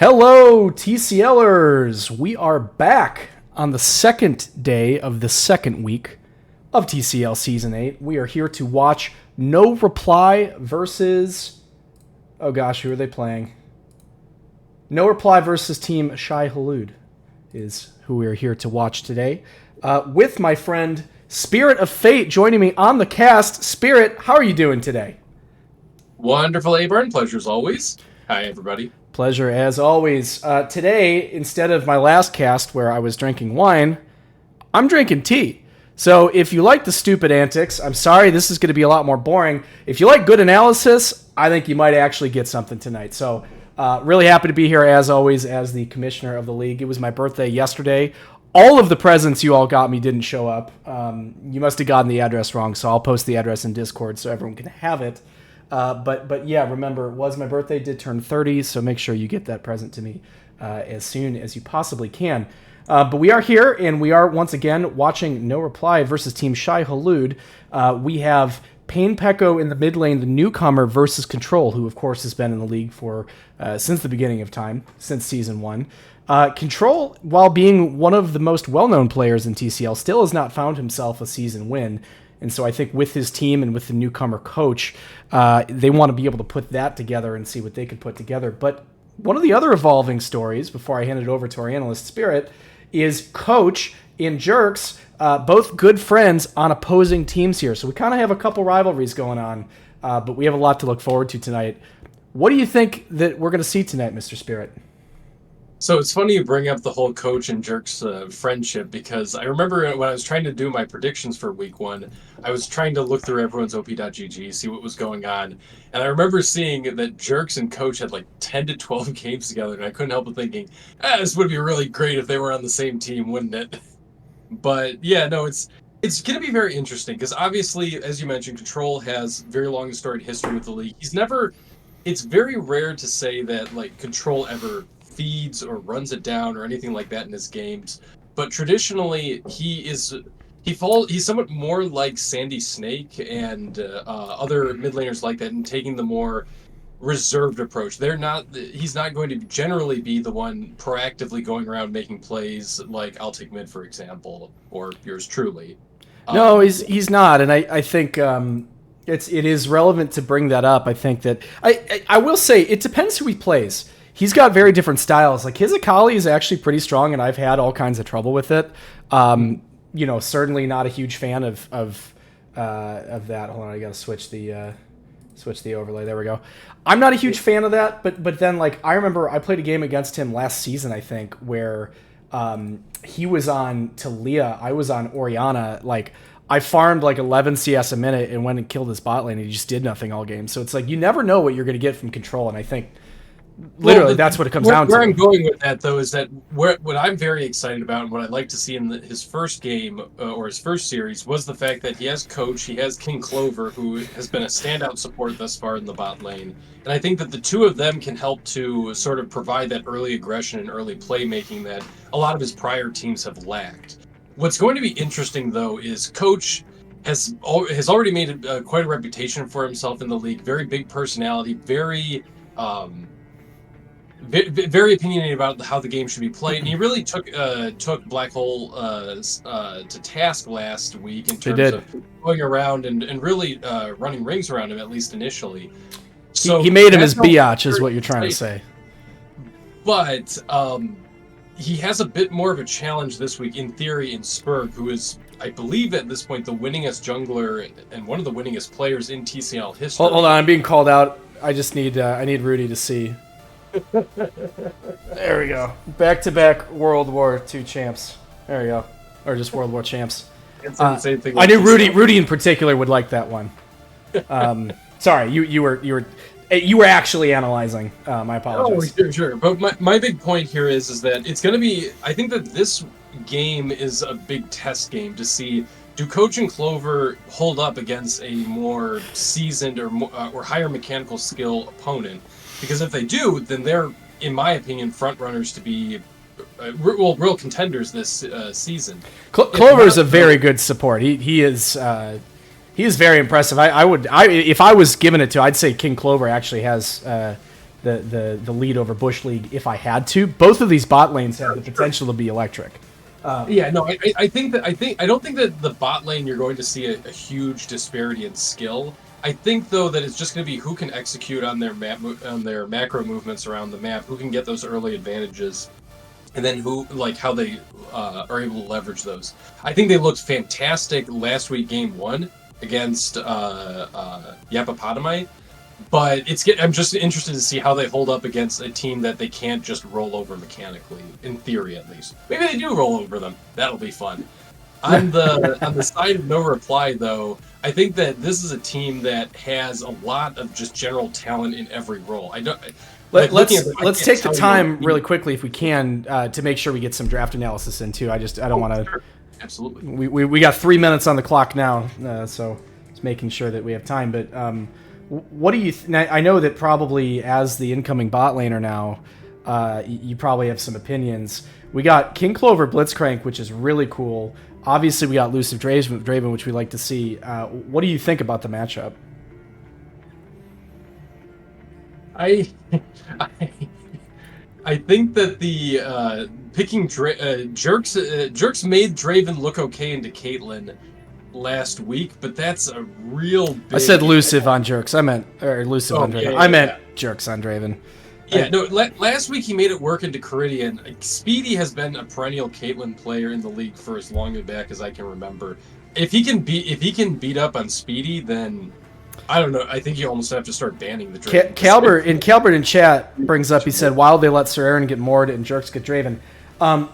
Hello, TCLers! We are back on the second day of the second week of TCL Season 8. We are here to watch No Reply versus... Oh gosh, who are they playing? No Reply versus Team Shai Halud is who we are here to watch today. With my friend Spirit of Fate joining me on the cast. Spirit, how are you doing today? Wonderful, Abarn. Pleasure as always. Hi, everybody. Pleasure as always. Today, instead of my last cast where I was drinking wine, I'm drinking tea. So if you like the stupid antics, I'm sorry, this is going to be a lot more boring. If you like good analysis, I think you might actually get something tonight. So really happy to be here as always as the commissioner of the league. It was my birthday yesterday. All of the presents you all got me didn't show up. You must have gotten the address wrong, so I'll post the address in Discord so everyone can have it. But yeah, remember, it was my birthday, did turn 30, so make sure you get that present to me as soon as you possibly can. But we are here, and we are once again watching No Reply versus Team Shai Halud. We have Pain Pecco in the mid lane, the newcomer, versus Control, who of course has been in the league for since the beginning of time, since Season 1. Control, while being one of the most well-known players in TCL, still has not found himself a season win. And so I think with his team and with the newcomer coach, they want to be able to put that together and see what they could put together. But one of the other evolving stories, before I hand it over to our analyst Spirit, is Coach and Jerks, both good friends on opposing teams here. So we kind of have a couple rivalries going on, but we have a lot to look forward to tonight. What do you think that we're going to see tonight, Mr. Spirit? So it's funny you bring up the whole Coach and Jerks friendship, because I remember when I was trying to do my predictions for week one, I was trying to look through everyone's OP.GG, see what was going on. And I remember seeing that Jerks and Coach had like 10 to 12 games together, and I couldn't help but thinking, this would be really great if they were on the same team, wouldn't it? But yeah, no, it's going to be very interesting, because obviously, as you mentioned, Control has very long and storied history with the league. It's very rare to say that like Control ever feeds or runs it down or anything like that in his games, but traditionally he's somewhat more like Sandy Snake and other mid laners like that, and taking the more reserved approach. He's not going to generally be the one proactively going around making plays like I'll take mid, for example, or yours truly. No, he's not, and I think it is relevant to bring that up. I think that I will say it depends who he plays. He's got very different styles. Like his Akali is actually pretty strong, and I've had all kinds of trouble with it. Certainly not a huge fan of that. Hold on, I gotta switch the overlay. There we go. I'm not a huge fan of that, but then like I remember I played a game against him last season, I think, where he was on Talia, I was on Orianna. Like I farmed like 11 CS a minute and went and killed his bot lane, and he just did nothing all game. So it's like you never know what you're gonna get from Control, and I think literally that's what it comes down to. Where I'm going with that, though, is that what I'm very excited about and what I'd like to see in his first game or his first series was the fact that he has Coach, he has King Clover, who has been a standout support thus far in the bot lane. And I think that the two of them can help to sort of provide that early aggression and early playmaking that a lot of his prior teams have lacked. What's going to be interesting, though, is Coach has already made quite a reputation for himself in the league. Very big personality, very opinionated about how the game should be played, and he really took Black Hole to task last week in terms of going around and really running rings around him, at least initially. So he made him his biatch, is what you're trying to say. But he has a bit more of a challenge this week, in theory, in Spurg, who is, I believe, at this point, the winningest jungler and one of the winningest players in TCL history. Hold on, I'm being called out. I just need Rudy to see. There we go. Back-to-back World War II champs. There we go. Or just World War champs. The same thing. I knew Rudy in particular would like that one. Sorry, you were actually analyzing. My apologies. Oh, sure. But my big point here is that it's going to be. I think that this game is a big test game to see, do Coach and Clover hold up against a more seasoned or higher mechanical skill opponent? Because if they do, then they're, in my opinion, front runners to be real contenders this season. Clover is a very good support. He is very impressive. If I was given it to, I'd say King Clover actually has the lead over Bush League if I had to. Both of these bot lanes have the potential to be electric. Yeah, no, I don't think that the bot lane you're going to see a huge disparity in skill. I think though that it's just going to be who can execute on their macro movements around the map, who can get those early advantages, and then how they are able to leverage those. I think they looked fantastic last week, game 1 against Yapapotami. But I'm just interested to see how they hold up against a team that they can't just roll over mechanically, in theory at least. Maybe they do roll over them. That'll be fun. On the side of no reply, though, I think that this is a team that has a lot of just general talent in every role. Let's take the time really quickly if we can to make sure we get some draft analysis in too. I don't want to. Sure. Absolutely. We got 3 minutes on the clock now, so it's making sure that we have time. But what do you? I know that probably as the incoming bot laner now, you probably have some opinions. We got King Clover Blitzcrank, which is really cool. Obviously, we got Elusive Draven, which we like to see. What do you think about the matchup? I think that the picking Jerks made Draven look okay into Caitlyn last week, but that's a real big... I said elusive on Jerks. I meant elusive on Draven. I meant Jerks on Draven. Yeah, no. Last week he made it work into Caridian. Speedy has been a perennial Caitlyn player in the league for as long back as I can remember. If he can beat up on Speedy, then I don't know. I think you almost have to start banning the Draven. Calbert in chat brings up. He said, "Why would they let Sir Aaron get Mord and Jerks get Draven?" I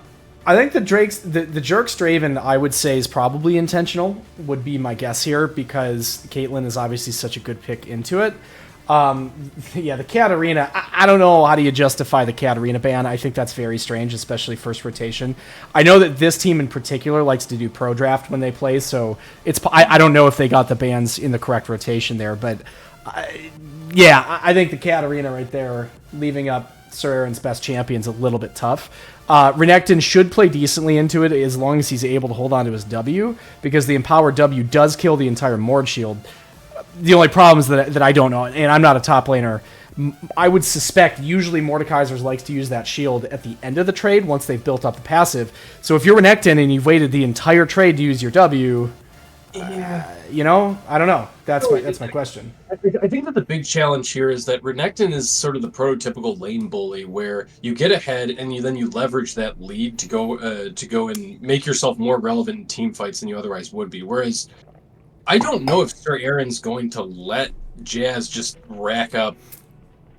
think the Jerks Draven, I would say, is probably intentional. Would be my guess here because Caitlyn is obviously such a good pick into it. The Katarina, I don't know how do you justify the Katarina ban. I think that's very strange, especially first rotation. I know that this team in particular likes to do pro draft when they play, so I don't know if they got the bans in the correct rotation there, but I think the Katarina right there, leaving up Sir Aaron's best champion's a little bit tough. Renekton should play decently into it as long as he's able to hold on to his W, because the Empower W does kill the entire Mord shield. The only problem is that I don't know, and I'm not a top laner. I would suspect usually Mordekaisers likes to use that shield at the end of the trade once they've built up the passive. So if you're Renekton and you've waited the entire trade to use your W, I don't know. That's my question. I think that the big challenge here is that Renekton is sort of the prototypical lane bully, where you get ahead and then you leverage that lead to go and make yourself more relevant in team fights than you otherwise would be. Whereas I don't know if Sir Aaron's going to let Jazz just rack up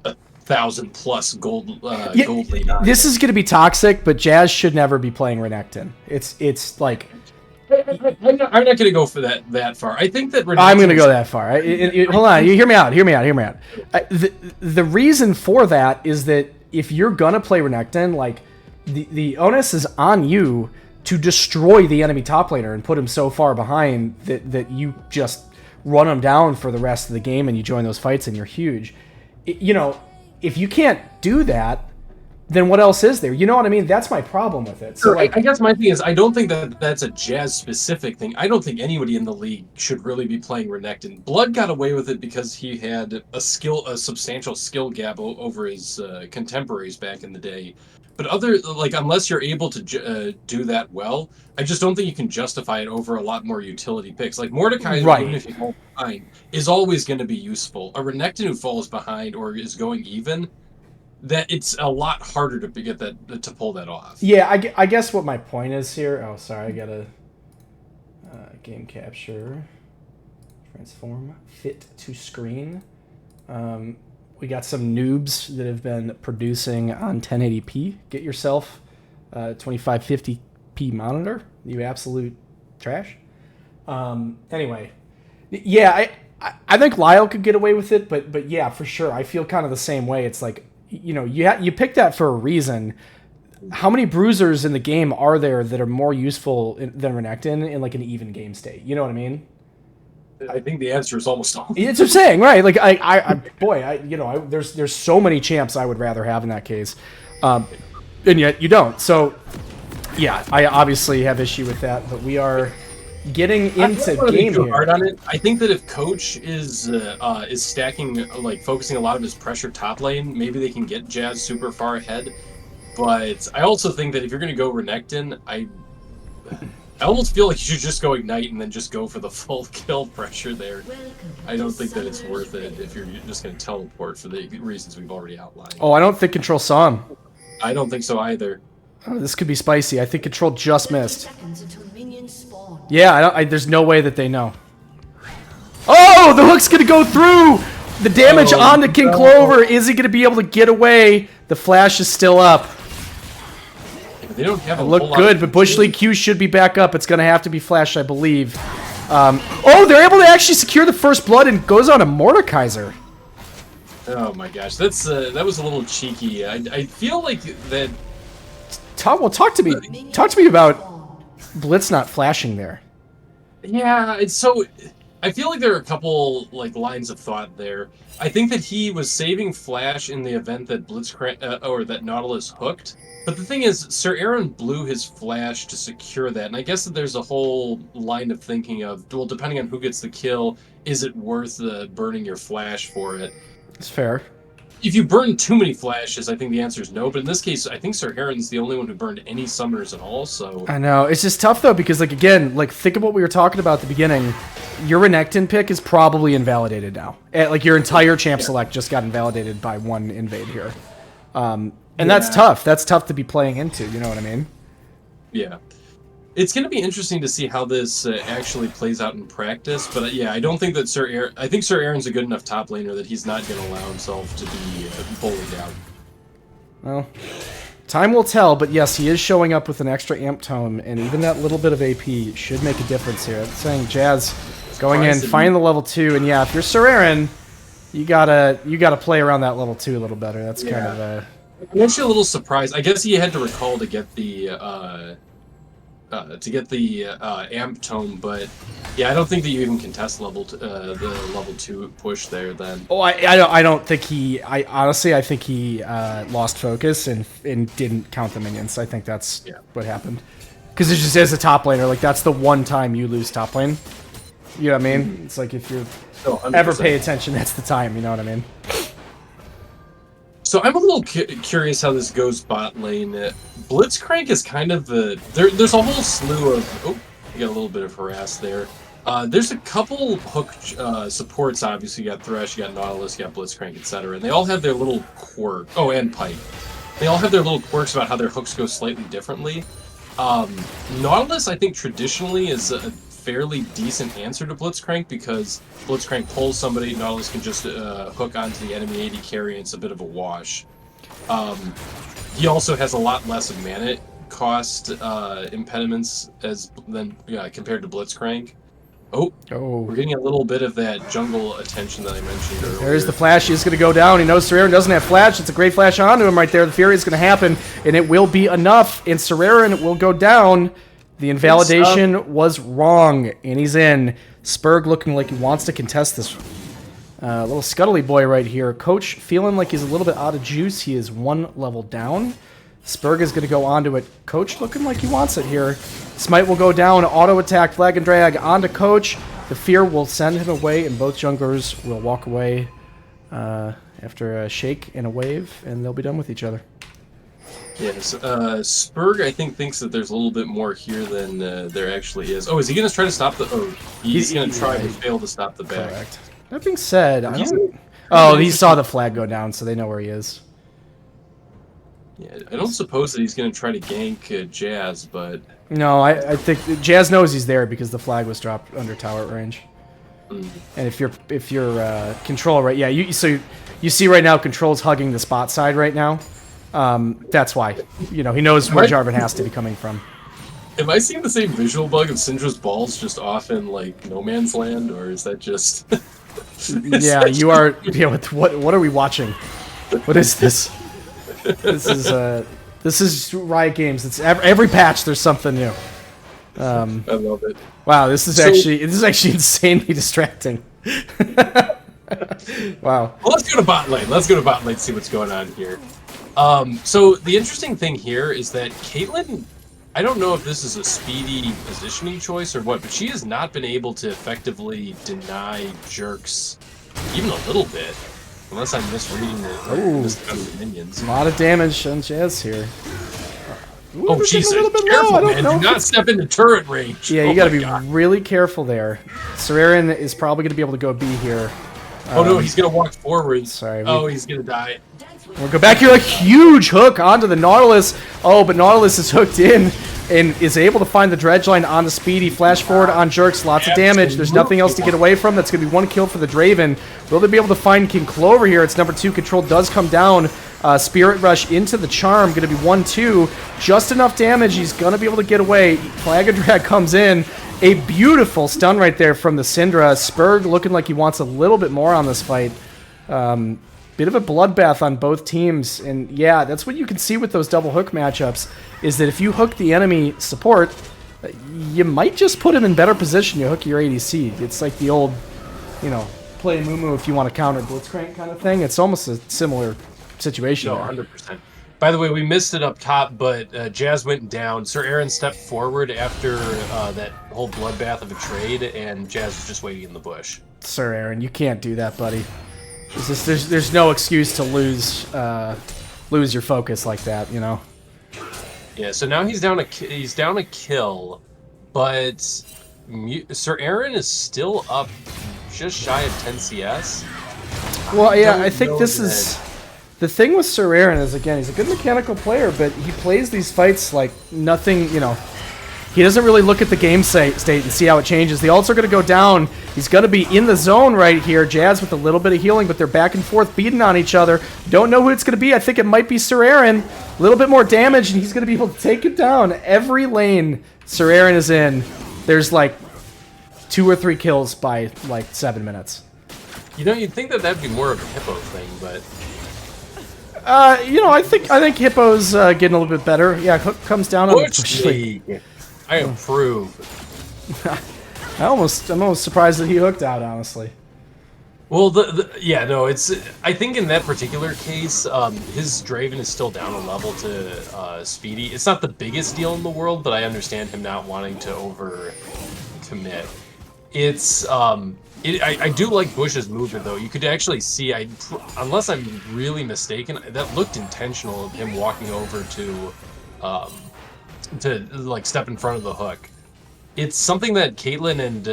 1,000+ gold lead on. This is going to be toxic, but Jazz should never be playing Renekton. It's like... I'm not going to go for that far. I think that I'm going to go that far. Hold on. You hear me out. The reason for that is that if you're going to play Renekton, like the onus is on you to destroy the enemy top laner and put him so far behind that you just run him down for the rest of the game and you join those fights and you're huge. If you can't do that, then what else is there? You know what I mean? That's my problem with it. So I guess my thing is, I don't think that that's a Jazz specific thing. I don't think anybody in the league should really be playing Renekton. Blood got away with it because he had a substantial skill gap over his contemporaries back in the day. But unless you're able to do that well, I just don't think you can justify it over a lot more utility picks. Like Mordecai, even if you fall behind, is always going to be useful. A Renekton who falls behind or is going even, that it's a lot harder to get that to pull that off. Yeah, I guess what my point is here. Oh, sorry, I got a game capture, transform, fit to screen. We got some noobs that have been producing on 1080p. Get yourself a 2550p monitor, you absolute trash. Anyway, yeah, I think Lyle could get away with it, but yeah, for sure, I feel kind of the same way. It's like, you picked that for a reason. How many bruisers in the game are there that are more useful than Renekton in like an even game state? You know what I mean? I think the answer is almost all. It's what I'm saying, right? Like there's so many champs I would rather have in that case, and yet you don't. So, yeah, I obviously have issue with that. But we are getting I into don't want to be game too here. hard on it. I think that if Coach is stacking, like focusing a lot of his pressure top lane, maybe they can get Jazz super far ahead. But I also think that if you're going to go Renekton, I almost feel like you should just go Ignite and then just go for the full kill pressure there. I don't think that it's worth it if you're just going to teleport for the reasons we've already outlined. Oh, I don't think Control saw him. I don't think so either. Oh, this could be spicy. I think Control just missed. Yeah, there's no way that they know. Oh, the hook's gonna go through! The damage onto King Clover. Is he gonna be able to get away? The flash is still up. They don't have a look good, but Bush League Q should be back up. It's gonna have to be flashed, I believe. Oh, they're able to actually secure the first blood and goes on a Mordekaiser. Oh my gosh, that was a little cheeky. I feel like that. Talk to me. Talk to me about Blitz not flashing there. Yeah, it's so. I feel like there are a couple like lines of thought there. I think that he was saving Flash in the event that Blitzcrank or that Nautilus hooked. But the thing is, Sir Aaron blew his Flash to secure that, and I guess that there's a whole line of thinking of, well, depending on who gets the kill, is it worth burning your Flash for it? It's fair. If you burn too many flashes, I think the answer is no. But in this case, I think Sir Heron's the only one who burned any summoners at all. So I know it's just tough though because like again, like think of what we were talking about at the beginning. Your Renekton pick is probably invalidated now. Like your entire champ select just got invalidated by one invade here, and that's tough. That's tough to be playing into. You know what I mean? Yeah. It's going to be interesting to see how this actually plays out in practice, but yeah, I don't think that I think Sir Aaron's a good enough top laner that he's not going to allow himself to be bullied out. Well, time will tell, but yes, he is showing up with an extra amp tome, and even that little bit of AP should make a difference here. I'm saying Jazz going in, finding the level 2, and yeah, if you're Sir Aaron, you gotta play around that level 2 a little better. That's kind of I'm actually a little surprised. I guess he had to recall to get the amp tome, but yeah, I don't think that you even contest the level 2 push there then. Oh, I don't think he. Honestly, I think he lost focus and didn't count the minions. I think that's what happened. Because it just as a top laner, like that's the one time you lose top lane. You know what I mean? It's like if you ever pay attention, that's the time. You know what I mean? So I'm a little curious how this goes bot lane. Blitzcrank is kind of there's a whole slew of... Oh, you got a little bit of harass there. There's a couple hook supports, obviously. You got Thresh, you got Nautilus, you got Blitzcrank, etc. And they all have their little quirk. Oh, and Pike. They all have their little quirks about how their hooks go slightly differently. Nautilus, I think, traditionally is a fairly decent answer to Blitzcrank because Blitzcrank pulls somebody, Nautilus can just hook onto the enemy AD carry, and it's a bit of a wash. He also has a lot less of mana cost impediments compared to Blitzcrank. Oh, we're getting a little bit of that jungle attention that I mentioned earlier. There's the flash. He's going to go down. He knows Sir Aaron doesn't have flash. It's a great flash onto him right there. The Fury is going to happen, and it will be enough, and Sir Aaron will go down. The invalidation was wrong, and he's in. Spurg looking like he wants to contest this. Little scuttly boy right here. Coach feeling like he's a little bit out of juice. He is one level down. Spurg is going to go onto it. Coach looking like he wants it here. Smite will go down. Auto attack, flag and drag onto Coach. The Fear will send him away, and both junglers will walk away after a shake and a wave, and they'll be done with each other. Yes, Spurg, I think, thinks that there's a little bit more here than there actually is. Oh, is he going to try to stop the... Oh, he's going to try to fail to stop the back. Correct. That being said, I don't... Oh, he saw the flag go down, so they know where he is. Yeah, I don't suppose that he's going to try to gank Jazz, but... No, I think Jazz knows he's there because the flag was dropped under tower range. And if you're Control, right? Yeah, you see right now Control's hugging the spot side right now. That's why. You know, he knows where Jarvan has to be coming from. Am I seeing the same visual bug of Syndra's balls just off in, like, no man's land, or is that just... Yeah, you are... Yeah, what are we watching? What is this? This is Riot Games. It's every patch there's something new. I love it. Wow, this is actually insanely distracting. Wow. Well, let's go to bot lane. Let's go to bot lane, see what's going on here. So the interesting thing here is that Caitlyn, I don't know if this is a speedy positioning choice or what, but she has not been able to effectively deny Jerks even a little bit. Unless I'm misreading the minions. A lot of damage on Jazz here. Ooh, oh, jeez, careful, man. Do not step into turret range. Yeah, you gotta be really careful there. Sir Aaron is probably gonna be able to go B here. Oh no, he's gonna walk forward. Sorry. Oh, he's gonna die. We'll go back here, a huge hook onto the Nautilus. Oh, but Nautilus is hooked in and is able to find the dredge line on the Speedy. Flash forward on Jerks, lots of damage. There's nothing else to get away from. That's going to be 1 kill for the Draven. Will they be able to find King Clover here? It's number 2. Control does come down. Spirit Rush into the Charm. Going to be 1-2. Just enough damage. He's going to be able to get away. Flag and Drag comes in. A beautiful stun right there from the Syndra. Spurg looking like he wants a little bit more on this fight. Bit of a bloodbath on both teams, and yeah, that's what you can see with those double hook matchups, is that if you hook the enemy support, you might just put him in better position. You hook your ADC. It's like the old, you know, play Mumu if you want to counter Blitzcrank kind of thing. It's almost a similar situation. No, 100%. By the way, we missed it up top, but Jazz went down. Sir Aaron stepped forward after that whole bloodbath of a trade, and Jazz was just waiting in the bush. Sir Aaron, you can't do that, buddy. There's no excuse to lose your focus like that, you know. Yeah, so now he's down a kill, but Sir Aaron is still up just shy of 10 CS. Well, yeah, I think this is the thing with Sir Aaron is, again, he's a good mechanical player, but he plays these fights like nothing, you know. He doesn't really look at the game state and see how it changes. The ults are going to go down. He's going to be in the zone right here. Jazz with a little bit of healing, but they're back and forth beating on each other. Don't know who it's going to be. I think it might be Sir Aaron. A little bit more damage, and he's going to be able to take it down. Every lane Sir Aaron is in, there's like 2 or 3 kills by like 7 minutes. You know, you'd think that that'd be more of a Hippo thing, but... you know, I think Hippo's getting a little bit better. Yeah, Hook comes down on the push league. I approve. I'm almost surprised that he hooked out, honestly. Well, yeah, no, it's. I think in that particular case, his Draven is still down a level to Speedy. It's not the biggest deal in the world, but I understand him not wanting to over commit. It's. I do like Bush's movement though. You could actually see, unless I'm really mistaken, that looked intentional of him walking over to like step in front of the hook. It's something that Caitlyn and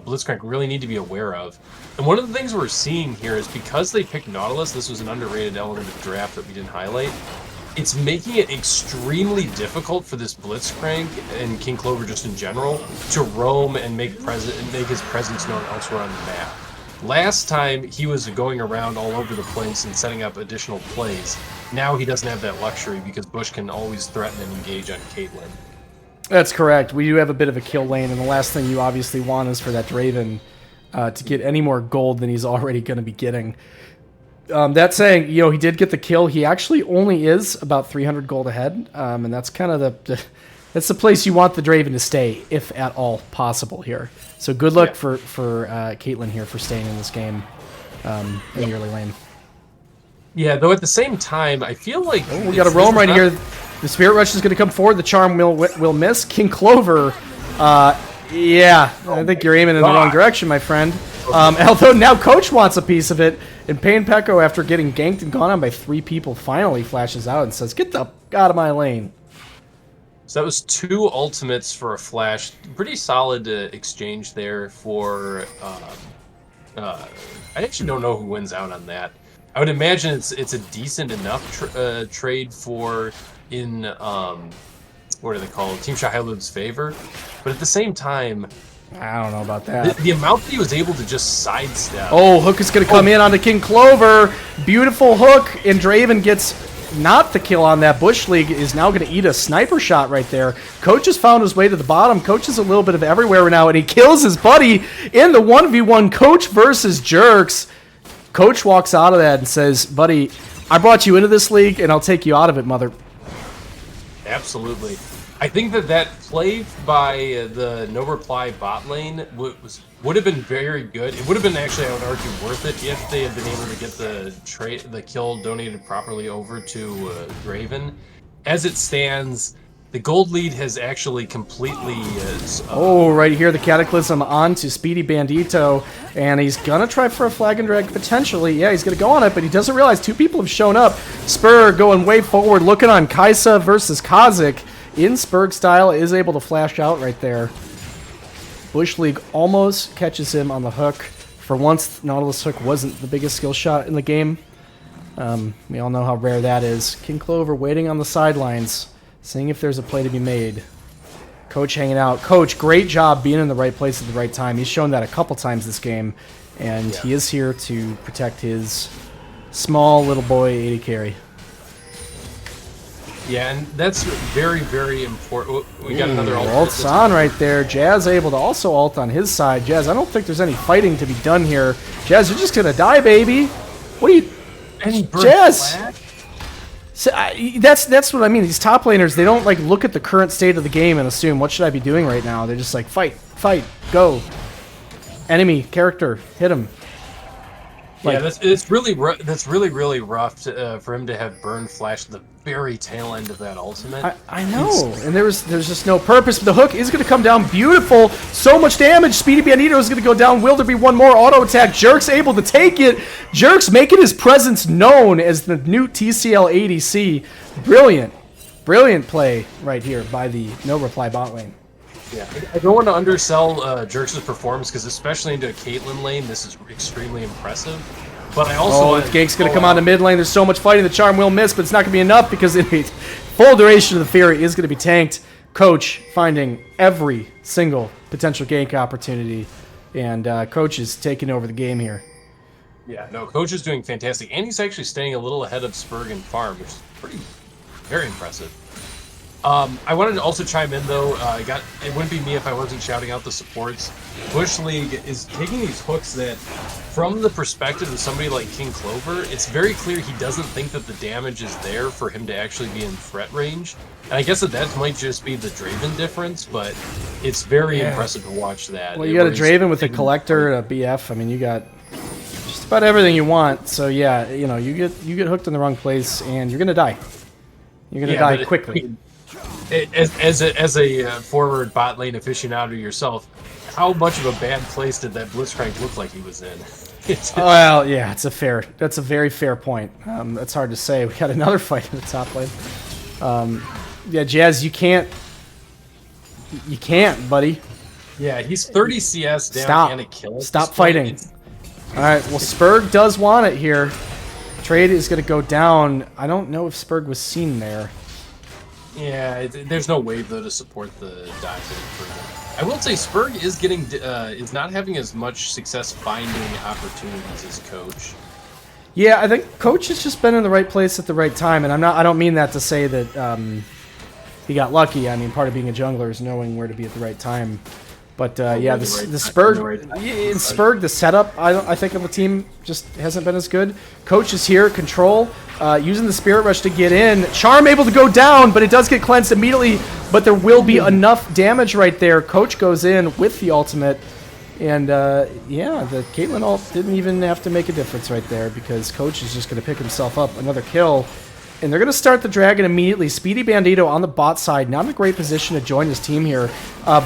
Blitzcrank really need to be aware of. And one of the things we're seeing here is because they picked Nautilus, this was an underrated element of the draft that we didn't highlight, it's making it extremely difficult for this Blitzcrank and King Clover just in general to roam and make his presence known elsewhere on the map. Last time, he was going around all over the place and setting up additional plays. Now he doesn't have that luxury because Bush can always threaten and engage on Caitlyn. That's correct. We do have a bit of a kill lane, and the last thing you obviously want is for that Draven to get any more gold than he's already going to be getting. That saying, you know, he did get the kill. He actually only is about 300 gold ahead, and that's kind of that's the place you want the Draven to stay, if at all possible here. So good luck for Caitlyn here for staying in this game in the early lane. Yeah, though at the same time, I feel like... Oh, we got a roam right here. The Spirit Rush is going to come forward. The Charm will miss. King Clover, yeah, I think you're aiming in the wrong direction, my friend. Although now Coach wants a piece of it, and Pain Pecco, after getting ganked and gone on by 3 people, finally flashes out and says, "Get the out of my lane." So that was 2 ultimates for a flash. Pretty solid exchange there for... I actually don't know who wins out on that. I would imagine it's a decent enough trade for in what are they called? Team Shai Halud's favor, but at the same time, I don't know about that. The amount that he was able to just sidestep. Oh, Hook is going to come in onto King Clover. Beautiful hook, and Draven gets not the kill on that. Bush League is now going to eat a sniper shot right there. Coach has found his way to the bottom. Coach is a little bit of everywhere now, and he kills his buddy in the 1v1 Coach versus Jerks. Coach walks out of that and says, "Buddy, I brought you into this league, and I'll take you out of it, mother." Absolutely. I think that play by the no reply bot lane would have been very good. It would have been actually, I would argue, worth it if they had been able to get the kill donated properly over to Draven. As it stands, The gold lead has actually completely... oh, right here, the Cataclysm onto Speedy Bandito, and he's going to try for a flag and drag, potentially. Yeah, he's going to go on it, but he doesn't realize two people have shown up. Spur going way forward, looking on Kaisa versus Kazik. In Spurg style, is able to flash out right there. Bush League almost catches him on the hook. For once, Nautilus hook wasn't the biggest skill shot in the game. We all know how rare that is. King Clover waiting on the sidelines, seeing if there's a play to be made. Coach hanging out. Coach, great job being in the right place at the right time. He's shown that a couple times this game, and he is here to protect his small little boy AD carry. Yeah, and that's very, very important. We got another ult. Ult's on right there. Jazz able to also ult on his side. Jazz, I don't think there's any fighting to be done here. Jazz, you're just going to die, baby. What are you... Jazz! So, that's what I mean. These top laners, they don't like look at the current state of the game and assume, what should I be doing right now? They're just like, fight, go. Enemy, character, hit him. Like, yeah, that's really really rough for him to have burn flash at the very tail end of that ultimate. I know, and there's just no purpose. But the hook is going to come down beautiful. So much damage. Speedy Bandito is going to go down. Will there be one more auto attack? Jerk's able to take it. Jerk's making his presence known as the new TCL ADC. Brilliant play right here by the no reply bot lane. Yeah, I don't want to undersell Jerks' performance because especially into a Caitlyn lane, this is extremely impressive. But I also the gank's going to come on to mid lane. There's so much fighting. The charm will miss, but it's not going to be enough because full duration of the Fury is going to be tanked. Coach finding every single potential gank opportunity, and Coach is taking over the game here. Yeah, no, Coach is doing fantastic, and he's actually staying a little ahead of Spurg and Farm, which is very impressive. I wanted to also chime in though. It wouldn't be me if I wasn't shouting out the supports. Bush League is taking these hooks that, from the perspective of somebody like King Clover, it's very clear he doesn't think that the damage is there for him to actually be in threat range. And I guess that might just be the Draven difference, but it's very impressive to watch that. Well, you got a Draven with a Collector, a BF. I mean, you got just about everything you want. So yeah, you know, you get hooked in the wrong place, and you're gonna die. You're gonna die quickly. As a forward bot lane aficionado yourself, how much of a bad place did that Blitzcrank look like he was in? Well, yeah, that's a very fair point. That's hard to say. We got another fight in the top lane. Yeah, Jazz, you can't, buddy. Yeah, he's 30 CS down and a kill. Stop fighting. All right, well, Spurg does want it here. Trade is going to go down. I don't know if Spurg was seen there. Yeah, there's no wave though to support the dive improvement. I will say Spurg is not having as much success finding opportunities as Coach. Yeah, I think Coach has just been in the right place at the right time, and I don't mean that to say that he got lucky. I mean, part of being a jungler is knowing where to be at the right time. But yeah, the Spurg, the setup, I think of the team just hasn't been as good. Coach is here, control, using the Spirit Rush to get in. Charm able to go down, but it does get cleansed immediately. But there will be enough damage right there. Coach goes in with the ultimate, and yeah, the Caitlyn ult didn't even have to make a difference right there because Coach is just going to pick himself up another kill. And they're going to start the Dragon immediately. Speedy Bandito on the bot side, not in a great position to join his team here.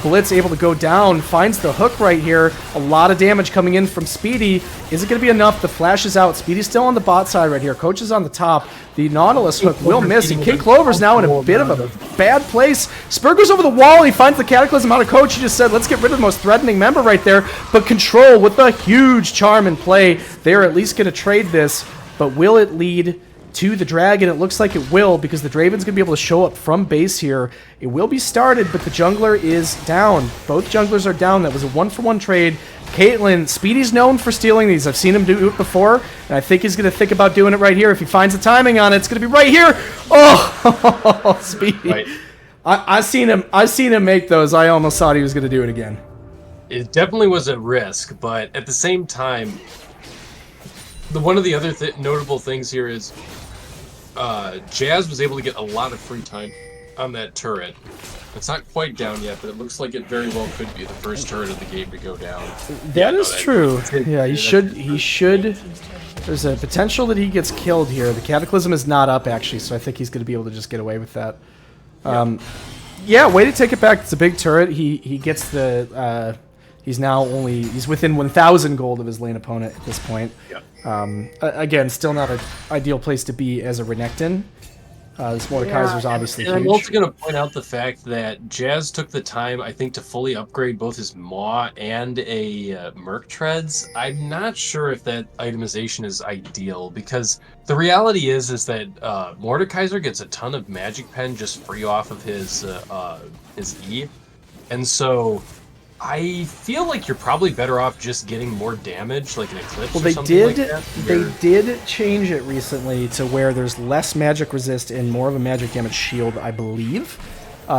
Blitz able to go down, finds the hook right here. A lot of damage coming in from Speedy. Is it going to be enough? The flash is out. Speedy's still on the bot side right here. Coach is on the top. The Nautilus hook will miss, and King Clover's now in a bit of a bad place. Spur goes over the wall. He finds the Cataclysm out of Coach. He just said, let's get rid of the most threatening member right there. But Control with a huge charm in play. They're at least going to trade this, but will it lead to the Dragon? It looks like it will, because the Draven's going to be able to show up from base here. It will be started, but the jungler is down. Both junglers are down. That was a one-for-one trade. Caitlyn, Speedy's known for stealing these. I've seen him do it before, and I think he's going to think about doing it right here. If he finds the timing on it, it's going to be right here. Oh, Speedy. Right. I seen him make those. I almost thought he was going to do it again. It definitely was a risk, but at the same time, one of the other notable things here is Jazz was able to get a lot of free time on that turret. It's not quite down yet, but it looks like it very well could be the first turret of the game to go down. That is true. Yeah, he should. There's a potential that he gets killed here. The Cataclysm is not up, actually, so I think he's going to be able to just get away with that. Yeah, way to take it back. It's a big turret. He gets the. He's within 1,000 gold of his lane opponent at this point. Yep. Again, still not an ideal place to be as a Renekton. This Mordekaiser's obviously huge. I'm also going to point out the fact that Jazz took the time, I think, to fully upgrade both his Maw and a Merc Treads. I'm not sure if that itemization is ideal, because the reality is that Mordekaiser gets a ton of Magic Pen just free off of his E. And so I feel like you're probably better off just getting more damage, like an Eclipse or something like that. They did change it recently to where there's less magic resist and more of a magic damage shield, I believe.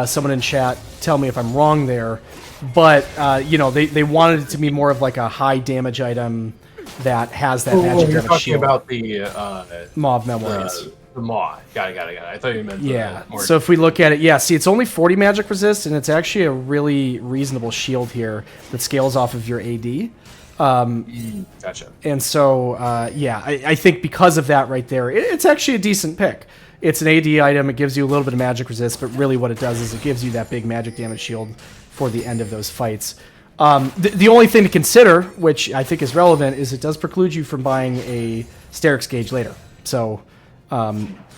Someone in chat, tell me if I'm wrong there. But, they wanted it to be more of like a high damage item that has that magic damage talking shield. About the Maw of Memories. The Maw. Got it. I thought you meant So if we look at it, see, it's only 40 magic resist, and it's actually a really reasonable shield here that scales off of your AD. Gotcha. And so, I think because of that right there, it's actually a decent pick. It's an AD item. It gives you a little bit of magic resist, but really what it does is it gives you that big magic damage shield for the end of those fights. The only thing to consider, which I think is relevant, is it does preclude you from buying a Sterix gauge later. So...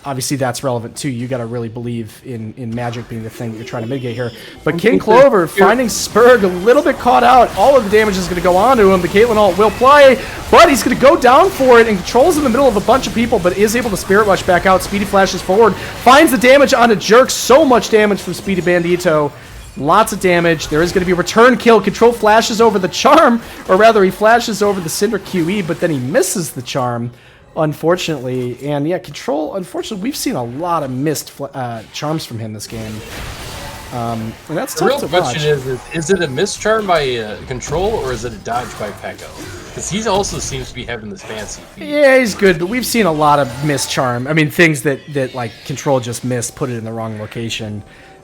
obviously that's relevant too. You got to really believe in magic being the thing that you're trying to mitigate here. But King Clover finding Spurg a little bit caught out. All of the damage is going to go on to him. The Caitlyn ult will play, but he's going to go down for it and controls in the middle of a bunch of people, but is able to Spirit Rush back out. Speedy flashes forward, finds the damage onto Jerk. So much damage from Speedy Bandito. Lots of damage. There is going to be a return kill. Control flashes over the charm, or rather he flashes over the Cinder QE, but then he misses the charm. Unfortunately, and Control, unfortunately, we've seen a lot of missed charms from him this game. And that's tough to watch. The real question is it a missed charm by Control, or is it a dodge by Pekko? Because he also seems to be having this fancy feat. Yeah, he's good, but we've seen a lot of missed charm. I mean, things that like Control just missed, put it in the wrong location.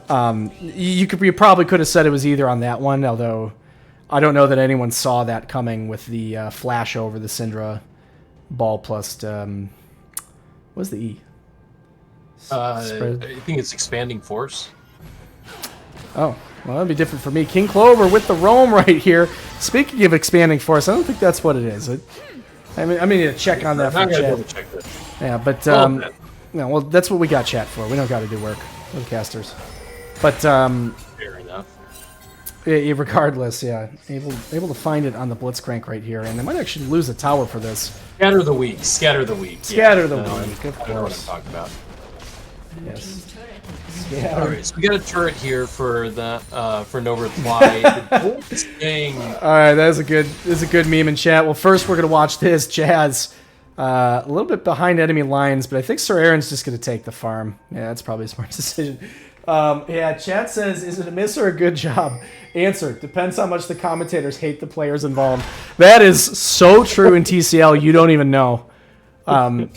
You probably could have said it was either on that one, although I don't know that anyone saw that coming with the flash over the Syndra ball plus what's the E? I think it's Expanding Force. Oh, well, that'd be different for me. King Clover with the roam right here. Speaking of Expanding Force, I don't think that's what it is. I need to check on that for chat. Yeah, but well, that's what we got chat for. We don't got to do work. We're casters. But fair enough. Regardless, able to find it on the Blitzcrank right here, and they might actually lose a tower for this. Scatter the weak. Scatter the weak. Scatter the weak. Of course. I know what I'm talking about. Yes. All right, so we got a turret here for no reply. All right, that's a good meme in chat. Well, first we're gonna watch this Jazz. A little bit behind enemy lines, but I think Sir Aaron's just gonna take the farm. Yeah, that's probably a smart decision. Chat says, is it a miss or a good job? Answer, depends how much the commentators hate the players involved. That is so true in TCL, you don't even know. That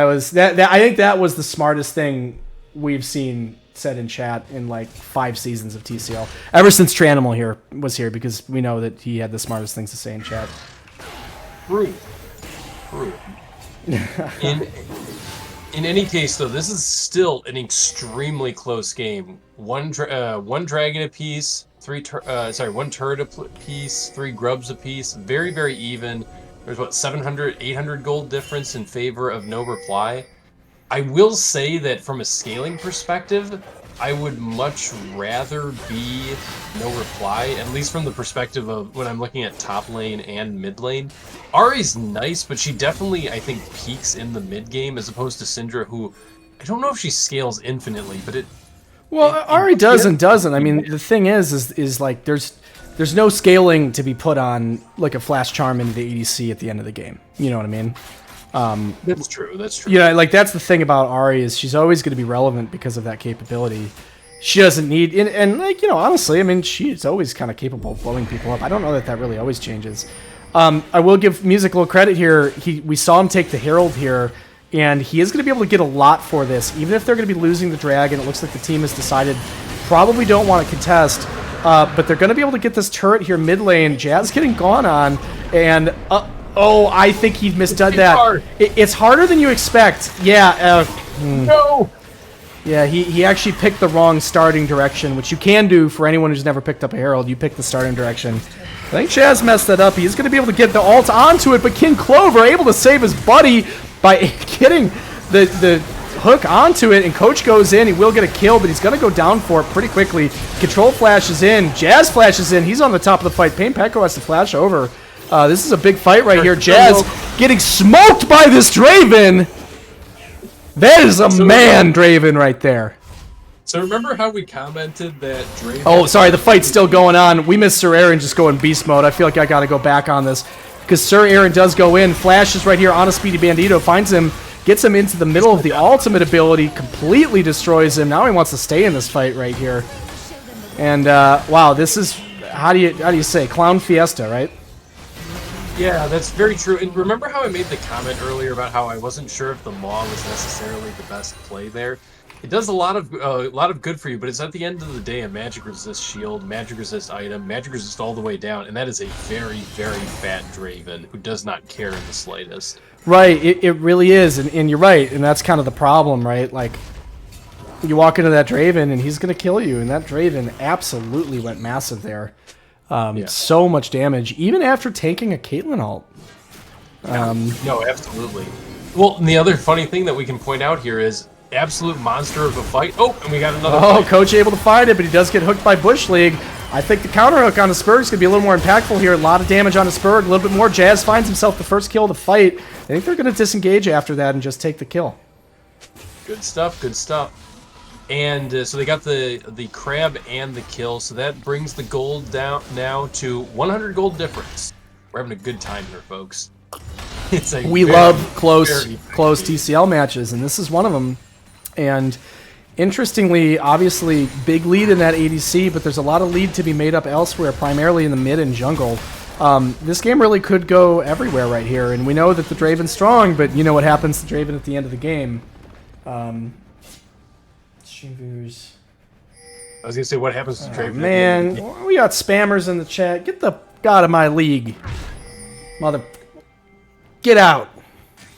was that. I think that was the smartest thing we've seen said in chat in like 5 seasons of TCL. Ever since Tranimal was here, because we know that he had the smartest things to say in chat. True. In any case, though, this is still an extremely close game. One dragon apiece, one turret apiece, 3 grubs apiece. Very, very even. There's 700, 800 gold difference in favor of no reply. I will say that from a scaling perspective, I would much rather be no reply, at least from the perspective of when I'm looking at top lane and mid lane. Ahri's nice, but she definitely, I think, peaks in the mid game as opposed to Syndra, who I don't know if she scales infinitely, but Ahri does and doesn't. I mean, the thing is like there's no scaling to be put on like a flash charm into the ADC at the end of the game. You know what I mean? That's true. Like that's the thing about Ahri is she's always going to be relevant because of that capability. She doesn't need, and honestly, I mean, she's always kind of capable of blowing people up. I don't know that really always changes. I will give Music a little credit here. We saw him take the Herald here, and he is going to be able to get a lot for this, even if they're going to be losing the dragon. It looks like the team has decided probably don't want to contest, but they're going to be able to get this turret here mid lane. Jazz getting gone on, and I think he misdone that. It's harder than you expect. Yeah. No. Yeah, he actually picked the wrong starting direction, which you can do for anyone who's never picked up a Herald. You pick the starting direction. I think Chaz messed that up. He's going to be able to get the ult onto it, but King Clover able to save his buddy by getting the hook onto it, and Coach goes in. He will get a kill, but he's going to go down for it pretty quickly. Control flashes in. Jazz flashes in. He's on the top of the fight. Pain Pecco has to flash over. This is a big fight right here. Jazz getting smoked by this Draven. That is a man Draven right there. So remember how we commented that Draven... Oh, sorry, the fight's still going on. We missed Sir Aaron just going beast mode. I feel like I got to go back on this. Because Sir Aaron does go in. Flashes right here on a Speedy Bandito. Finds him. Gets him into the middle of the ultimate ability. Completely destroys him. Now he wants to stay in this fight right here. And, wow, this is... How do you say? Clown Fiesta, right? Yeah, that's very true. And remember how I made the comment earlier about how I wasn't sure if the Maw was necessarily the best play there? It does a lot of good for you, but it's at the end of the day a magic resist shield, magic resist item, magic resist all the way down, and that is a very, very fat Draven who does not care in the slightest. Right, it really is, and you're right, and that's kind of the problem, right? Like, you walk into that Draven and he's going to kill you, and that Draven absolutely went massive there. So much damage, even after taking a Caitlyn ult. No, absolutely. Well, and the other funny thing that we can point out here is absolute monster of a fight. Oh, and we got another fight. Coach able to fight it, but he does get hooked by Bush League. I think the counter hook on the Spurg is going to be a little more impactful here. A lot of damage on the Spurg, a little bit more. Jazz finds himself the first kill of the fight. I think they're going to disengage after that and just take the kill. Good stuff, good stuff. And so they got the crab and the kill, so that brings the gold down now to 100 gold difference. We're having a good time here, folks. We love close TCL matches, and this is one of them. And interestingly, obviously, big lead in that ADC, but there's a lot of lead to be made up elsewhere, primarily in the mid and jungle. This game really could go everywhere right here, and we know that the Draven's strong, but you know what happens to Draven at the end of the game. I was gonna say, what happens to Draven? Man, we got spammers in the chat. Get the god of my league, mother. Get out!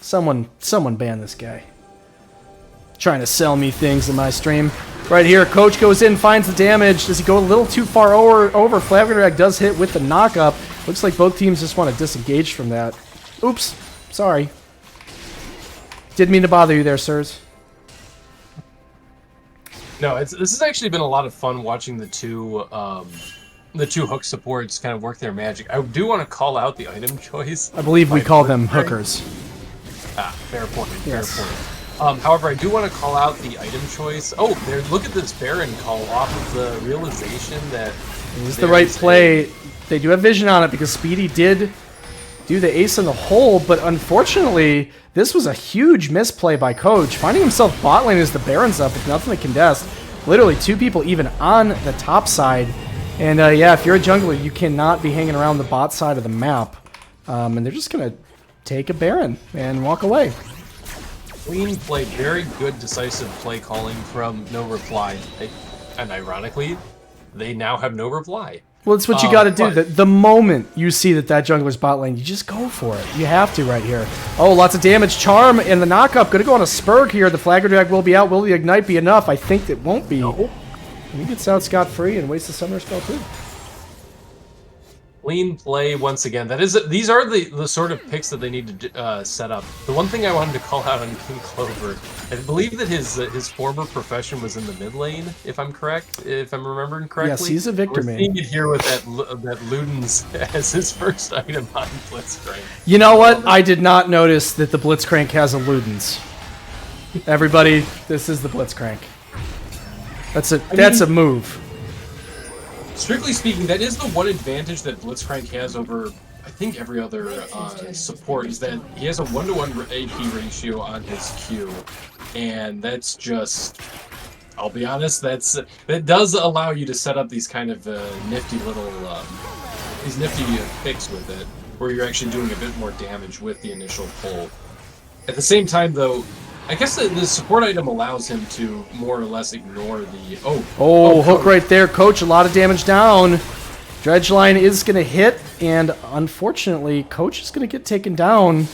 Someone ban this guy. Trying to sell me things in my stream. Right here, Coach goes in, finds the damage. Does he go a little too far over? Flavigrag does hit with the knockup. Looks like both teams just want to disengage from that. Oops, sorry. Didn't mean to bother you there, sirs. No, this has actually been a lot of fun watching the two hook supports kind of work their magic. I do want to call out the item choice. I believe we call them hookers. Ah, fair point. Yes. Fair point. However, I do want to call out the item choice. Oh, look at this Baron call off of the realization that it was the right play. They do have vision on it because Speedy did do the ace in the hole, but unfortunately, this was a huge misplay by Coach. Finding himself bot lane as the Baron's up with nothing to contest. Literally two people even on the top side. And yeah, if you're a jungler, you cannot be hanging around the bot side of the map. And they're just going to take a Baron and walk away. Clean play, very good decisive play calling from No Reply. And ironically, they now have no reply. Well, it's what you got to do. The moment you see that jungler's bot lane, you just go for it. You have to right here. Oh, lots of damage. Charm and the knockup. Going to go on a Spurg here. The Flagger Drag will be out. Will the Ignite be enough? I think it won't be. No. He gets out scot-free and wastes the Summoner spell too. Clean play once again. These are the sort of picks that they need to set up. The one thing I wanted to call out on King Clover, I believe that his former profession was in the mid lane, if I'm correct, if I'm remembering correctly. Yes, he's a Victor man. We're seeing it here with that Ludens as his first item on Blitzcrank. You know what? I did not notice that the Blitzcrank has a Ludens. Everybody, this is the Blitzcrank. That's a move. Strictly speaking, that is the one advantage that Blitzcrank has over, I think, every other support, is that he has a 1-to-1 AP ratio on his Q, and that's just, I'll be honest, that does allow you to set up these kind of nifty little, these nifty picks with it, where you're actually doing a bit more damage with the initial pull. At the same time, though, I guess the support item allows him to more or less ignore the... Hook right there. Coach, a lot of damage down. Dredge line is going to hit, and unfortunately, Coach is going to get taken down.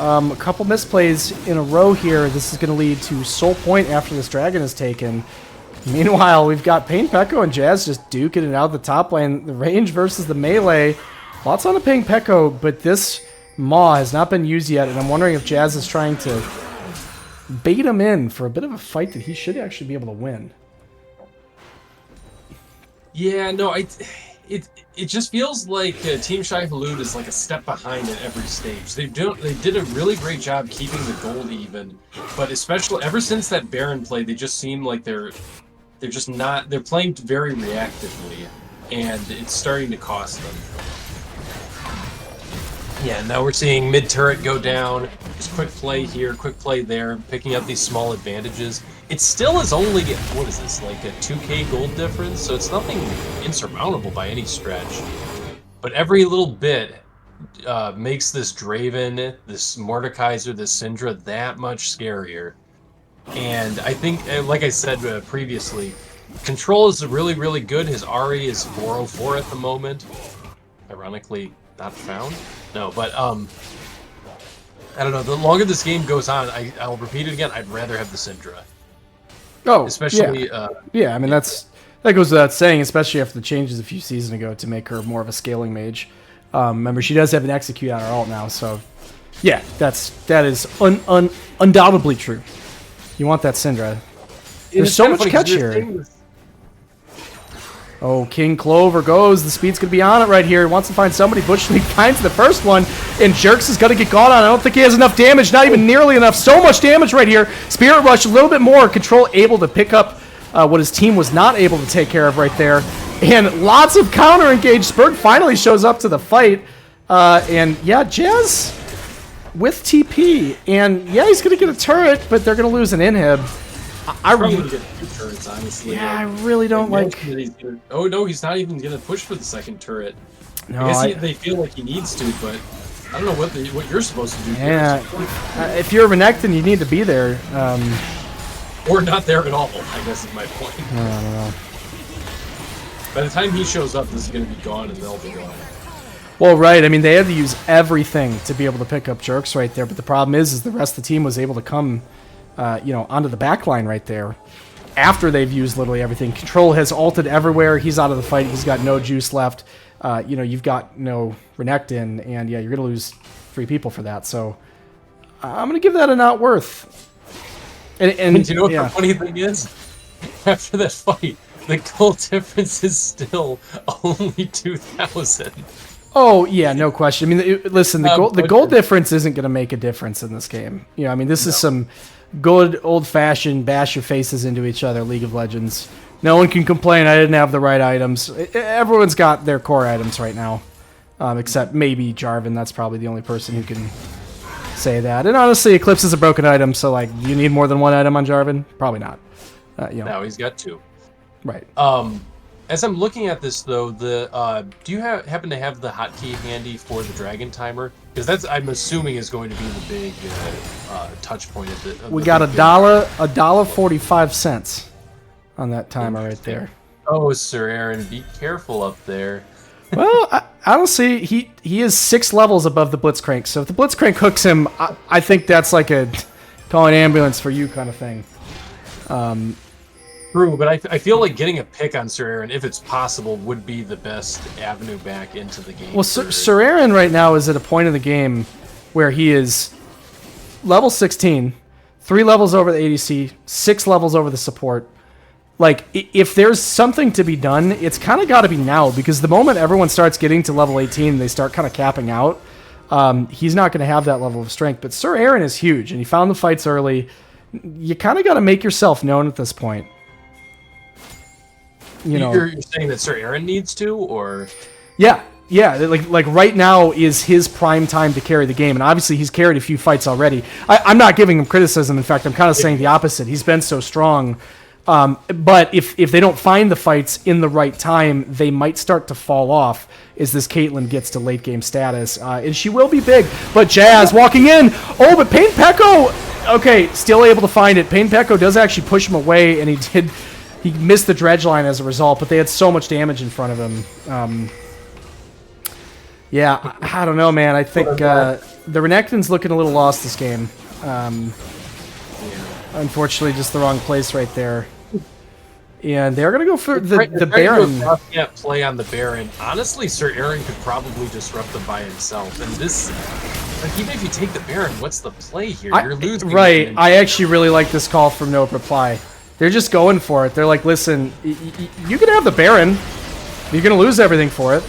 A couple misplays in a row here. This is going to lead to Soul Point after this dragon is taken. Meanwhile, we've got Pain Pekko and Jazz just duking it out of the top lane. The range versus the melee. Lots on the Pain Pekko, but this Maw has not been used yet, and I'm wondering if Jazz is trying to bait him in for a bit of a fight that he should actually be able to win. Yeah, no, it just feels like Team Shai Halud is like a step behind at every stage. They did a really great job keeping the gold even, but especially ever since that Abarn play, they just seem like they're playing very reactively, and it's starting to cost them. Yeah, now we're seeing mid turret go down. Just quick play here, quick play there, picking up these small advantages. It still is only, what is this, like a 2k gold difference? So it's nothing insurmountable by any stretch. But every little bit makes this Draven, this Mordekaiser, this Syndra that much scarier. And I think, like I said previously, control is really, really good. His Ahri is 404 at the moment. Ironically, not found? No, but, I don't know. The longer this game goes on, I'll repeat it again, I'd rather have the Syndra. Oh, especially, yeah, I mean, that goes without saying, especially after the changes a few seasons ago to make her more of a scaling mage. Remember, she does have an execute on her ult now, so yeah, that is undoubtedly true. You want that Syndra. There's so much catch here. Oh, King Clover goes. The speed's going to be on it right here. He wants to find somebody. Bush League finds the first one, and Jerks is going to get caught on. I don't think he has enough damage. Not even nearly enough. So much damage right here. Spirit Rush, a little bit more. Control able to pick up what his team was not able to take care of right there. And lots of counter engage. Spurg finally shows up to the fight. And yeah, Jazz with TP. And yeah, he's going to get a turret, but they're going to lose an inhib. I really get two turrets, honestly. Yeah, I really don't like. Oh no, he's not even gonna push for the second turret. No, I guess they feel like he needs to, but I don't know what you're supposed to do. Yeah, if you're a Renekton, you need to be there. Or not there at all. I guess is my point. I don't know. By the time he shows up, this is gonna be gone, and they'll be gone. Well, right. I mean, they had to use everything to be able to pick up Jerks right there, but the problem is the rest of the team was able to come. Onto the back line right there after they've used literally everything. Control has ulted everywhere. He's out of the fight. He's got no juice left. You've got no Renekton, and yeah, you're going to lose 3 people for that. So I'm going to give that a not worth. And you know what the funny thing is? After that fight, the goal difference is still only 2,000. Oh, yeah, no question. I mean, listen, the goal difference isn't going to make a difference in this game. I mean, this is some good old-fashioned bash your faces into each other League of Legends. No one can complain I didn't have the right items. Everyone's got their core items right now, except maybe Jarvan. That's probably the only person who can say that. And honestly, Eclipse is a broken item, so like, do you need more than one item on Jarvan? Probably not. No, he's got 2. Right. As I'm looking at this, though, do you happen to have the hotkey handy for the Dragon Timer? Because I'm assuming is going to be the big touch point of the. We got $1.45 on that timer right there. Oh, Sir Aaron, be careful up there. Well, honestly, he is 6 levels above the Blitzcrank. So if the Blitzcrank hooks him, I think that's like a call an ambulance for you kind of thing. True, but I feel like getting a pick on Sir Aaron, if it's possible, would be the best avenue back into the game. Well, Sir Aaron right now is at a point in the game where he is level 16, 3 levels over the ADC, 6 levels over the support. Like, if there's something to be done, it's kind of got to be now, because the moment everyone starts getting to level 18, they start kind of capping out. He's not going to have that level of strength, but Sir Aaron is huge, and he found the fights early. You kind of got to make yourself known at this point. You're saying that Sir Aaron needs to, or yeah, like right now is his prime time to carry the game, and obviously he's carried a few fights already. I'm not giving him criticism. In fact, I'm kind of saying the opposite. He's been so strong, but if they don't find the fights in the right time, they might start to fall off as this Caitlyn gets to late game status, and she will be big. But Jazz walking in. Oh, but Pain Pekko, okay, still able to find it. Pain Pekko does actually push him away, and he missed the dredge line as a result, but they had so much damage in front of him. Yeah, I don't know, man. I think the Renekton's looking a little lost this game. Unfortunately, just the wrong place right there. And they're going to go for the Baron. Can't play on the Baron. Honestly, Sir Aaron could probably disrupt them by himself. And this, like, even if you take the Baron, what's the play here? You're losing. Right. I actually really like this call from No Reply. They're just going for it. They're like, listen, you can have the Baron. You're going to lose everything for it.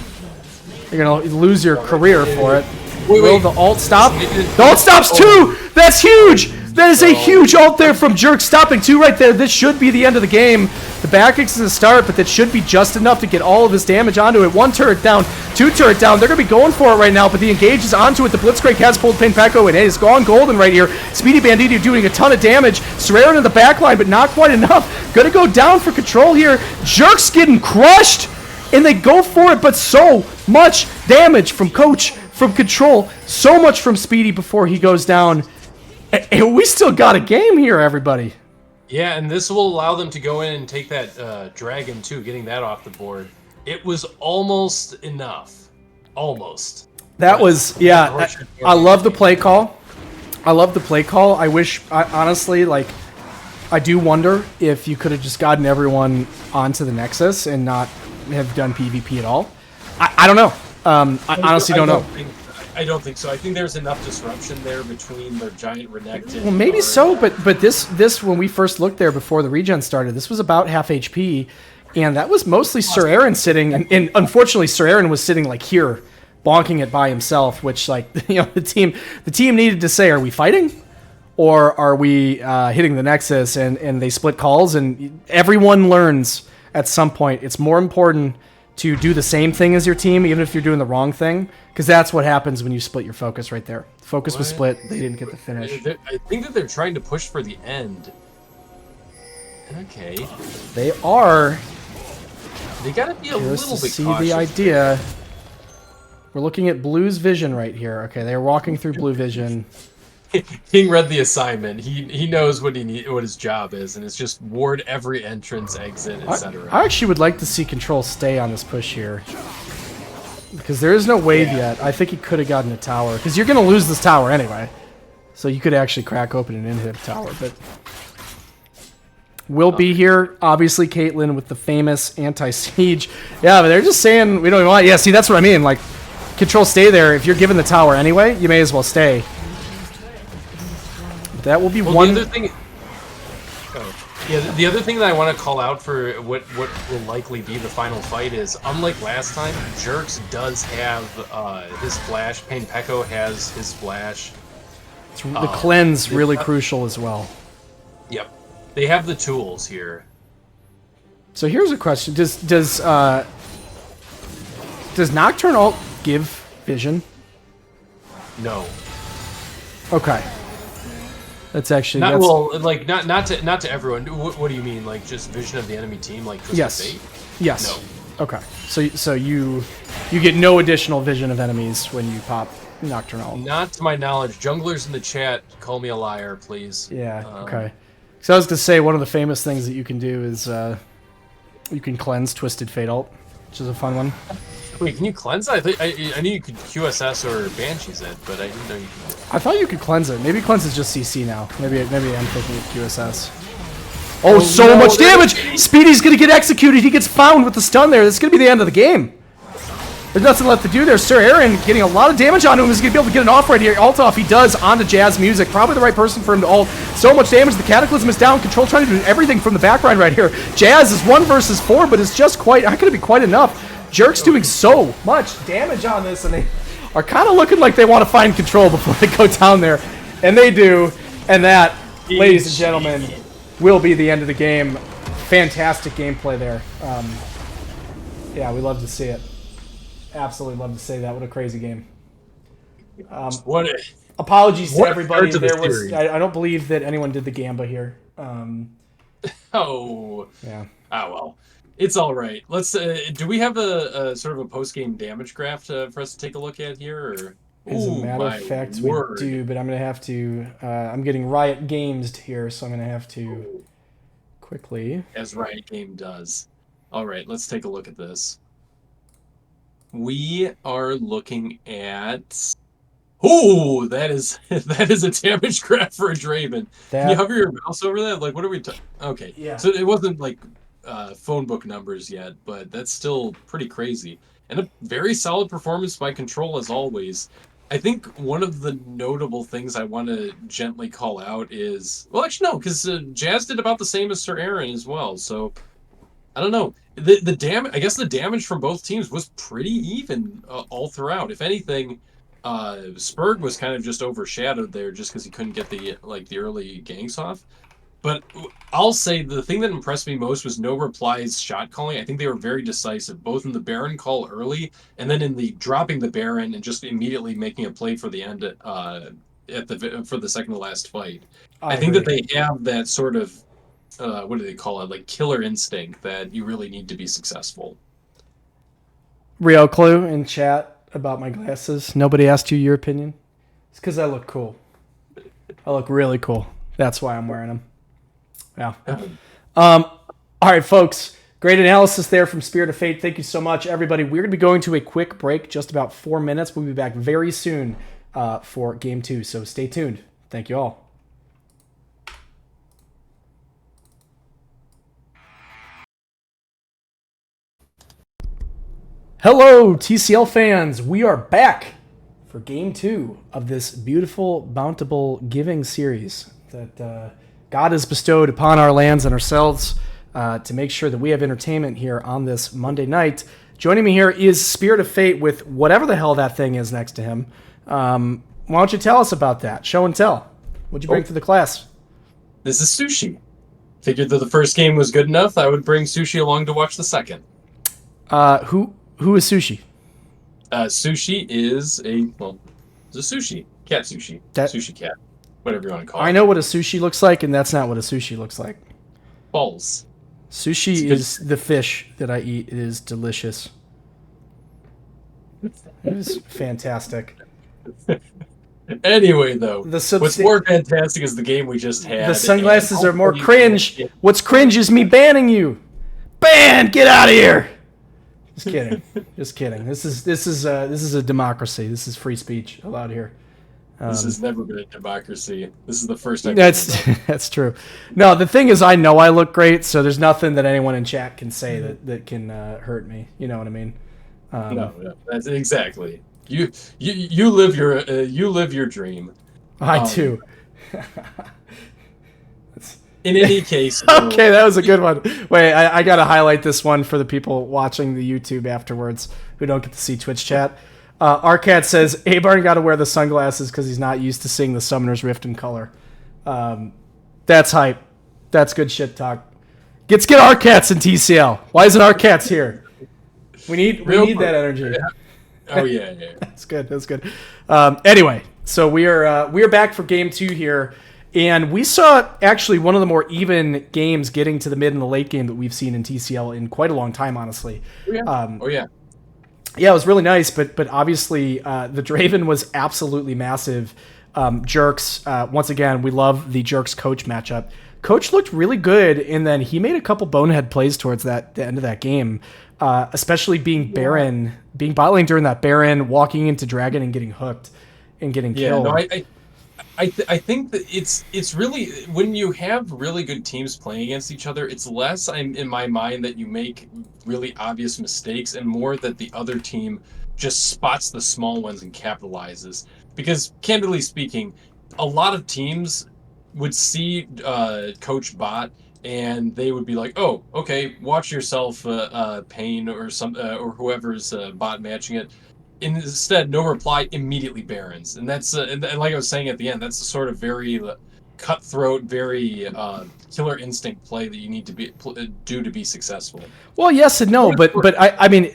You're going to lose your career for it. Will the ult stop? The ult stops too! That's huge! That is a huge ult there from Jerk, stopping two right there. This should be the end of the game. The back X is a start, but that should be just enough to get all of this damage onto it. One turret down, two turret down. They're going to be going for it right now, but the engage is onto it. The Blitzcrank has pulled Painpeko, and it is gone golden right here. Speedy Bandito doing a ton of damage. Serrano in the back line, but not quite enough. Going to go down for control here. Jerk's getting crushed, and they go for it, but so much damage from Coach, from Control. So much from Speedy before he goes down. And we still got a game here, everybody. Yeah, and this will allow them to go in and take that dragon, too, getting that off the board. It was almost enough. Almost. That was, yeah, I love the play call. I love the play call. I wish, honestly, like, I do wonder if you could have just gotten everyone onto the Nexus and not have done PvP at all. I don't know. I honestly don't know. I don't think so. I think there's enough disruption there between their giant Renekton. Well, maybe so, but this when we first looked there before the regen started, this was about half HP, and that was mostly Sir Aaron sitting, and unfortunately Sir Aaron was sitting like here, bonking it by himself, which, like, you know, the team needed to say, are we fighting, or are we hitting the Nexus? And they split calls, and everyone learns at some point it's more important to do the same thing as your team, even if you're doing the wrong thing, because that's what happens when you split your focus right there. Focus was split. They didn't get the finish. I think that they're trying to push for the end. Okay. They are. They gotta be a little bit cautious. See the idea. We're looking at Blue's vision right here. Okay, they're walking through Blue vision. King read the assignment. He knows what what his job is, and it's just ward every entrance, exit, etc. I actually would like to see Control stay on this push here, because there is no wave yet. I think he could have gotten a tower, because you're going to lose this tower anyway. So you could actually crack open an inhib tower, but we'll be here. Obviously, Caitlyn with the famous anti-siege. Yeah, but they're just saying we don't even want. Yeah, see, that's what I mean. Like, Control, stay there. If you're given the tower anyway, you may as well stay. That will be one. The other thing, the other thing that I want to call out for what will likely be the final fight is, unlike last time, Jerks does have his flash. Painpeko has his splash. The cleanse really crucial as well. Yep, they have the tools here. So here's a question: Does Nocturne ult give vision? No. Okay. That's actually not to everyone. What do you mean? Like, just vision of the enemy team, like Twisted Fate? Yes. No. Okay. So you get no additional vision of enemies when you pop Nocturnal. Not to my knowledge. Junglers in the chat, call me a liar, please. Yeah. Okay. So I was gonna say, one of the famous things that you can do is you can cleanse Twisted Fate ult, which is a fun one. Wait, can you cleanse that? I knew you could QSS or Banshees it, but I didn't know you could. I thought you could cleanse it. Maybe cleanse is just CC now. Maybe I'm thinking of QSS. Oh, so much damage! Speedy's gonna get executed. He gets found with the stun there. This is gonna be the end of the game. There's nothing left to do there. Sir Aaron getting a lot of damage onto him. He's gonna be able to get an off right here. Ult off. He does onto Jazz Music. Probably the right person for him to ult. So much damage. The Cataclysm is down. Control trying to do everything from the background right here. Jazz is 1 versus 4, but it's just not gonna be quite enough. Jerk's doing so much damage on this, and they are kind of looking like they want to find Control before they go down there. And they do. And that, ladies and gentlemen, will be the end of the game. Fantastic gameplay there. Yeah, we love to see it. Absolutely love to say that. What a crazy game. Apologies to everybody. I don't believe that anyone did the Gamba here. Oh. Yeah. Ah, well. It's all right. Let's. Do we have a sort of a post-game damage graph for us to take a look at here? Or? As a matter of fact, we do, but I'm going to have to... I'm getting Riot Games here, so I'm going to have to quickly... As Riot Game does. All right, let's take a look at this. We are looking at. Oh, that is a damage graph for a Draven. Can you That hover your mouse over that? Like, what are we? Okay, yeah. so it wasn't like phone book numbers yet, but that's still pretty crazy and a very solid performance by Control as always. I think one of the notable things I want to gently call out is well, actually no, because Jazz did about the same as Sir Aaron as well. So I don't know. The damage. I guess the damage from both teams was pretty even all throughout. If anything, Spurg was kind of just overshadowed there, just because he couldn't get the early ganks off. But I'll say the thing that impressed me most was No Reply's shot calling. I think they were very decisive, both in the Baron call early and then in the dropping the Baron and just immediately making a play for the end at the for the second to last fight. I I think that agree. they have that sort of what do they call it? Like killer instinct that you really need to be successful. Real clue in chat about my glasses. Nobody asked you your opinion. It's because I look cool. I look really cool. That's why I'm wearing them. Yeah. All right, folks. Great analysis there from Spirit of Fate. Thank you so much, everybody. We're going to be going to a quick break, just about 4 minutes. We'll be back very soon for Game 2, so stay tuned. Thank you all. Hello, TCL fans. We are back for Game 2 of this beautiful, bountiful giving series that God has bestowed upon our lands and ourselves to make sure that we have entertainment here on this Monday night. Joining me here is Spirit of Fate with whatever the hell that thing is next to him. Why don't you tell us about that? Show and tell. What'd you bring to the class? This is sushi. Figured that the first game was good enough, I would bring sushi along to watch the second. Who is Sushi? Sushi is it's a sushi. Cat sushi. Sushi cat. Whatever you want to call it. I know what a sushi looks like, and that's not what a sushi looks like. Balls. Sushi is the fish that I eat. It is delicious. It is fantastic. Anyway, though, what's more fantastic is the game we just had. The sunglasses are more cringe. What's cringe is me banning you. Ban! Get out of here! Just kidding. Just kidding. This is a democracy. This is free speech allowed here. This has never been a democracy. This is the first time. That's true. No, the thing is, I know I look great, so there's nothing that anyone in chat can say that can hurt me. You know what I mean? No, that's exactly. You live your dream. I do. In any case. Okay, that was a good one. Wait, I got to highlight this one for the people watching the YouTube afterwards who don't get to see Twitch chat. Arcat says, Abarn got to wear the sunglasses because he's not used to seeing the Summoner's Rift in color. That's hype. That's good shit talk. Let's get Arcats in TCL. Why isn't Arcats here? We need that energy. Yeah. Oh, yeah. That's good. That's good. Anyway, so we are back for Game 2 here. And we saw actually one of the more even games getting to the mid and the late game that we've seen in TCL in quite a long time, honestly. Yeah. Yeah, it was really nice, but obviously the Draven was absolutely massive. Jerks, once again, we love the Jerks Coach matchup. Coach looked really good, and then he made a couple bonehead plays towards the end of that game, especially being Baron, being bot lane during that Baron, walking into Dragon and getting hooked and getting killed. No, I think that it's really when you have really good teams playing against each other, it's less in my mind that you make really obvious mistakes and more that the other team just spots the small ones and capitalizes. Because candidly speaking, a lot of teams would see Coach Bot and they would be like, "Oh, okay, watch yourself, Payne or whoever's bot matching it." Instead, No Reply immediately barons, and that's and like I was saying at the end, that's the sort of very cutthroat, very killer instinct play that you need to do to be successful. Well, yes and no, but I mean,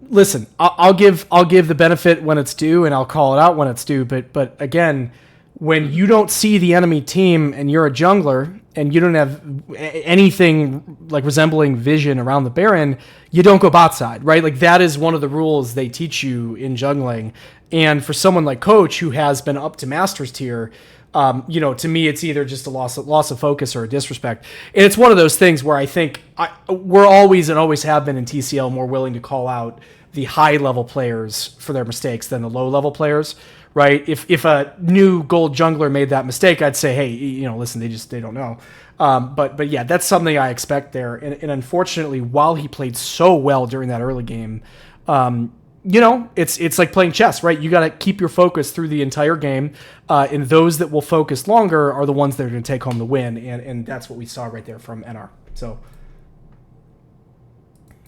listen, I'll give the benefit when it's due, and I'll call it out when it's due. But again, when you don't see the enemy team and you're a jungler and you don't have anything like resembling vision around the Baron, you don't go bot side, right? Like that is one of the rules they teach you in jungling. And for someone like Coach who has been up to Masters tier, to me, it's either just a loss of focus or a disrespect. And it's one of those things where I think we're always and always have been in TCL more willing to call out the high level players for their mistakes than the low level players, right? If a new gold jungler made that mistake, I'd say, hey, listen, they don't know. But yeah, that's something I expect there. And unfortunately, while he played so well during that early game, it's like playing chess, right? You got to keep your focus through the entire game, and those that will focus longer are the ones that are going to take home the win, and that's what we saw right there from NR. So,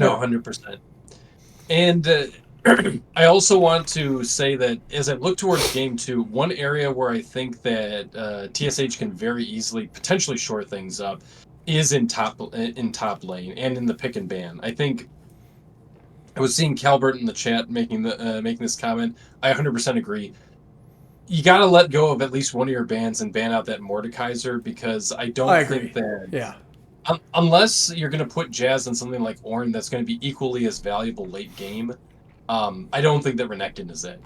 no, 100%. And I also want to say that as I look towards game 2, one area where I think that TSH can very easily potentially short things up is in top lane and in the pick and ban. I think I was seeing Calbert in the chat making this comment. I 100% agree. You got to let go of at least one of your bans and ban out that Mordekaiser, because I don't think that unless you're going to put Jazz on something like Ornn that's going to be equally as valuable late game, I don't think that Renekton is it.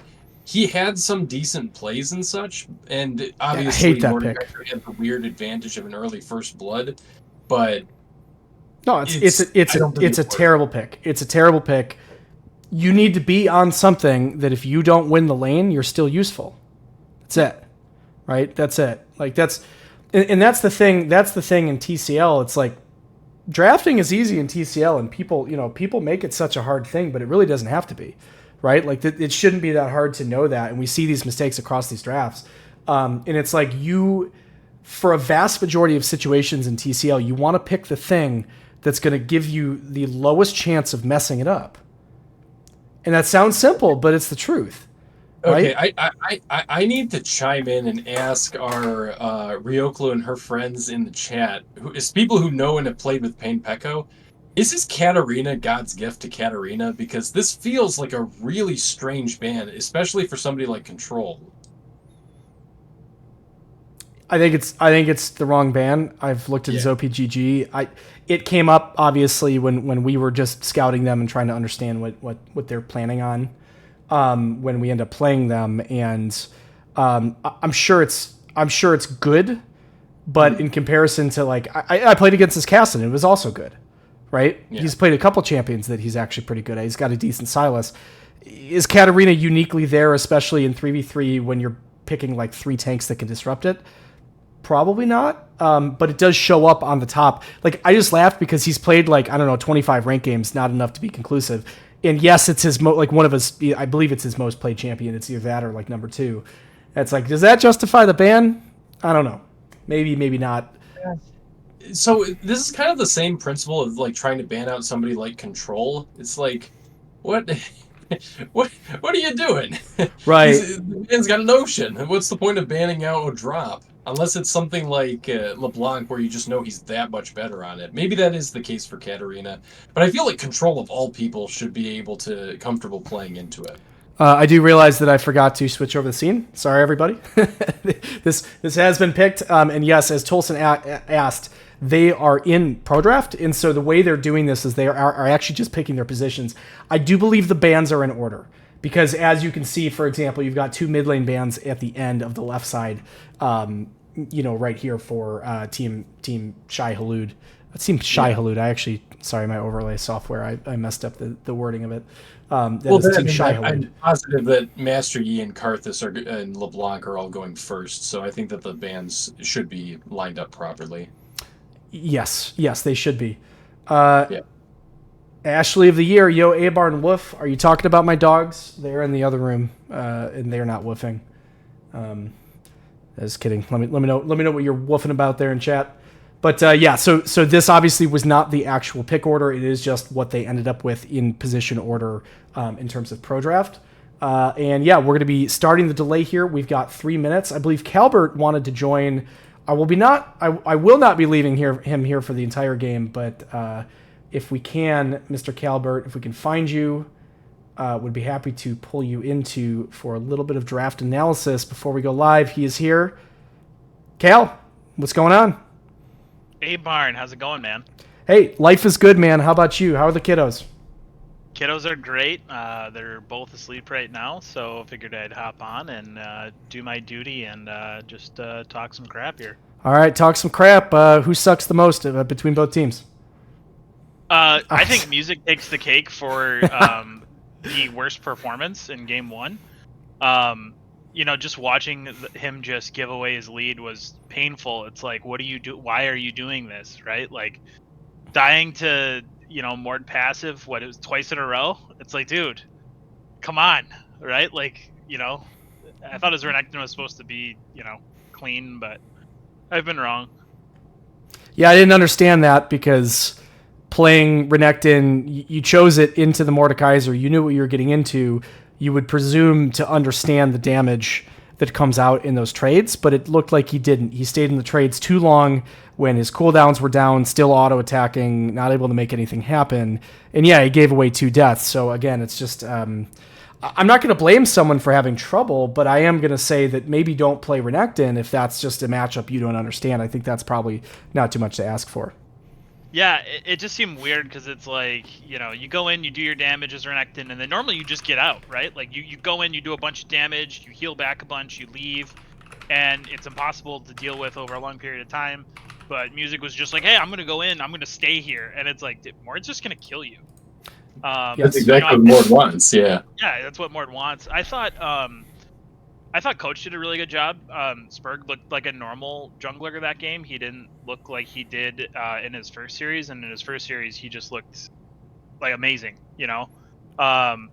He had some decent plays and such, and obviously Mordekaiser had the weird advantage of an early first blood, but no, it's a terrible pick. It's a terrible pick. You need to be on something that if you don't win the lane, you're still useful. That's it, right? That's it. Like that's the thing. That's the thing in TCL. It's like drafting is easy in TCL, and people make it such a hard thing, but it really doesn't have to be, right? Like it shouldn't be that hard to know that. And we see these mistakes across these drafts, and it's like for a vast majority of situations in TCL, you want to pick the thing that's going to give you the lowest chance of messing it up. And that sounds simple, but it's the truth. Right? Okay, I need to chime in and ask our Ryoklu and her friends in the chat, people who know and have played with Pain Pekko, is this Katarina God's gift to Katarina? Because this feels like a really strange ban, especially for somebody like Control. I think it's the wrong ban. I've looked at his OPGG. It came up obviously when we were just scouting them and trying to understand what they're planning on when we end up playing them, and I'm sure it's good, but in comparison to like I played against this cast and it was also good, right? Yeah. He's played a couple champions that he's actually pretty good at. He's got a decent Silas. Is Katarina uniquely there, especially in 3v3 when you're picking like 3 tanks that can disrupt it? Probably not, but it does show up on the top. Like, I just laughed because he's played, 25 ranked games, not enough to be conclusive. And yes, it's his one of his, I believe it's his most played champion. It's either that or, number 2. It's like, does that justify the ban? I don't know. Maybe not. So this is kind of the same principle of, trying to ban out somebody like Control. It's like, what... what are you doing? Right. The man's got an ocean. What's the point of banning out a drop? Unless it's something like LeBlanc, where you just know he's that much better on it. Maybe that is the case for Katarina. But I feel like Control of all people should be able to comfortable playing into it. I do realize that I forgot to switch over the scene. Sorry, everybody. This has been picked. And yes, as Tolson asked, they are in Pro Draft, and so the way they're doing this is they are actually just picking their positions. I do believe the bans are in order, because as you can see, for example, you've got 2 mid lane bans at the end of the left side, right here for Team Shai Halud. Team Shai Halud. Sorry, my overlay software, I messed up the wording of it. I'm positive that Master Yi and Karthus and LeBlanc are all going first, so I think that the bans should be lined up properly. Yes, they should be. Ashley of the Year, yo, Abarn woof. Are you talking about my dogs? They're in the other room, and they're not woofing. Just kidding. Let me know what you're woofing about there in chat. But so this obviously was not the actual pick order. It is just what they ended up with in position order in terms of Pro Draft. We're going to be starting the delay here. We've got 3 minutes. I believe Calbert wanted to join. I will not be leaving him here for the entire game, but if we can, Mr. Calbert, if we can find you, would be happy to pull you into for a little bit of draft analysis before we go live. He is here. Cal, what's going on? Hey, Barn, how's it going, man? Hey, life is good, man. How about you? How are the kiddos? Kiddos are great. They're both asleep right now, so figured I'd hop on and do my duty and just talk some crap here. All right, talk some crap. Who sucks the most between both teams? I think music takes the cake for the worst performance in game 1. Just watching him just give away his lead was painful. It's like, what do you do? Why are you doing this? Right? Like dying to, Mord passive, what, it was twice in a row. It's like, dude, come on. Right? Like, I thought his Renekton was supposed to be, clean, but I've been wrong. Yeah, I didn't understand that because playing Renekton, you chose it into the Mordekaiser. You knew what you were getting into. You would presume to understand the damage that comes out in those trades, but it looked like he didn't. He stayed in the trades too long when his cooldowns were down, still auto-attacking, not able to make anything happen. And yeah, he gave away 2 deaths. So again, it's just... I'm not going to blame someone for having trouble, but I am going to say that maybe don't play Renekton if that's just a matchup you don't understand. I think that's probably not too much to ask for. Yeah, it just seemed weird because it's like, you go in, you do your damage as Renekton, and then normally you just get out, right? Like, you go in, you do a bunch of damage, you heal back a bunch, you leave, and it's impossible to deal with over a long period of time. But Music was just like, hey, I'm going to go in, I'm going to stay here. And it's like, Mord's just going to kill you. That's exactly what Mord wants, yeah. Yeah, that's what Mord wants. I thought Coach did a really good job. Spurg looked like a normal jungler that game. He didn't look like he did in his first series, and in his first series, he just looked like amazing. Well,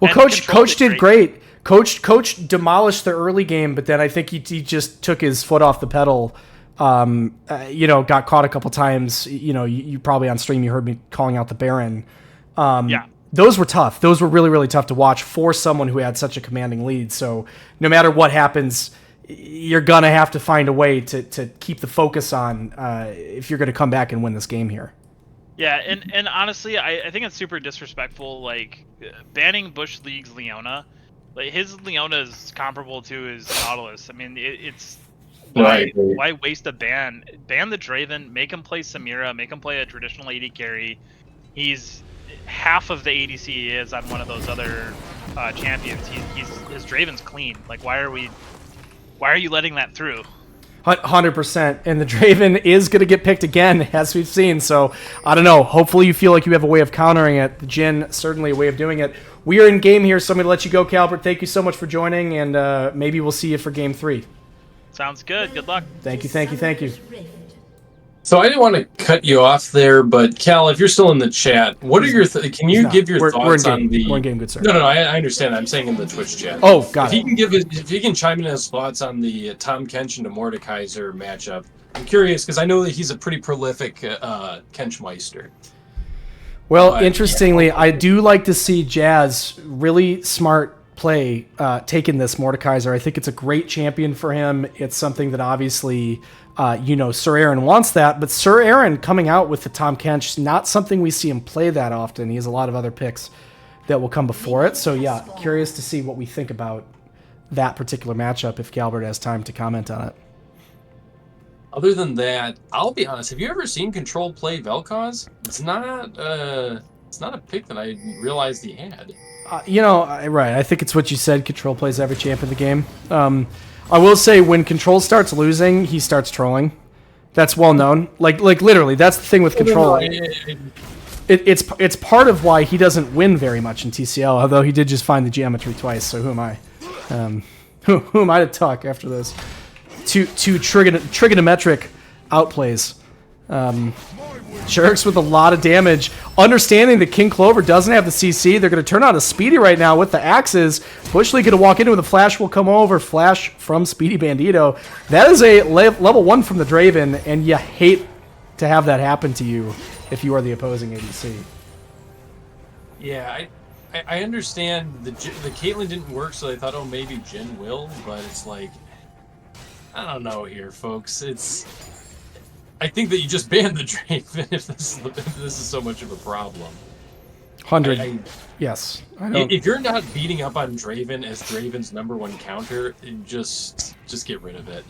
Coach did great. Coach demolished the early game, but then I think he just took his foot off the pedal. Got caught a couple times. You probably on stream you heard me calling out the Baron. Yeah. Those were tough. Those were really, really tough to watch for someone who had such a commanding lead. So no matter what happens, you're going to have to find a way to keep the focus on if you're going to come back and win this game here. Yeah, and honestly, I think it's super disrespectful, like, banning Bush League's Leona. Like, his Leona is comparable to his Nautilus. I mean, it's... Why waste a ban? Ban the Draven, make him play Samira, make him play a traditional AD carry. He's... half of the ADC he is on one of those other champions. His Draven's clean. Like, why are you letting that through? 100%. And the Draven is going to get picked again, as we've seen. So, I don't know. Hopefully you feel like you have a way of countering it. The Jhin, certainly a way of doing it. We are in game here, so I'm going to let you go, Calbert. Thank you so much for joining, and maybe we'll see you for game 3. Sounds good. Good luck. Thank you. So I didn't want to cut you off there, but Cal, if you're still in the chat, what are your can you give your thoughts on the? We're in game, good sir. No, I understand. I'm saying in the Twitch chat. Oh, got it. If he can chime in his thoughts on the Tom Kenshin to Mordekaiser matchup, I'm curious because I know that he's a pretty prolific Kenchmeister. Well, interestingly, I do like to see Jazz really smart play taking this Mordekaiser. I think it's a great champion for him. It's something that obviously. Sir Aaron wants that, but Sir Aaron coming out with the Tom Kench, not something we see him play that often. He has a lot of other picks that will come before it. So yeah, curious to see what we think about that particular matchup if Galbert has time to comment on it. Other than that, I'll be honest. Have you ever seen Control play Vel'Koz? It's not a pick that I realized he had. Right. I think it's what you said. Control plays every champ in the game. I will say when Control starts losing, he starts trolling. That's well known. Like literally, that's the thing with Control. It's part of why he doesn't win very much in TCL. Although he did just find the geometry twice. So who am I? Who am I to talk after those two trigonometric outplays? Jerks with a lot of damage. Understanding that King Clover doesn't have the CC, they're going to turn on a Speedy right now with the axes. Bush League going to walk into it, the flash will come over. Flash from Speedy Bandito. That is a level 1 from the Draven, and you hate to have that happen to you if you are the opposing ADC. Yeah, I understand the Caitlyn didn't work, so they thought, oh, maybe Jhin will, but it's like, I don't know here, folks. I think that you just banned the Draven if this is so much of a problem. 100. Yes. If you're not beating up on Draven as Draven's #1 counter, just get rid of it.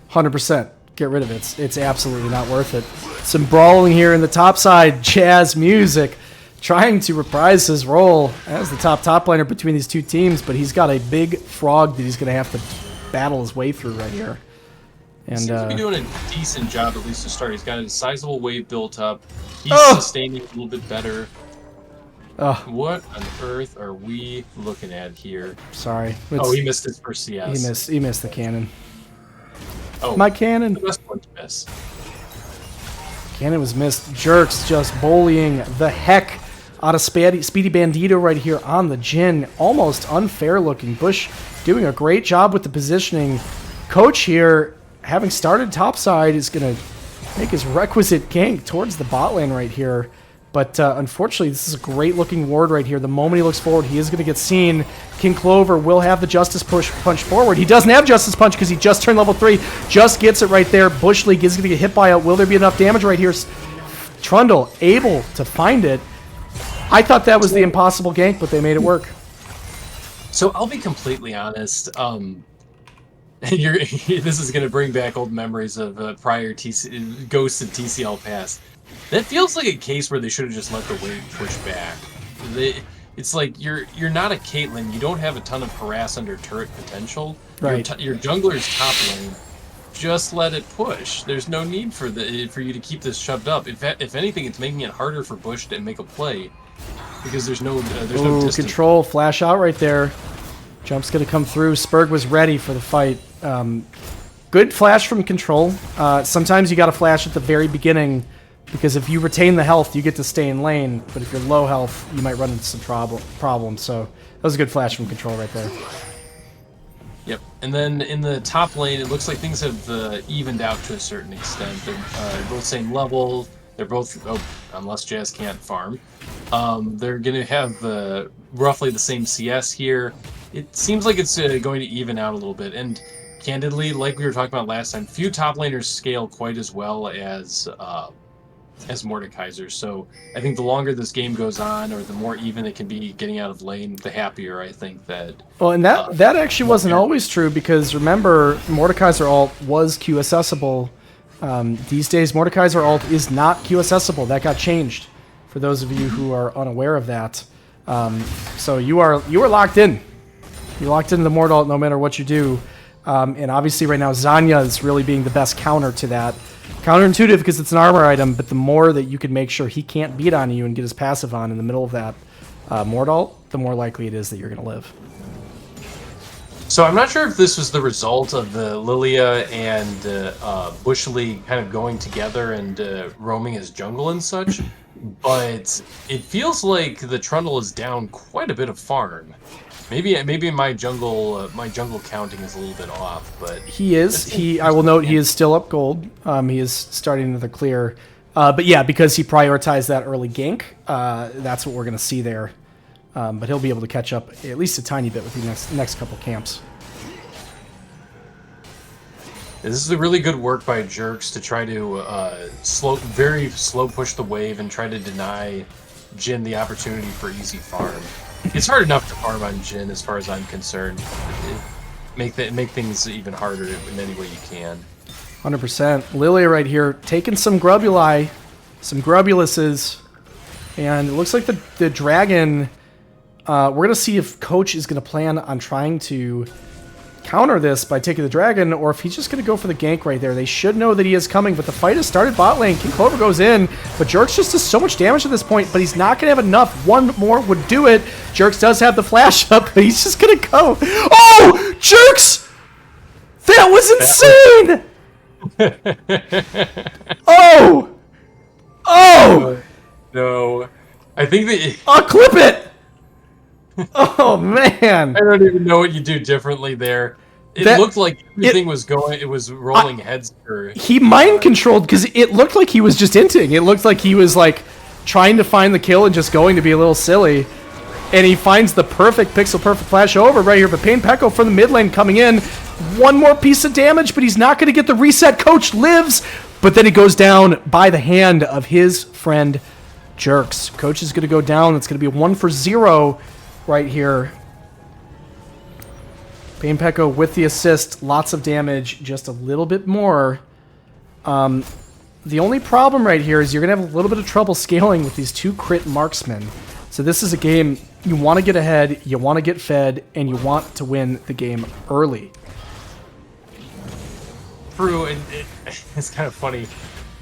100%. Get rid of it. It's absolutely not worth it. Some brawling here in the top side. Jazz Music trying to reprise his role as the top laner between these two teams, but he's got a big frog that he's going to have to battle his way through right here. And seems to be doing a decent job, at least to start. He's got a sizable wave built up. He's sustaining a little bit better. What on earth are we looking at here? Sorry. Oh, he missed his first CS. He missed the cannon. Oh, My cannon. the best one to miss. Cannon was missed. Jerks just bullying the heck out of Speedy Bandito right here on the Jhin. Almost unfair looking. Bush doing a great job with the positioning. Coach here, having started topside, is going to make his requisite gank towards the bot lane right here. But unfortunately, this is a great looking ward right here. The moment he looks forward, he is going to get seen. King Clover will have the Justice Punch forward. He doesn't have Justice Punch because he just turned level 3. Just gets it right there. Bush League is going to get hit by it. Will there be enough damage right here? Trundle able to find it. I thought that was the impossible gank, but they made it work. So I'll be completely honest. This is going to bring back old memories of prior ghosted TCL past. That feels like a case where they should have just let the wave push back. It's like you're not a Caitlyn. You don't have a ton of harass under turret potential. Right. Your jungler's top lane. Just let it push. There's no need for you to keep this shoved up. If anything, it's making it harder for Bush to make a play because there's no distance. Control flash out right there. Jump's gonna come through. Spurg was ready for the fight. Good flash from Control. Sometimes you got to flash at the very beginning because if you retain the health, you get to stay in lane. But if you're low health, you might run into some problems. So that was a good flash from Control right there. Yep, and then in the top lane, it looks like things have evened out to a certain extent. They're both same level. They're both, unless Jazz can't farm, they're going to have roughly the same CS here. It seems like it's going to even out a little bit. And candidly, like we were talking about last time, few top laners scale quite as well as Mordekaiser. So I think the longer this game goes on, or the more even it can be getting out of lane, the happier I think that. Well, and that actually wasn't always true because remember, Mordekaiser ult was Q accessible. These days, Mordekaiser ult is not Q accessible. That got changed. For those of you who are unaware of that, so you are locked in. You're locked into the Mord ult no matter what you do. And obviously, right now, Zanya is really being the best counter to that. Counterintuitive because it's an armor item, but the more that you can make sure he can't beat on you and get his passive on in the middle of that Mord ult, the more likely it is that you're going to live. So I'm not sure if this was the result of the Lilia and Bush League kind of going together and roaming as jungle and such, but it feels like the Trundle is down quite a bit of farm. Maybe my jungle counting is a little bit off, but he is. I will note he is still up gold. He is starting another clear, but yeah, because he prioritized that early gank, that's what we're going to see there. But he'll be able to catch up at least a tiny bit with the next couple camps. This is a really good work by Jerks to try to very slow push the wave and try to deny Jhin the opportunity for easy farm. It's hard enough to farm on Jhin as far as I'm concerned. Make things even harder in any way you can. 100%. Lilia right here taking some Grubuli, some Grubuluses, and it looks like the dragon. We're gonna see if Coach is gonna plan on trying to counter this by taking the dragon, or if he's just gonna go for the gank right there. They should know that he is coming, but the fight has started bot lane. King Clover goes in, but Jerks just does so much damage at this point, but he's not gonna have enough. One more would do it. Jerks does have the flash up, but he's just gonna go. Oh, Jerks! That was insane! Oh! No. I think that... Oh, clip it! Oh, man. I don't even know what you do differently there. It looked like everything was going... It was rolling heads for... He mind controlled because it looked like he was just inting. It looked like he was, like, trying to find the kill and just going to be a little silly. And he finds the pixel perfect flash over right here. But Pain Pekko from the mid lane coming in. One more piece of damage, but he's not going to get the reset. Coach lives, but then he goes down by the hand of his friend Jerks. Coach is going to go down. It's going to be 1-for-0 right here. Pain Pekko with the assist. Lots of damage, just a little bit more. The only problem right here is you're going to have a little bit of trouble scaling with these two crit marksmen. So this is a game you want to get ahead, you want to get fed, and you want to win the game early. True, and it's kind of funny.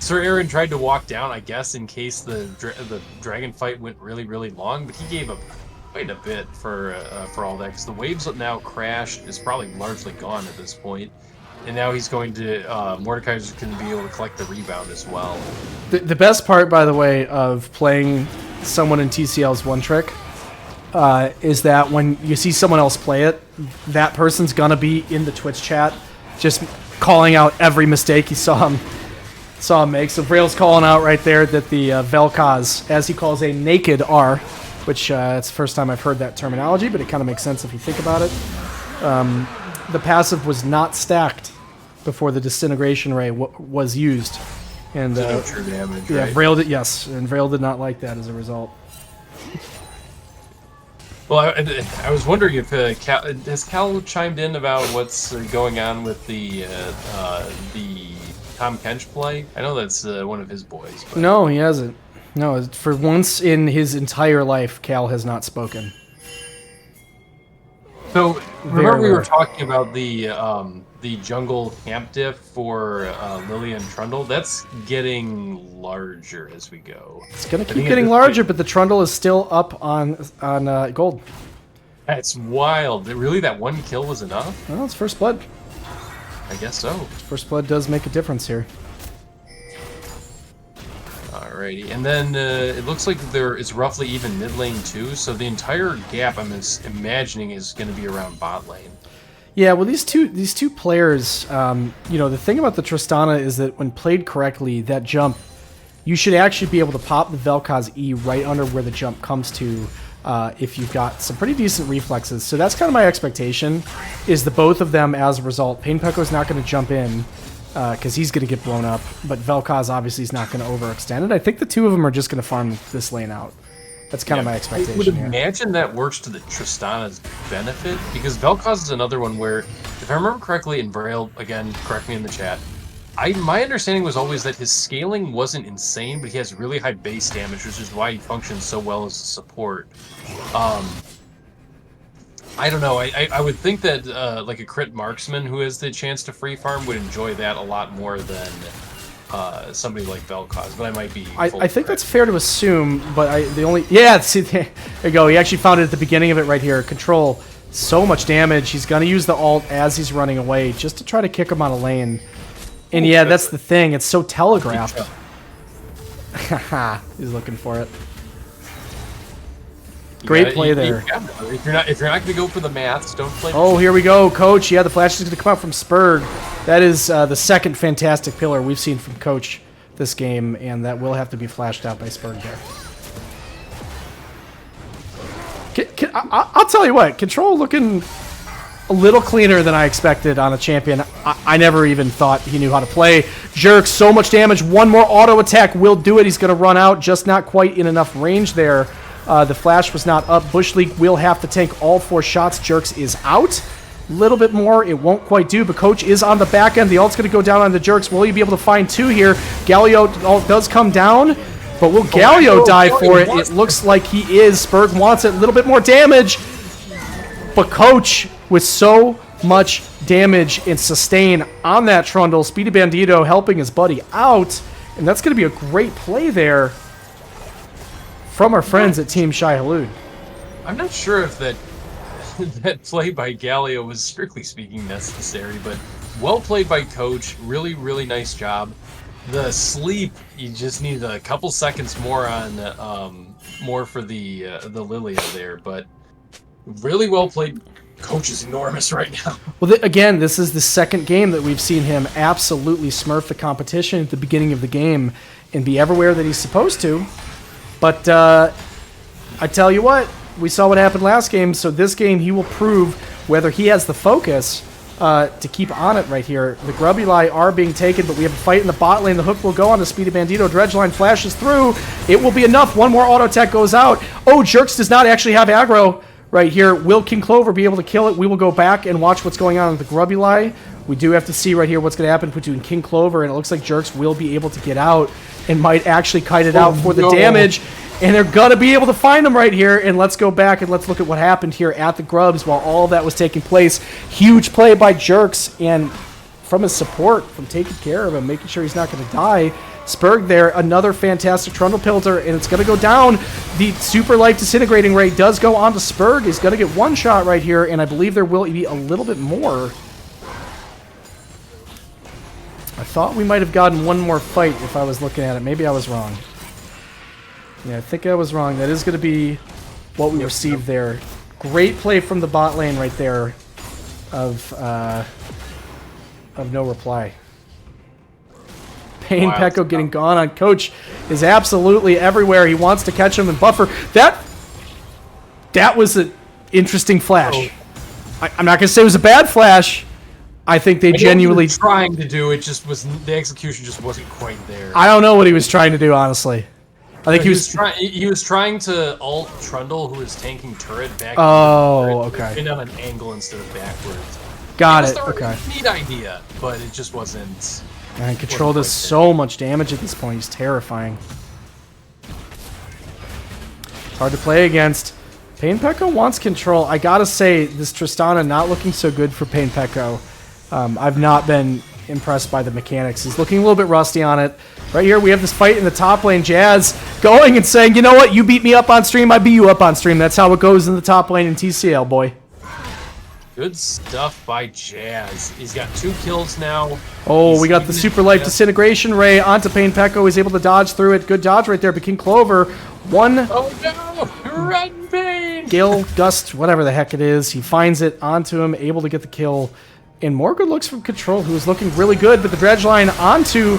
Sir Aaron tried to walk down, I guess, in case the dragon fight went really, really long, but he gave up quite a bit for all that, because the waves now crashed is probably largely gone at this point, and now he's going to Mordecai's going to be able to collect the rebound as well. The best part, by the way, of playing someone in TCL's one trick is that when you see someone else play it, that person's gonna be in the Twitch chat, just calling out every mistake he saw him make. So Vrail's calling out right there that the Vel'Koz, as he calls a naked R, which it's the first time I've heard that terminology, but it kind of makes sense if you think about it. The passive was not stacked before the disintegration ray was used, and no true damage. Yeah, right? Vrail did, yes, and Vrail did not like that as a result. Well, I was wondering if has Cal chimed in about what's going on with the Tom Kench play? I know that's one of his boys. But... No, he hasn't. No, for once in his entire life, Cal has not spoken. So remember we were talking about the jungle camp diff for Lily and Trundle? That's getting larger as we go. It's gonna keep getting larger, but the Trundle is still up on gold. That's wild. Really, that one kill was enough? Well, it's first blood. I guess so. First blood does make a difference here. Alrighty, and then it looks like there is roughly even mid lane too, so the entire gap I'm imagining is going to be around bot lane. Yeah, well, these two players, the thing about the Tristana is that when played correctly, that jump, you should actually be able to pop the Vel'Koz E right under where the jump comes to if you've got some pretty decent reflexes. So that's kind of my expectation, is the both of them as a result. Pain Pekko's not going to jump in, because he's going to get blown up, but Vel'Koz obviously is not going to overextend it. I think the two of them are just going to farm this lane out. That's kind of my expectation. I would here. imagine that works to the Tristana's benefit, because Vel'Koz is another one where, if I remember correctly, and Braille, again, correct me in the chat, my understanding was always that his scaling wasn't insane, but he has really high base damage, which is why he functions so well as a support. I don't know. I would think that like a crit marksman who has the chance to free farm would enjoy that a lot more than somebody like Vel'Koz, but I might be. I think that's fair to assume, but see, there you go. He actually found it at the beginning of it right here. Control, so much damage. He's gonna use the ult as he's running away just to try to kick him out of lane. And yeah, that's the thing. It's so telegraphed. He's looking for it. Great play there. If you're not going to go for the maths, don't play. Oh, here we go, Coach. Yeah, the flash is going to come out from Spurg. That is the second fantastic pillar we've seen from Coach this game, and that will have to be flashed out by Spurg there. I'll tell you what, Control looking a little cleaner than I expected on a champion I never even thought he knew how to play. Jerk, so much damage. One more auto attack will do it. He's going to run out, just not quite in enough range there. The flash was not up. Bush League will have to tank all 4 shots. Jerks is out. A little bit more. It won't quite do, but Coach is on the back end. The ult's going to go down on the Jerks. Will he be able to find 2 here? Galio ult does come down, but will Galio die for it? It looks like he is. Spurg wants it. A little bit more damage, but Coach with so much damage and sustain on that Trundle. Speedy Bandito helping his buddy out, and that's going to be a great play there from our friends at Team Shai Halud. I'm not sure if that play by Galio was strictly speaking necessary, but well played by Coach. Really, really nice job. The sleep, you just need a couple seconds more on more for the Lilia there, but really well played. Coach is enormous right now. Well, again, this is the second game that we've seen him absolutely smurf the competition at the beginning of the game and be everywhere that he's supposed to. But I tell you what, we saw what happened last game, so this game he will prove whether he has the focus to keep on it right here. The Grubby are being taken, but we have a fight in the bot lane. The hook will go on to Speedy Bandito. Dredgeline flashes through. It will be enough. One more auto attack goes out. Oh, Jerks does not actually have aggro right here. Will King Clover be able to kill it? We will go back and watch what's going on with the Grubby. We do have to see right here what's going to happen between King Clover, and it looks like Jerks will be able to get out and might actually kite it out for the damage. And they're going to be able to find him right here. And let's go back and let's look at what happened here at the Grubs while all of that was taking place. Huge play by Jerks. And from his support, from taking care of him, making sure he's not going to die. Spurg there, another fantastic Trundle Pilter, and it's going to go down. The super light disintegrating ray does go onto Spurg. He's going to get one shot right here, and I believe there will be a little bit more. I thought we might have gotten one more fight if I was looking at it. Maybe I was wrong. Yeah, I think I was wrong. That is going to be what we received there. Great play from the bot lane right there of no reply. Pain Pekko getting gone on Coach is absolutely everywhere. He wants to catch him and buffer. That was an interesting flash. I'm not going to say it was a bad flash. I think they genuinely trying to do it. Just was the execution just wasn't quite there. I don't know what he was trying to do, honestly. I think he was trying to ult Trundle, who was tanking turret back. Oh, okay. And on an angle instead of backwards. Got it. Okay. Neat idea, but it just wasn't. And Control does so much damage at this point. He's terrifying. It's hard to play against. Pain Pekko wants Control. I gotta say, this Tristana not looking so good for Pain Pekko. I've not been impressed by the mechanics. He's looking a little bit rusty on it. Right here, we have this fight in the top lane. Jazz going and saying, you know what? You beat me up on stream, I beat you up on stream. That's how it goes in the top lane in TCL, boy. Good stuff by Jazz. He's got 2 kills now. Oh, we got the super light disintegration ray onto Pain Pekko. He's able to dodge through it. Good dodge right there. But King Clover, one. Oh no! Run, Pain! Gale, Gust, whatever the heck it is. He finds it onto him, able to get the kill. And more good looks from Control, who is looking really good. But the dredge line onto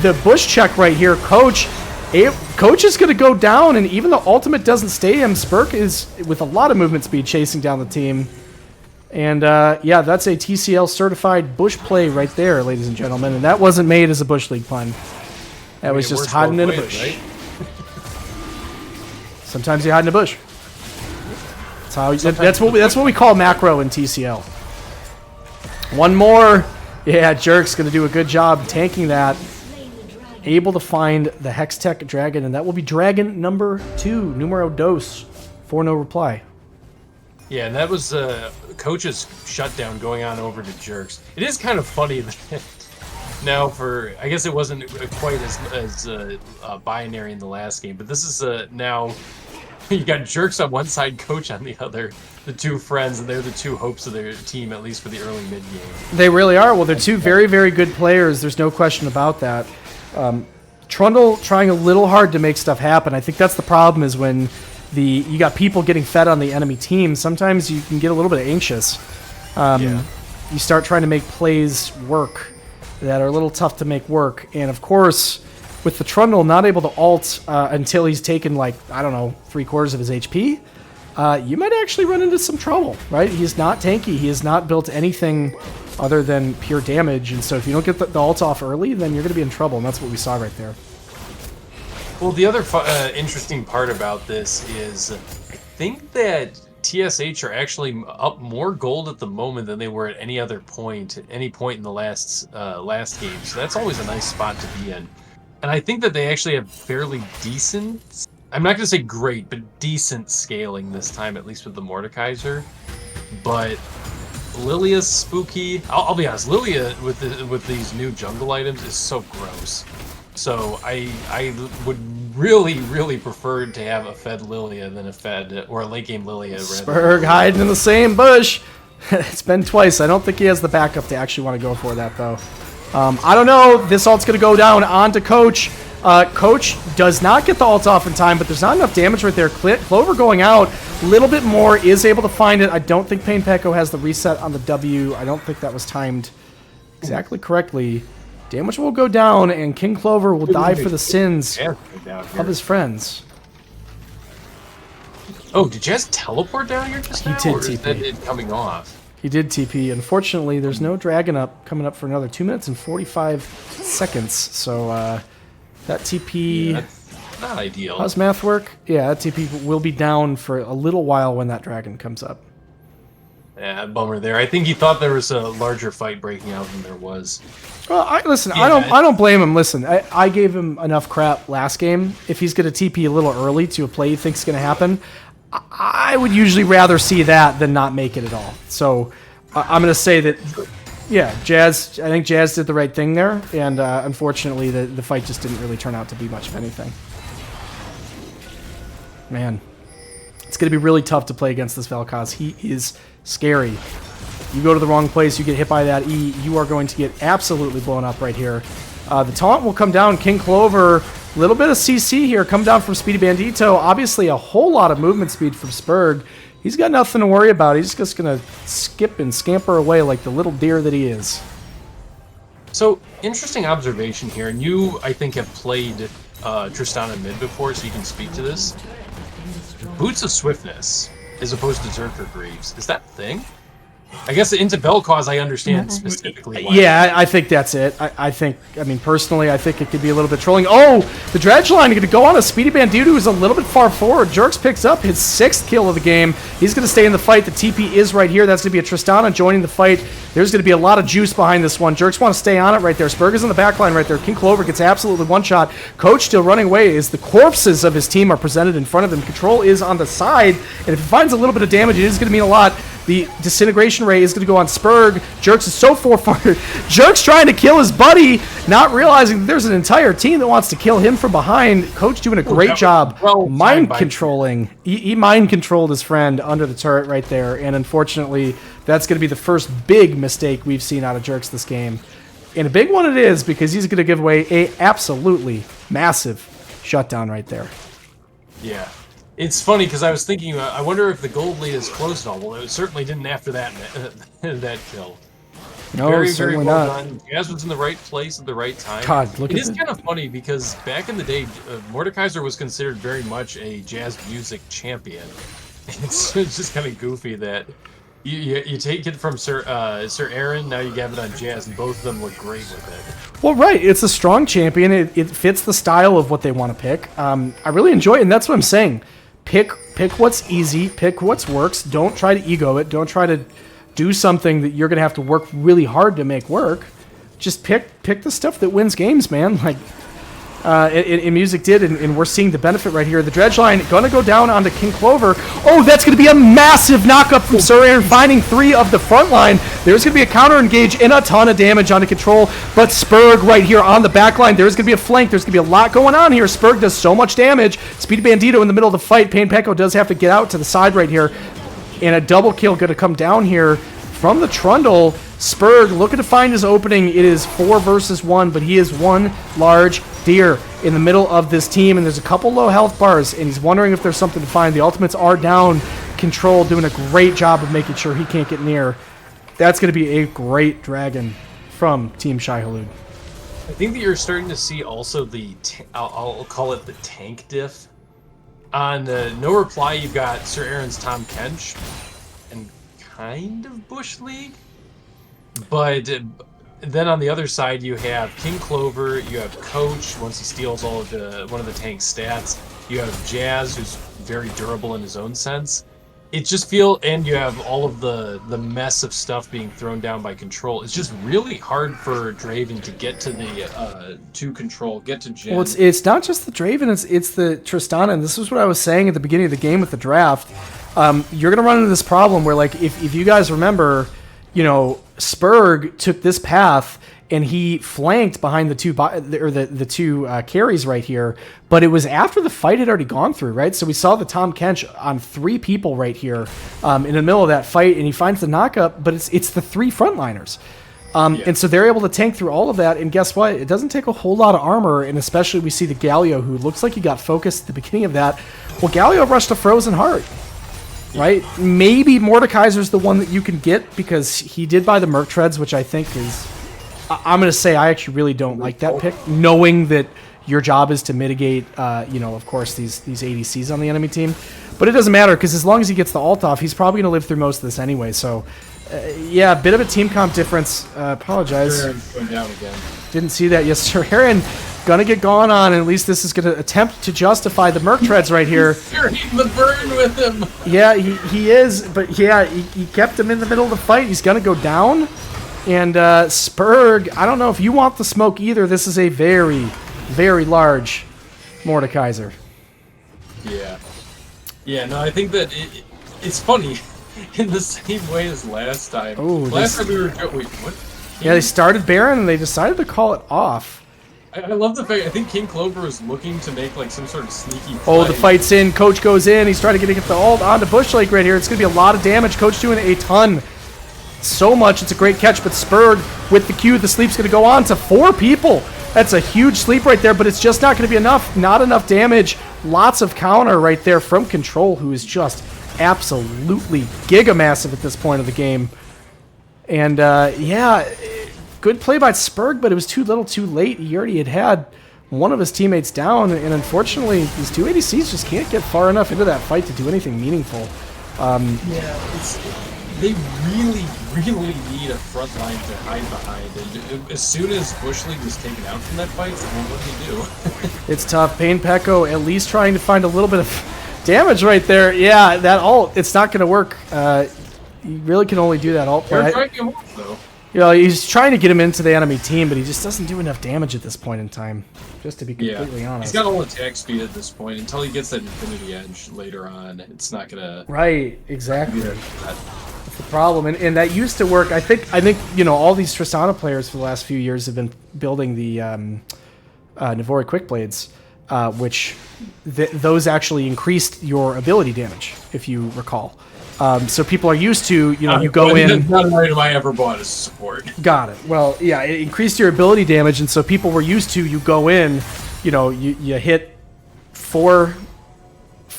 the bush check right here. Coach is going to go down, and even the ultimate doesn't stay him. Spurk is, with a lot of movement speed, chasing down the team. And, yeah, that's a TCL certified bush play right there, ladies and gentlemen. And that wasn't made as a Bush League pun. That was just hiding in a bush. Right? Sometimes you hide in a bush. That's what we call macro in TCL. One more. Yeah, Jerk's going to do a good job tanking that. Able to find the Hextech Dragon, and that will be Dragon number 2, numero dos, for no reply. Yeah, and that was Coach's shutdown going on over to Jerks. It is kind of funny that now I guess it wasn't quite as binary in the last game, but this is now you got Jerks on one side, Coach on the other, the 2 friends, and they're the 2 hopes of their team, at least for the early mid game. They really are. Well, they're 2 very, very good players. There's no question about that. Trundle trying a little hard to make stuff happen. I think that's the problem, is when you got people getting fed on the enemy team, sometimes you can get a little bit anxious. You start trying to make plays work that are a little tough to make work. And of course, with the Trundle not able to ult until he's taken, like, I don't know, 3/4 of his HP, you might actually run into some trouble, right? He's not tanky. He has not built anything other than pure damage. And so if you don't get the ult off early, then you're going to be in trouble. And that's what we saw right there. Well, the other interesting part about this is I think that TSH are actually up more gold at the moment than they were at any point in the last game. So that's always a nice spot to be in. And I think that they actually have fairly decent, I'm not going to say great, but decent scaling this time, at least with the Mordekaiser. But Lilia's spooky. I'll be honest, Lilia with these new jungle items is so gross. So I would really prefer to have a fed Lilia than a fed or a late game Lilia. Spurg hiding in the same bush. It's been twice. I don't think he has the backup to actually want to go for that though. I don't know. This ult's going to go down onto Coach. Coach does not get the ult off in time, but there's not enough damage right there. Clover going out a little bit more, is able to find it. I don't think Pain Pekko has the reset on the W. I don't think that was timed exactly correctly. Damage will go down, and King Clover will die for the sins of his friends. Oh, did Jazz teleport down here just now? He did or TP. Is that it coming off? He did TP. Unfortunately, there's no dragon coming up for another 2 minutes and 45 seconds. So that TP... Yeah, that's not ideal. How's math work? Yeah, that TP will be down for a little while when that dragon comes up. Yeah, bummer there. I think he thought there was a larger fight breaking out than there was. Well, I don't blame him. Listen, I gave him enough crap last game. If he's going to TP a little early to a play he thinks is going to happen, I would usually rather see that than not make it at all. So I'm going to say that Yeah, Jazz. I think Jazz did the right thing there, and unfortunately, the fight just didn't really turn out to be much of anything. Man, it's going to be really tough to play against this Vel'Koz. He is scary. You go to the wrong place, you get hit by that E, you are going to get absolutely blown up right here. The taunt will come down. King Clover, a little bit of CC here, come down from Speedy Bandito. Obviously, a whole lot of movement speed from Spurg. He's got nothing to worry about. He's just going to skip and scamper away like the little deer that he is. So, interesting observation here, and you, I think, have played Tristana mid before, so you can speak to this. Boots of Swiftness, as opposed to Zerker Greaves, is that a thing? I guess into Vel'Koz, I understand specifically why. Yeah, I think that's it. I mean, personally, I think it could be a little bit trolling. Oh, the Dredge line going to go on a Speedy Bandito who's a little bit far forward. Jerks picks up his 6th kill of the game. He's going to stay in the fight. The TP is right here. That's going to be a Tristana joining the fight. There's going to be a lot of juice behind this one. Jerks want to stay on it right there. Spurg is in the back line right there. King Clover gets absolutely one shot. Coach still running away as the corpses of his team are presented in front of him. Control is on the side, and if he finds a little bit of damage, it is going to mean a lot. The disintegration ray is going to go on Spurg. Jerks is so forward. Jerks trying to kill his buddy, not realizing that there's an entire team that wants to kill him from behind. Coach doing a great job mind controlling. He mind controlled his friend under the turret right there, and unfortunately, that's going to be the first big mistake we've seen out of Jerks this game. And a big one it is, because he's going to give away a absolutely massive shutdown right there. Yeah. It's funny because I was thinking, I wonder if the gold lead is close at all. Well, it certainly didn't after that that kill. No, very, certainly very well not. done. Jazz was in the right place at the right time. God, look it at is kind of funny because back in the day, Mordekaiser was considered very much a jazz music champion. It's just kind of goofy that you take it from Sir Aaron, now you have it on Jazz, and both of them look great with it. Well, right. It's a strong champion. It fits the style of what they want to pick. I really enjoy it, and that's what I'm saying. Pick what's easy, pick what works. Don't try to ego it. Don't try to do something that you're going to have to work really hard to make work. Just pick the stuff that wins games, man. Like in Music did, and we're seeing the benefit right here. The Dredge line going to go down onto King Clover. Oh, that's going to be a massive knockup from Sir Aaron, finding 3 of the front line. There's going to be a counter engage and a ton of damage onto Control, but Spurg right here on the back line. There's going to be a flank. There's going to be a lot going on here. Spurg does so much damage. Speedy Bandito in the middle of the fight. Pain Peko does have to get out to the side right here, and a double kill going to come down here from the Trundle. Spurg looking to find his opening. It is 4 versus 1, but he is one large deer in the middle of this team, and there's a couple low health bars, and he's wondering if there's something to find. The ultimates are down. Control doing a great job of making sure he can't get near. That's going to be a great dragon from Team Shai Halud. I think that you're starting to see also the, I'll call it the tank diff. On No Reply, you've got Sir Aaron's Tom Kench and kind of Bush League. But then on the other side, you have King Clover, you have Coach, once he steals all of one of the tank's stats. You have Jazz, who's very durable in his own sense. It just and you have all of the mess of stuff being thrown down by Control. It's just really hard for Draven to get to the to Control, get to Jin. Well, it's not just the Draven, it's the Tristana, and this is what I was saying at the beginning of the game with the draft. You're going to run into this problem where, like, if you guys remember, you know, Spurg took this path and he flanked behind the two carries right here, but it was after the fight had already gone through, right? So we saw the Tom Kench on 3 people right here in the middle of that fight, and he finds the knockup, but it's the 3 frontliners. And so they're able to tank through all of that, and guess what? It doesn't take a whole lot of armor, and especially we see the Galio, who looks like he got focused at the beginning of that. Well, Galio rushed a Frozen Heart. Right? Maybe Mordekaiser's the one that you can get because he did buy the Merc Treads, which I think is... I'm going to say I actually really don't like that pick, knowing that your job is to mitigate, of course, these ADCs on the enemy team. But it doesn't matter because as long as he gets the ult off, he's probably going to live through most of this anyway. So, yeah, a bit of a team comp difference. Apologize. Going down again. Didn't see that. Yes, Sir Aaron gonna get gone on, and at least this is gonna attempt to justify the Merc Treads right here. You're eating the burn with him. Yeah, he is, but yeah, he kept him in the middle of the fight. He's gonna go down, and Spurg, I don't know if you want the smoke either. This is a very, very large Mordekaiser. Yeah, no, I think that it's funny in the same way as last time. Oh, last time we were... Wait, what? Yeah, they started Baron and they decided to call it off. I love the fact, I think King Clover was looking to make like some sort of sneaky play. Oh, the fight's in. Coach goes in. He's trying to get the ult onto Bush Lake right here. It's going to be a lot of damage. Coach doing a ton. So much. It's a great catch, but Spurred with the Q. The sleep's going to go on to 4 people. That's a huge sleep right there, but it's just not going to be enough. Not enough damage. Lots of counter right there from Control, who is just absolutely gigamassive at this point of the game. And, yeah, good play by Spurg, but it was too little too late. He already had one of his teammates down, and unfortunately, these 2 ADCs just can't get far enough into that fight to do anything meaningful. They really, really need a front line to hide behind. And as soon as Bush League was taken out from that fight, what do you do? It's tough. Pain Pecco at least trying to find a little bit of damage right there. Yeah, that ult, it's not going to work. You really can only do that ult play. Though. You know, he's trying to get him into the enemy team, but he just doesn't do enough damage at this point in time, just to be completely honest. He's got all attack speed at this point. Until he gets that Infinity Edge later on, it's not going to... Right, exactly. The problem, and that used to work. I think you know, all these Tristana players for the last few years have been building the Navori Quickblades, which those actually increased your ability damage, if you recall. So people are used to, you know, you go in. Not an item I ever bought as support. Got it. Well, yeah, it increased your ability damage, and so people were used to, you go in, you know, you hit four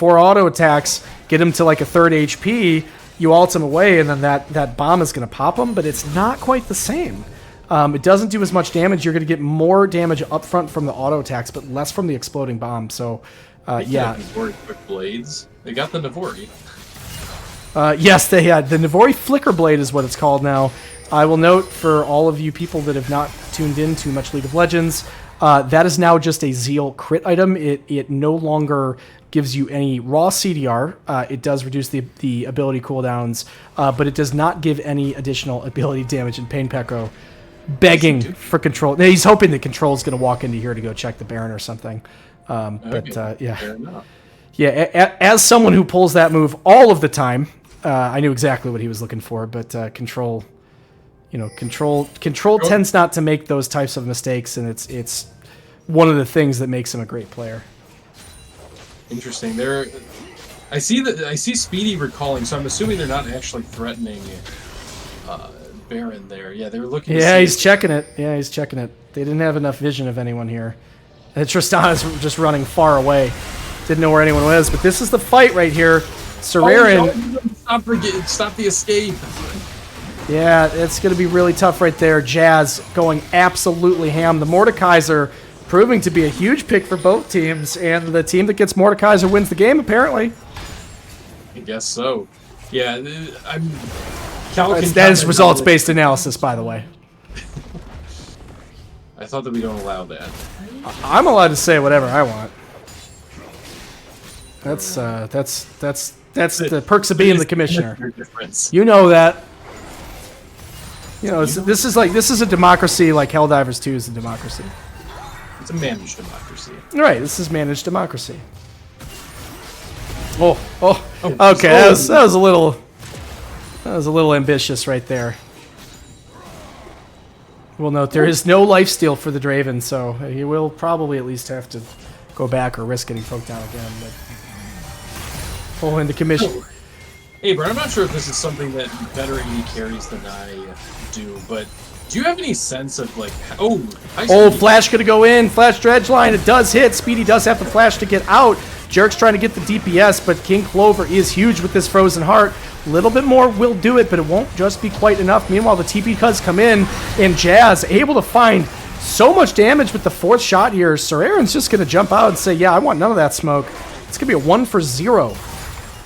auto attacks, get him to like a 3rd HP. You ult him away, and then that bomb is going to pop him, but it's not quite the same. It doesn't do as much damage. You're going to get more damage up front from the auto attacks, but less from the exploding bomb. So, yeah. Navori Quick Blades. They got the Navori. Yes, they had. The Navori Flicker Blade is what it's called now. I will note for all of you people that have not tuned in to much League of Legends, that is now just a Zeal crit item. It no longer gives you any raw CDR. It does reduce the ability cooldowns, but it does not give any additional ability damage. And Pain Pecco begging for Control. He's hoping that Control is going to walk into here to go check the Baron or something. Yeah. Fair enough. Yeah, as someone who pulls that move all of the time, I knew exactly what he was looking for, but Control... You know, control tends not to make those types of mistakes, and it's one of the things that makes him a great player. Interesting. I see Speedy recalling, so I'm assuming they're not actually threatening Baron there. Yeah, they were looking. Yeah, he's checking it. Yeah, he's checking it. They didn't have enough vision of anyone here. And Tristana's just running far away. Didn't know where anyone was, but this is the fight right here. Sararin. Stop the escape. Yeah, it's going to be really tough right there. Jazz going absolutely ham. The Mordekaiser proving to be a huge pick for both teams, and the team that gets Mordekaiser wins the game, apparently. I guess so. Yeah, that is results-based analysis, by the way. I thought that we don't allow that. I'm allowed to say whatever I want. That's the perks of being the commissioner. You know that. You know, this is a democracy like Helldivers 2 is a democracy. It's a managed democracy. Right, this is managed democracy. Okay, that was a little ambitious right there. We'll note there is no lifesteal for the Draven, so he will probably at least have to go back or risk getting poked down again. But pull in the commission. Hey, Brad, I'm not sure if this is something that better AD carries than I do, but do you have any sense of, like... Flash gonna go in. Flash dredge line. It does hit. Speedy does have the flash to get out. Jerk's trying to get the DPS, but King Clover is huge with this Frozen Heart. A little bit more will do it, but it won't just be quite enough. Meanwhile, the TP does come in, and Jazz able to find so much damage with the 4th shot here. Sararin's just gonna jump out and say, yeah, I want none of that smoke. It's gonna be a 1-for-0.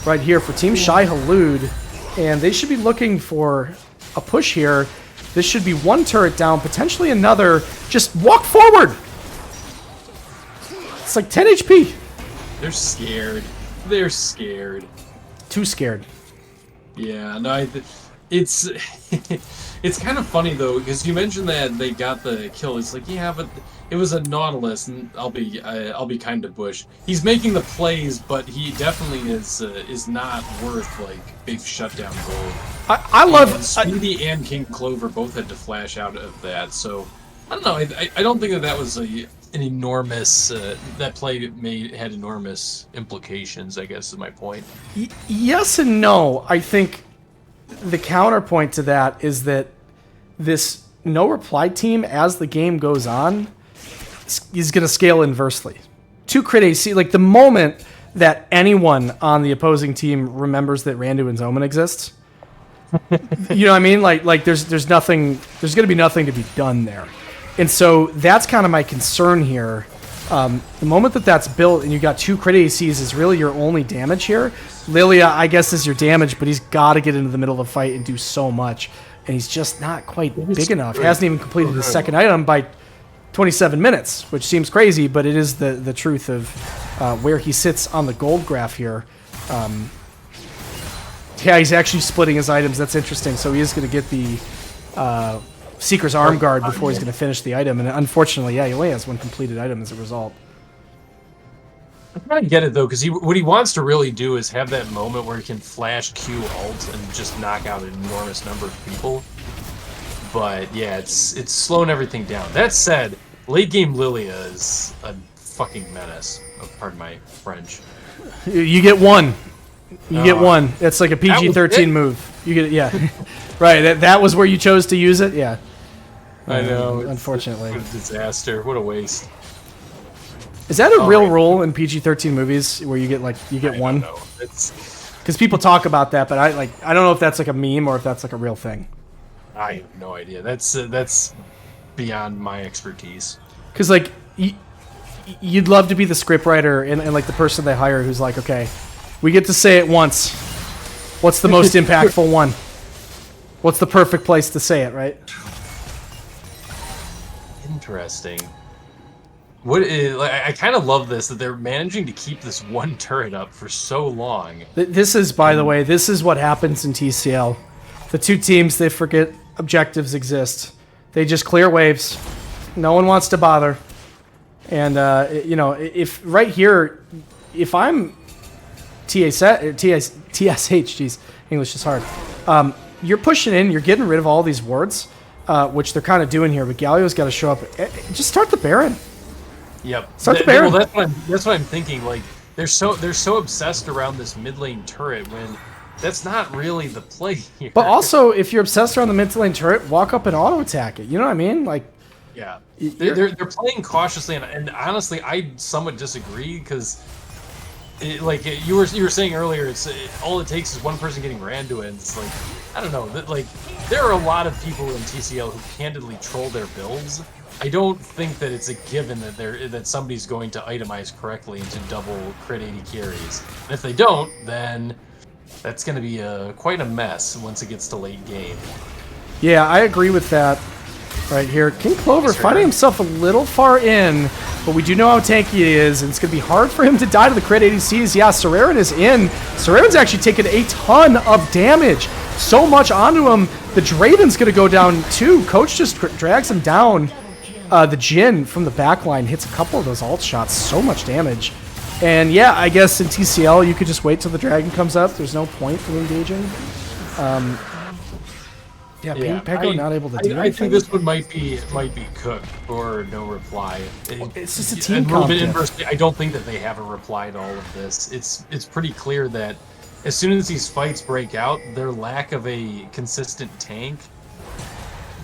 Right here for Team Shai Halud, and they should be looking for a push here. This should be 1 turret down, potentially another. Just walk forward. It's like 10 HP. They're scared. They're scared. Too scared. Yeah, no, it's It's kind of funny though, because you mentioned that they got the kill. It's like, yeah, but it was a Nautilus, and I'll be kind to Bush. He's making the plays, but he definitely is not worth like big shutdown gold. I love Speedy and King Clover both had to flash out of that, so I don't know. I don't think that was an enormous that play had enormous implications. I guess is my point. Yes and no. I think the counterpoint to that is that this no reply team, as the game goes on, is going to scale inversely. 2 crit AC, like the moment that anyone on the opposing team remembers that Randu and Zoman exists, you know what I mean? Like there's nothing, there's going to be nothing to be done there. And so that's kind of my concern here. The moment that that's built and you got 2 crit ACs is really your only damage here. Lilia, I guess, is your damage, but he's got to get into the middle of the fight and do so much. And he's just not quite big enough. He hasn't even completed the second item by 27 minutes, which seems crazy, but it is the truth of where he sits on the gold graph here. Yeah, he's actually splitting his items. That's interesting. So he is going to get the Seeker's Arm Guard before he's going to finish the item. And unfortunately, yeah, he only has 1 completed item as a result. I kind of get it, though, because what he wants to really do is have that moment where he can flash Q ult and just knock out an enormous number of people. But, yeah, it's slowing everything down. That said, late-game Lilia is a fucking menace. Oh, pardon my French. You get 1. You get 1. It's like a PG-13 move. You get it, yeah. Right, that was where you chose to use it? Yeah. I know. Unfortunately. What a disaster. What a waste. Is that a real rule in PG-13 movies where you get 1? No, it's because people talk about that, but I don't know if that's like a meme or if that's like a real thing. I have no idea. That's beyond my expertise. Because like you'd love to be the scriptwriter and like the person they hire who's like, okay, we get to say it once. What's the most impactful one? What's the perfect place to say it, right? Interesting. I kind of love this, that they're managing to keep this one turret up for so long. This is, by the way, this is what happens in TCL. The 2 teams, they forget objectives exist. They just clear waves. No one wants to bother. And, you know, if right here, if I'm TSH, geez, English is hard. You're pushing in, you're getting rid of all these wards, which they're kind of doing here, but Galio's got to show up. Just start the Baron. Yep. Start the Baron. Well, that's what I'm thinking. Like they're so obsessed around this mid lane turret when that's not really the play here. But also, if you're obsessed around the mid lane turret, walk up and auto attack it. You know what I mean? Like, yeah, they're playing cautiously, and honestly, I somewhat disagree because, you were saying earlier, all it takes is one person getting Randu, and it's like, I don't know, like there are a lot of people in TCL who candidly troll their builds. I don't think that it's a given that somebody's going to itemize correctly into double crit 80 carries. And if they don't, then that's going to be quite a mess once it gets to late game. Yeah, I agree with that right here. King Clover finding himself a little far in, but we do know how tanky he is, and it's going to be hard for him to die to the crit ADCs. Yeah, Sereren is in. Sereren's actually taken a ton of damage. So much onto him. The Draven's going to go down too. Coach just drags him down. The Jhin from the backline hits a couple of those ult shots. So much damage. And yeah, I guess in TCL, you could just wait till the dragon comes up. There's no point in engaging. Peko not able to do anything. I think this one might be cooked or no reply. It's just a team comp. Inversely, I don't think that they have a reply to all of this. It's pretty clear that as soon as these fights break out, their lack of a consistent tank,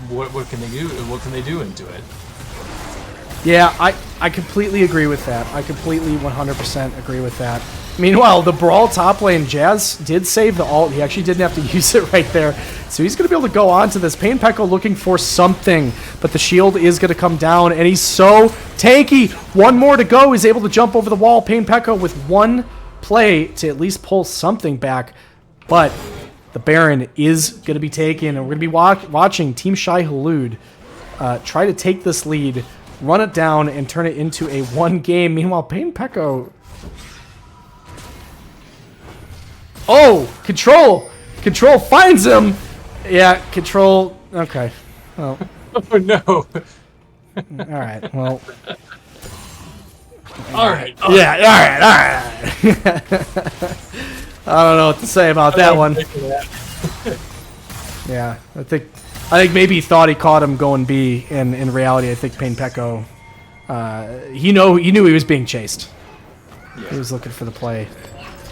what can they do? What can they do into it? Yeah, I completely agree with that. I completely 100% agree with that. Meanwhile, the Brawl top lane, Jazz did save the ult. He actually didn't have to use it right there. So he's going to be able to go on to this. Pain Peko looking for something, but the shield is going to come down, and he's so tanky. One more to go. He's able to jump over the wall. Pain Peko with one play to at least pull something back, but the Baron is going to be taken, and we're going to be watching Team Shai Halud try to take this lead, run it down, and turn it into a one game. Meanwhile, Pain Peko... Oh! Control! Control finds him! Yeah, control. Okay. Well, Oh no! all right. Well. All right. Yeah. All right. All right. I don't know what to say about that one. Yeah, I think maybe he thought he caught him going B, and in reality, I think Payne Pecco, he knew he was being chased. Yeah. He was looking for the play.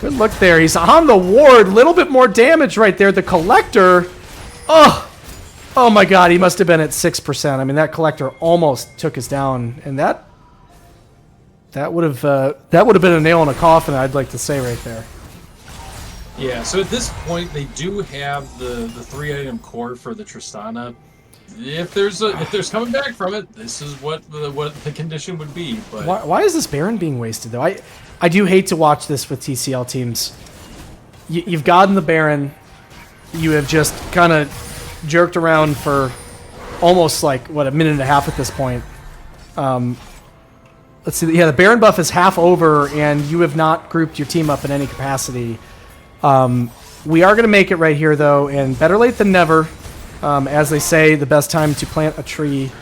Good look there. He's on the ward. Little bit more damage right there. The collector. Oh my God. He must have been at 6%. I mean, that collector almost took us down, and that would have been a nail in a coffin. I'd like to say right there. Yeah. So at this point, they do have the 3-item core for the Tristana. If there's coming back from it, this is what the condition would be. But Why is this Baron being wasted though? I do hate to watch this with TCL teams. You've gotten the Baron. You have just kind of jerked around for almost like, what, a minute and a half at this point. Let's see. Yeah, the Baron buff is half over, and you have not grouped your team up in any capacity. We are going to make it right here, though, and better late than never. As they say, the best time to plant a tree,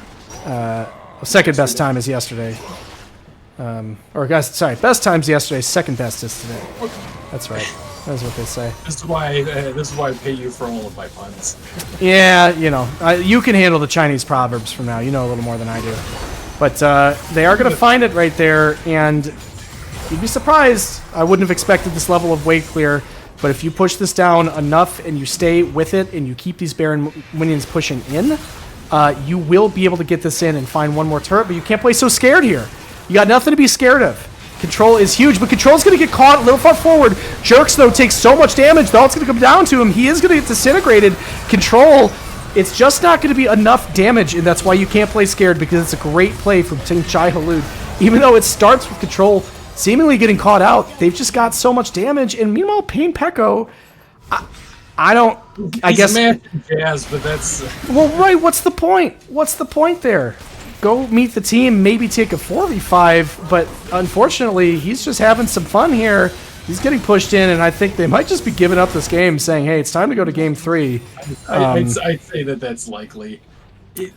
second best time is yesterday. Best time's yesterday, second best is today. That's right. That's what they say. This is why I pay you for all of my puns. Yeah, you can handle the Chinese proverbs from now. You know a little more than I do. But they are going to find it right there, and you'd be surprised. I wouldn't have expected this level of wave clear, but if you push this down enough and you stay with it and you keep these Baron minions pushing in, you will be able to get this in and find one more turret, but you can't play so scared here. You got nothing to be scared of. Control is huge, but Control's going to get caught a little far forward. Jerks, though, takes so much damage. All it's going to come down to him. He is going to get disintegrated. Control, it's just not going to be enough damage, and that's why you can't play scared, because it's a great play from Team Shai Halud. Even though it starts with Control seemingly getting caught out, they've just got so much damage. And meanwhile, Payne Pecco, I guess. Jazz, but that's. Well, right. What's the point? What's the point there? Go meet the team, maybe take a 4v5, but unfortunately, he's just having some fun here. He's getting pushed in, and I think they might just be giving up this game, saying, hey, it's time to go to game 3. I'd say that's likely.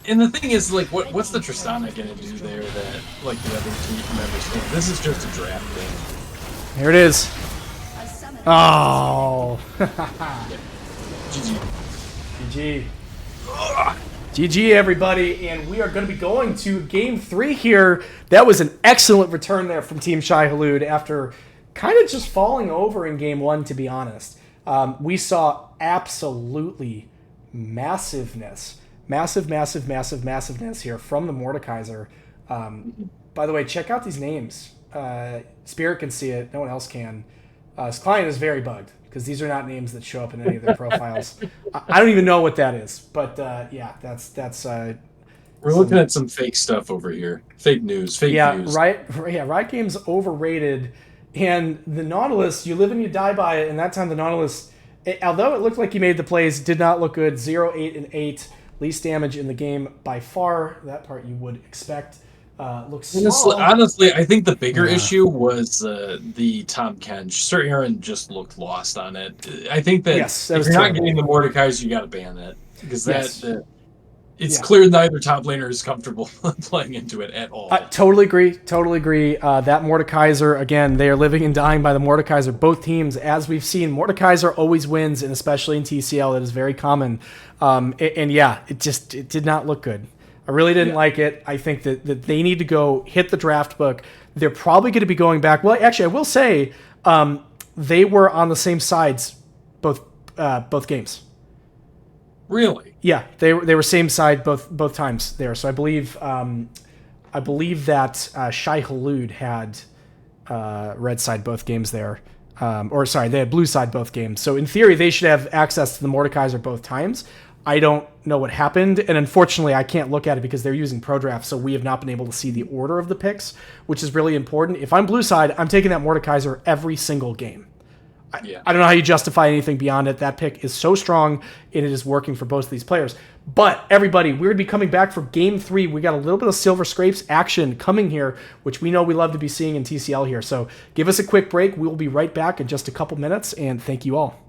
And the thing is, like, what's the Tristana going to do there that, like, the other team members can? This is just a draft thing. Here it is. Oh. GG. GG. GG, everybody, and we are going to be going to game 3 here. That was an excellent return there from Team Shai Halud after kind of just falling over in game 1, to be honest. We saw absolutely massiveness here from the Mordekaiser. By the way, check out these names. Spirit can see it. No one else can. His client is very bugged, because these are not names that show up in any of their profiles. I don't even know what that is, but yeah, that's. We're looking at some fake stuff over here. Fake news. Fake news. Riot Games overrated, and the Nautilus, you live and you die by it. And that time, the Nautilus, although it looked like he made the plays, did not look good. 0, 8, and 8, least damage in the game by far. That part you would expect. Looks honestly, I think the bigger issue was the Tom Kench. Sir Aaron just looked lost on it. I think that if you're not getting the Mordekaiser, you got to ban it, because it's clear neither top laner is comfortable playing into it at all. Totally agree. That Mordekaiser, again, they are living and dying by the Mordekaiser. Both teams, as we've seen, Mordekaiser always wins, and especially in TCL, that is very common. And yeah, it did not look good. I really didn't like it. I think that they need to go hit the draft book. They're probably going to be going back. Well, actually, I will say they were on the same sides both games. Really? Yeah, they were same side both times there. So I believe that Shai Halud had red side both games there. They had blue side both games. So in theory, they should have access to the Mordekaiser both times. I don't know what happened, and unfortunately, I can't look at it because they're using Pro Draft, so we have not been able to see the order of the picks, which is really important. If I'm blue side, I'm taking that Mordekaiser every single game. I don't know how you justify anything beyond it. That pick is so strong, and it is working for both of these players. But everybody, we're going to be coming back for Game 3. We got a little bit of Silver Scrapes action coming here, which we know we love to be seeing in TCL here. So give us a quick break. We will be right back in just a couple minutes, and thank you all.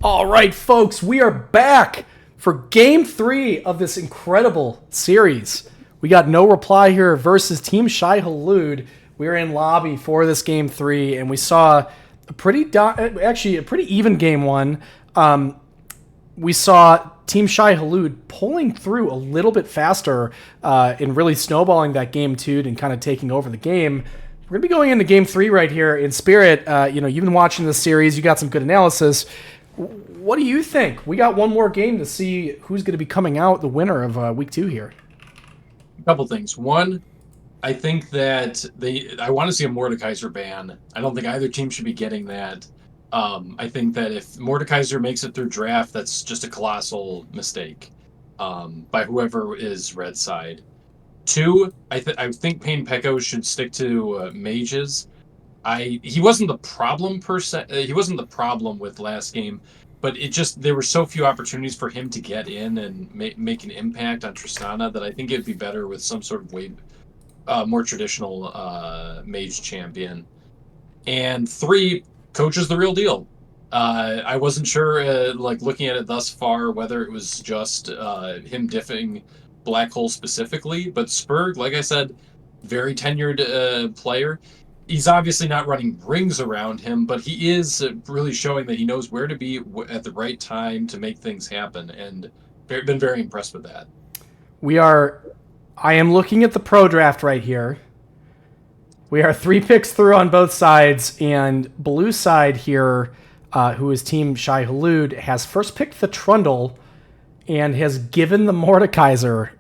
All right, folks, we are back for Game 3 of this incredible series. We got No Reply here versus Team Shai Halud. We're in lobby for this Game 3, and we saw a pretty even Game 1. We saw Team Shai Halud pulling through a little bit faster and really snowballing that Game 2 and kind of taking over the game. We're going to be going into Game 3 right here. In Spirit, you've been watching this series. You got some good analysis. What do you think? We got one more game to see who's going to be coming out the winner of Week 2 here. A couple things. One, I think that I want to see a Mordekaiser ban. I don't think either team should be getting that. I think that if Mordekaiser makes it through draft, that's just a colossal mistake by whoever is red side. Two, I think Payne Pecco should stick to mages. He wasn't the problem per se. He wasn't the problem with last game, but there were so few opportunities for him to get in and make an impact on Tristana that I think it'd be better with some sort of more traditional mage champion. And three, coach is the real deal. I wasn't sure, looking at it thus far, whether it was just him diffing Black Hole specifically, but Spurg, like I said, very tenured player. He's obviously not running rings around him, but he is really showing that he knows where to be at the right time to make things happen, and been very impressed with that. I am looking at the pro draft right here. We are 3 picks through on both sides, and blue side here, who is Team Shai Halud, has first picked the Trundle and has given the Mordekaiser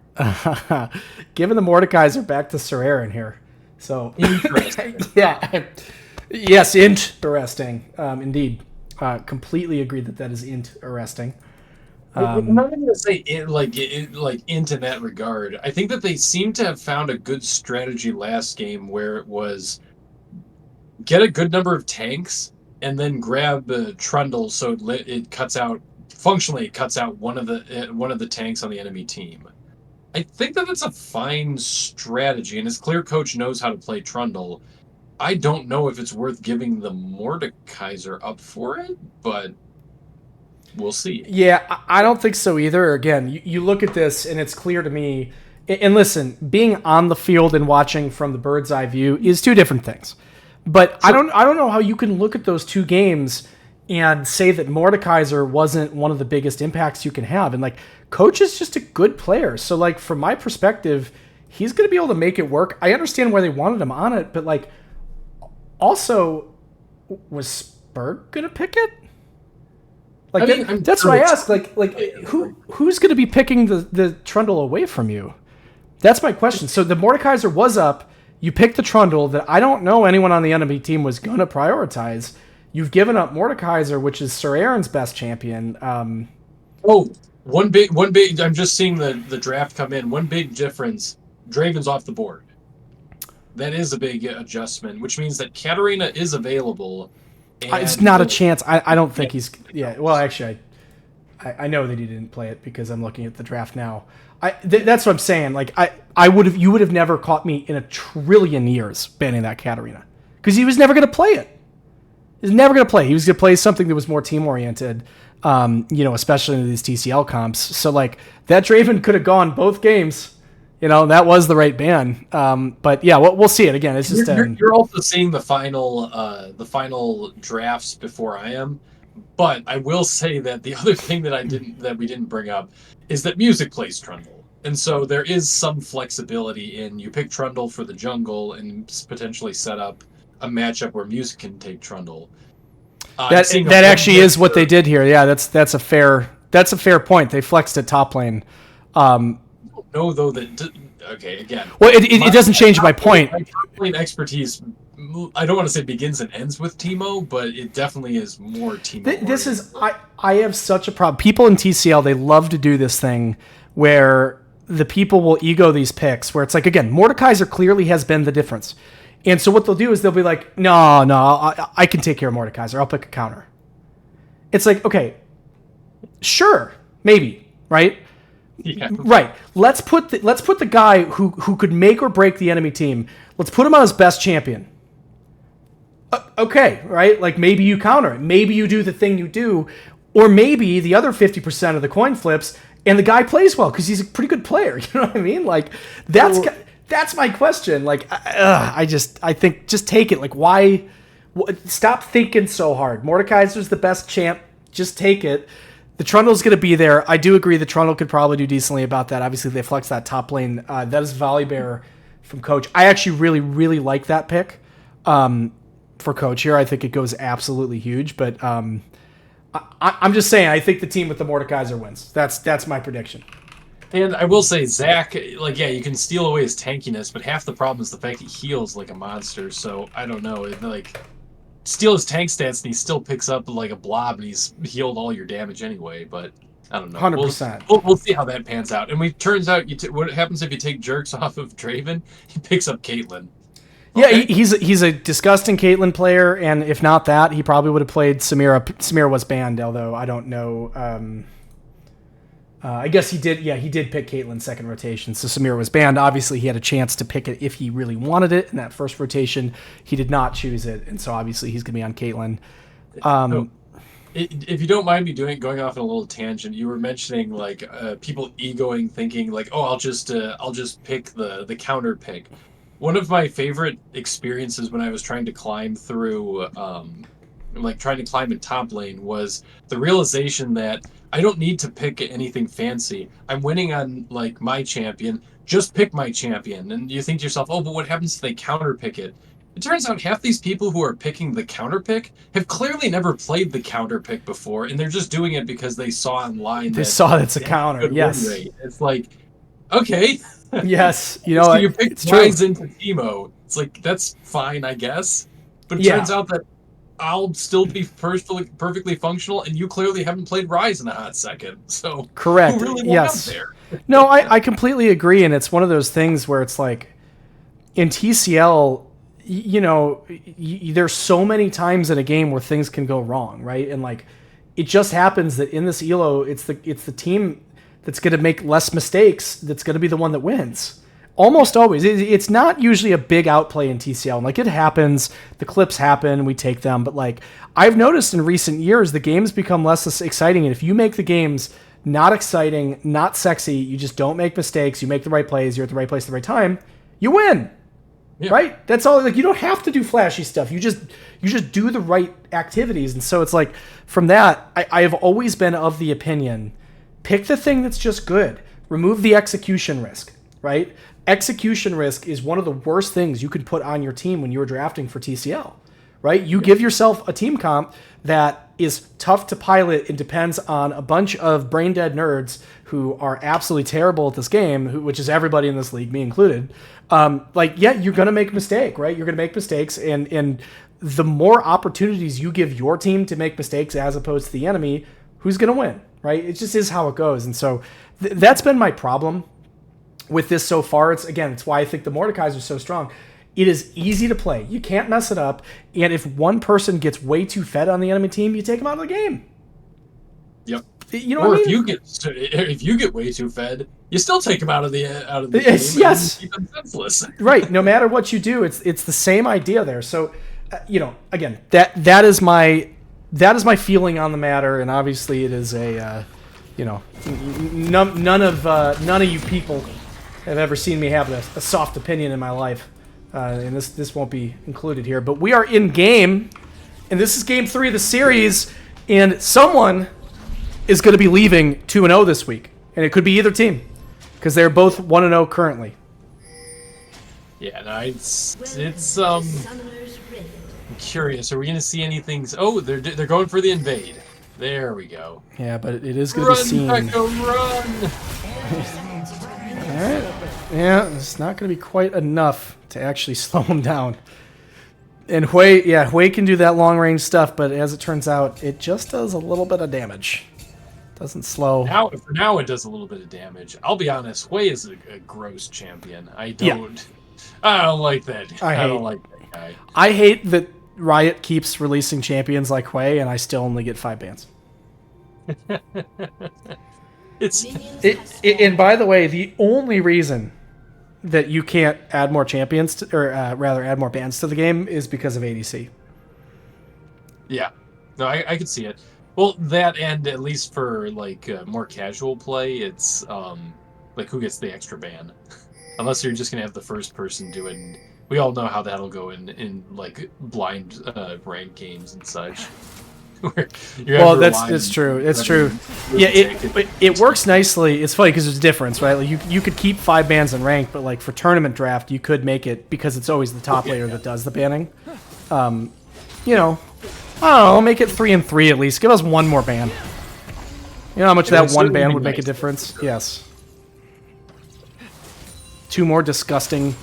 back to Sir Aaron here. So interesting. Yeah. Yes, interesting. Indeed. Completely agree that is interesting. I'm not going to say int in that regard. I think that they seem to have found a good strategy last game where it was get a good number of tanks and then grab the Trundle so it cuts out one of the tanks on the enemy team. I think that it's a fine strategy, and his clear coach knows how to play Trundle. I don't know if it's worth giving the Mordekaiser up for it, but we'll see. Yeah, I don't think so either. Again, you look at this, and it's clear to me. And listen, being on the field and watching from the bird's eye view is two different things. But sure. I don't know how you can look at those two games and say that Mordekaiser wasn't one of the biggest impacts you can have. And coach is just a good player. So from my perspective, he's going to be able to make it work. I understand why they wanted him on it, but also, was Spurg going to pick it? That's why I asked. Who's going to be picking the Trundle away from you? That's my question. So the Mordekaiser was up. You picked the Trundle that I don't know anyone on the enemy team was going to prioritize. You've given up Mordekaiser, which is Sir Aaron's best champion. One big. I'm just seeing the draft come in. One big difference: Draven's off the board. That is a big adjustment, which means that Katarina is available. It's not a chance. I don't think he's. Yeah. Well, actually, I know that he didn't play it because I'm looking at the draft now. That's what I'm saying. You would have never caught me in a trillion years banning that Katarina because he was never going to play it. He's never going to play. He was going to play something that was more team-oriented, especially in these TCL comps. So, that Draven could have gone both games. That was the right ban. But, yeah, we'll see it again. It's just you're also seeing the final drafts before I am. But I will say that the other thing that we didn't bring up is that music plays Trundle. And so there is some flexibility in you pick Trundle for the jungle and potentially set up a matchup where music can take Trundle. That actually is what they did here. Yeah, that's a fair point. They flexed at top lane. No, though okay, again. Well, it doesn't change my point. My top lane expertise, I don't want to say begins and ends with Teemo, but it definitely is more Teemo. This is I have such a problem. People in TCL, they love to do this thing where the people will ego these picks where it's again, Mordekaiser clearly has been the difference. And so what they'll do is they'll be like, no, I can take care of Mordekaiser. I'll pick a counter. It's okay, sure, maybe, right? Yeah. Right. Let's put the guy who could make or break the enemy team. Let's put him on his best champion. Okay, right? Maybe you counter it. Maybe you do the thing you do. Or maybe the other 50% of the coin flips and the guy plays well because he's a pretty good player. You know what I mean? Like, that's my question. Like, I think just take it. Like, why? Stop thinking so hard. Mordekaiser's the best champ. Just take it. The Trundle's going to be there. I do agree the Trundle could probably do decently about that. Obviously, they flex that top lane. That is Volibear from Coach. I actually really, really like that pick for Coach here. I think it goes absolutely huge. But I'm just saying, I think the team with the Mordekaiser wins. That's my prediction. And I will say, Zach, like, yeah, you can steal away his tankiness, but half the problem is the fact he heals like a monster. So I don't know. Like, steal his tank stats and he still picks up like a blob and he's healed all your damage anyway. But I don't know. 100%. We'll see how that pans out. And turns out, what happens if you take Jerks off of Draven? He picks up Caitlyn. Okay. Yeah, he's a disgusting Caitlyn player, and if not that, he probably would have played Samira. Samira was banned, although I don't know. I guess he did. Yeah, he did pick Caitlyn second rotation, so Samira was banned. Obviously, he had a chance to pick it if he really wanted it in that first rotation. He did not choose it, and so obviously he's going to be on Caitlyn. If you don't mind me going off on a little tangent, you were mentioning like people egoing, thinking like, oh, I'll just pick the counter pick. One of my favorite experiences when I was trying to climb through, trying to climb in top lane, was the realization that I don't need to pick anything fancy. I'm winning on like my champion. Just pick my champion. And you think to yourself, oh, but what happens if they counter pick it? It turns out half these people who are picking the counter pick have clearly never played the counter pick before, and they're just doing it because they saw online. They saw it's a counter. Yes. It's like, okay. Yes, So you pick Ryze into Teemo. It's like, that's fine, I guess. But it turns out that I'll still be perfectly functional, and you clearly haven't played Ryze in a hot second. So correct. Who really yes. There? No, I completely agree, and it's one of those things where it's like in TCL, there's so many times in a game where things can go wrong, right? And like, it just happens that in this ELO, it's the team that's going to make less mistakes that's going to be the one that wins. Almost always. It's not usually a big outplay in TCL. Like, it happens, the clips happen, we take them, but like, I've noticed in recent years, the games become less exciting, and if you make the games not exciting, not sexy, you just don't make mistakes, you make the right plays, you're at the right place at the right time, you win. Yeah. Right? That's all. Like, you don't have to do flashy stuff. You just do the right activities. And so it's like, from that, I have always been of the opinion, pick the thing that's just good. Remove the execution risk, right? Execution risk is one of the worst things you could put on your team when you were drafting for TCL, right? You give yourself a team comp that is tough to pilot and depends on a bunch of brain dead nerds who are absolutely terrible at this game, which is everybody in this league, me included. You're going to make a mistake, right? You're going to make mistakes, and the more opportunities you give your team to make mistakes as opposed to the enemy, who's going to win, right? It just is how it goes. And so that's been my problem with this so far. It's why I think the Mordekaiser is so strong. It is easy to play. You can't mess it up. And if one person gets way too fed on the enemy team, you take them out of the game. Yep. You know what I mean? If you get way too fed, you still take them out of the game. Yes. And keep them senseless. Right. No matter what you do, it's the same idea there. So, again, that is my feeling on the matter, and obviously it is a none of you people have ever seen me have a soft opinion in my life, and this won't be included here. But we are in game, and this is game 3 of the series, and someone is going to be leaving 2-0 this week, and it could be either team, because they're both 1-0 currently. Yeah, no, it's I'm curious. Are we going to see anything? Oh, they're going for the invade. There we go. Yeah, but it is going to be seen. Run, Pekka, run! All right. Yeah, it's not going to be quite enough to actually slow him down. And Hui can do that long-range stuff, but as it turns out, it just does a little bit of damage. Doesn't slow. For now, it does a little bit of damage. I'll be honest, Hui is a gross champion. I don't like that. I don't like that guy. I hate that Riot keeps releasing champions like Hui, and I still only get 5 bans. And by the way, the only reason that you can't add more champions, add more bans to the game, is because of ADC. Yeah. No, I could see it. Well, that and at least for like more casual play, it's like who gets the extra ban, unless you're just gonna have the first person do it. And we all know how that'll go in like blind rank games and such. Well, that's true. It's true. Yeah, it works nicely. It's funny because there's a difference, right? Like you could keep 5 bans in rank, but like for tournament draft, you could make it because it's always the top laner that does the banning. You know, I don't know, make it 3 and 3 at least. Give us 1 more ban. You know how much that 1 ban would make a difference? Yes. 2 more disgusting,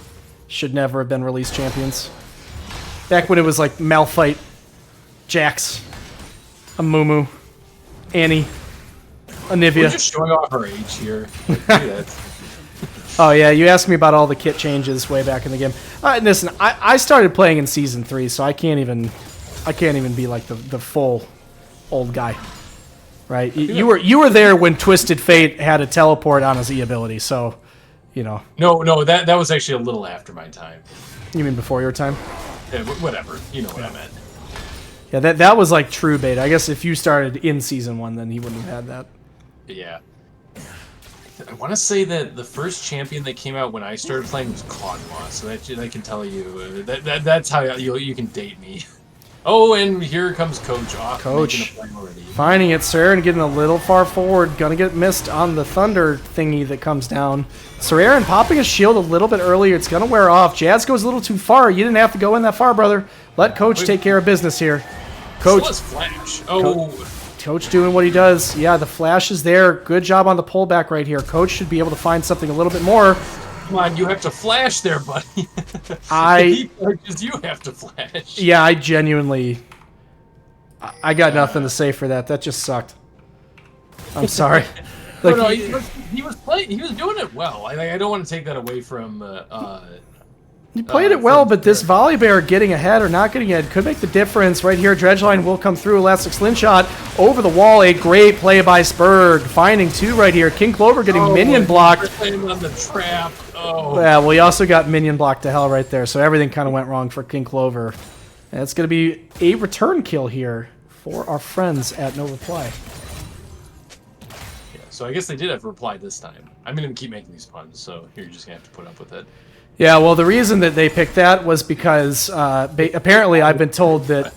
should never have been released champions. Back when it was like Malphite, Jax, a Mumu, Annie, Anivia. We're just showing off our age here. Oh yeah, you asked me about all the kit changes way back in the game. Listen, I started playing in season 3, so I can't even be like the full old guy, right? You were there when Twisted Fate had a teleport on his E ability, so you know. No, that was actually a little after my time. You mean before your time? Yeah, whatever, you know what I meant. Yeah, that was like true beta. I guess if you started in season 1, then he wouldn't have had that. Yeah. I want to say that the first champion that came out when I started playing was Conwa, so that I can tell you that's how you can date me. Oh, and here comes Coach off. Coach finding it, sir, and getting a little far forward. Gonna get missed on the thunder thingy that comes down. Sir Aaron popping his shield a little bit earlier. It's gonna wear off. Jazz goes a little too far. You didn't have to go in that far, brother. Let Coach take care of business here. Coach. Flash. Oh. Coach doing what he does. Yeah, the flash is there. Good job on the pullback right here. Coach should be able to find something a little bit more. Come on, you have to flash there, buddy. He flashes, you have to flash. Yeah, I genuinely... I got nothing to say for that. That just sucked. I'm sorry. Like, no, he was playing. He was doing it well. I don't want to take that away from... He played it well, but this volley bear getting ahead or not getting ahead could make the difference. Right here, Dredgeline will come through. Elastic Slingshot over the wall. A great play by Spurg. Finding 2 right here. King Clover getting minion blocked. Playing on the trap. Oh. Yeah, well, he also got minion blocked to hell right there, so everything kind of went wrong for King Clover. And it's going to be a return kill here for our friends at No Reply. Yeah, so I guess they did have reply this time. I'm going to keep making these puns, so you're just going to have to put up with it. Yeah, well, the reason that they picked that was because apparently I've been told that...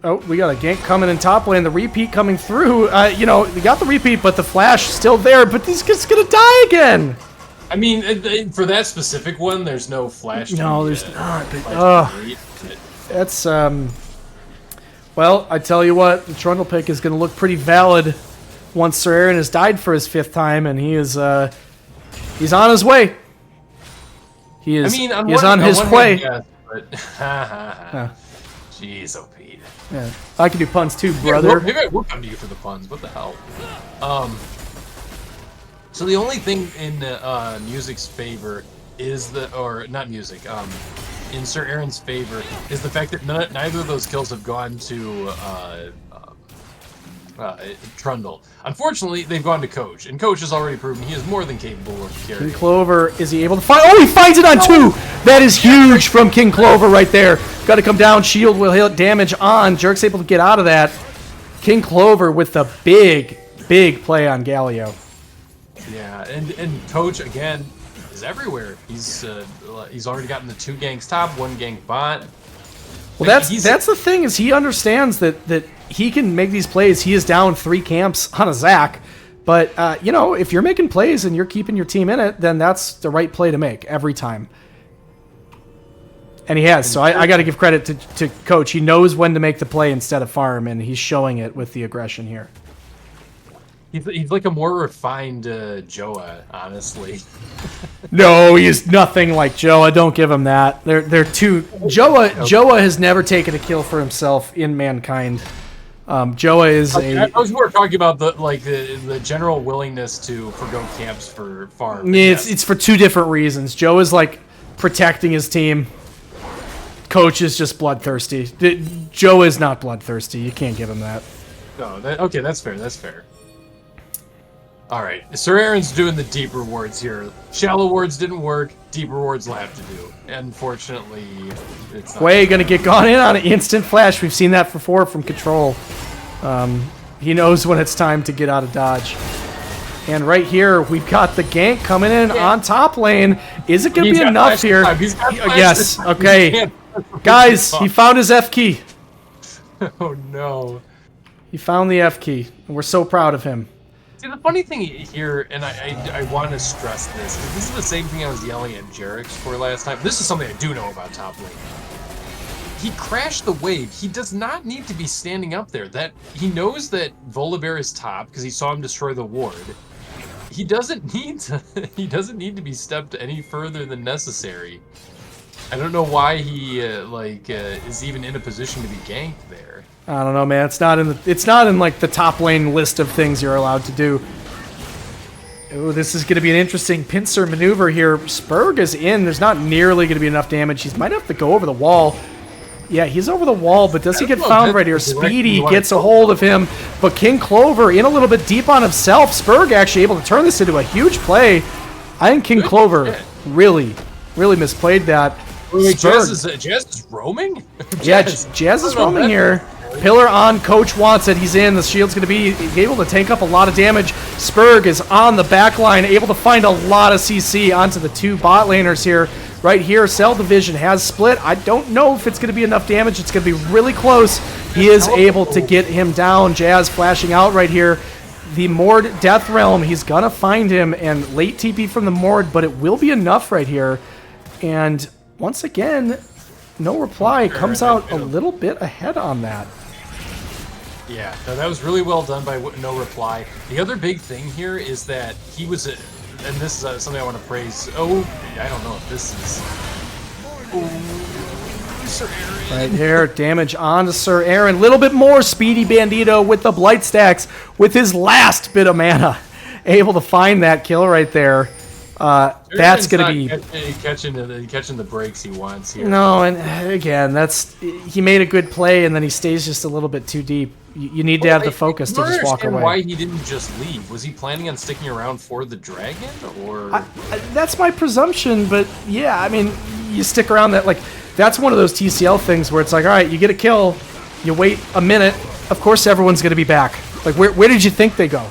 Oh, we got a gank coming in top lane. The repeat coming through. You know, we got the repeat, but the flash still there. But he's just going to die again. I mean, for that specific one, there's no flash. No, there's not. But, that's, well, I tell you what, the Trundle pick is going to look pretty valid once Sir Aaron has died for his 5th time, and he is, he's on his way. He is, he's on his way. Yes, but, jeez, oh Pete. Yeah, I can do puns too, brother. Maybe I will come to you for the puns. What the hell? So the only thing in music's favor is or not music. In Sir Aaron's favor is the fact that neither of those kills have gone to Trundle. Unfortunately, they've gone to Coach, and Coach has already proven he is more than capable of carrying. King Clover, is he able to find? Oh, he finds it on 2! That is huge from King Clover right there. Got to come down, shield will hit damage on. Jerk's able to get out of that. King Clover with the big play on Galio. Yeah, and Coach, again, is everywhere. He's already gotten the 2 ganks top, 1 gank bot. Well, that's the thing, is he understands that he can make these plays. He is down 3 camps on a Zac, but you know, if you're making plays and you're keeping your team in it, then that's the right play to make every time. And he has, so I got to give credit to Coach. He knows when to make the play instead of farm, and he's showing it with the aggression here. He's like a more refined Joa, honestly. No, he is nothing like Joa. Don't give him that. They're too... Joa has never taken a kill for himself in Mankind. Joa is I was more talking about the general willingness to forgo camps for farm. Yeah, it's for 2 different reasons. Joa is like protecting his team. Coach is just bloodthirsty. Joa is not bloodthirsty. You can't give him that. No, okay, that's fair. That's fair. All right, Sir Aaron's doing the deep rewards here. Shallow wards didn't work. Deep rewards will have to do. Unfortunately, it's not. Quay gonna get gone in on an instant flash. We've seen that before from Control. He knows when it's time to get out of dodge. And right here, we've got the gank coming in on top lane. Is it going to be enough here? Yes, okay. Guys, he found his F key. Oh, no. He found the F key, and we're so proud of him. See, the funny thing here, and I want to stress this, is this is the same thing I was yelling at Jerix for last time. This is something I do know about top lane. He crashed the wave. He does not need to be standing up there. He knows that Volibear is top because he saw him destroy the ward. He doesn't need to. He doesn't need to be stepped any further than necessary. I don't know why he is even in a position to be ganked there. I don't know, man. It's not in like the top lane list of things you're allowed to do. Oh, this is going to be an interesting pincer maneuver here. Spurg is in. There's not nearly going to be enough damage. He might have to go over the wall. Yeah, he's over the wall, but does he get found right here? Speedy gets a hold of him, but King Clover in a little bit deep on himself. Spurg actually able to turn this into a huge play. I think King Clover really misplayed that. Wait, Jazz is roaming? Yeah, Jazz is roaming here. Pillar on, Coach wants it. He's in. The shield's going to be able to tank up a lot of damage. Spurg is on the back line, able to find a lot of CC onto the two bot laners here. Right here, Cell Division has split. I don't know if it's going to be enough damage. It's going to be really close. He is able to get him down. Jazz flashing out right here. The Mord Death Realm, he's going to find him, and late TP from the Mord, but it will be enough right here. And once again, no reply comes out a little bit ahead on that. Yeah, no, that was really well done by No Reply. The other big thing here is that he was, and this is something I want to praise. Oh, I don't know if this is. Oh, Sir Aaron. Right here, damage on to Sir Aaron. Little bit more Speedy Bandito with the Blight Stacks with his last bit of mana. Able to find that kill right there. That's going to be catching the breaks he wants here. No, and again, he made a good play, and then he stays just a little bit too deep. You need to have the focus to just walk away. Why he didn't just leave? Was he planning on sticking around for the dragon, or? That's my presumption, but yeah, I mean, you stick around that that's one of those TCL things where it's like, all right, you get a kill, you wait a minute, of course everyone's going to be back. Like, where did you think they go?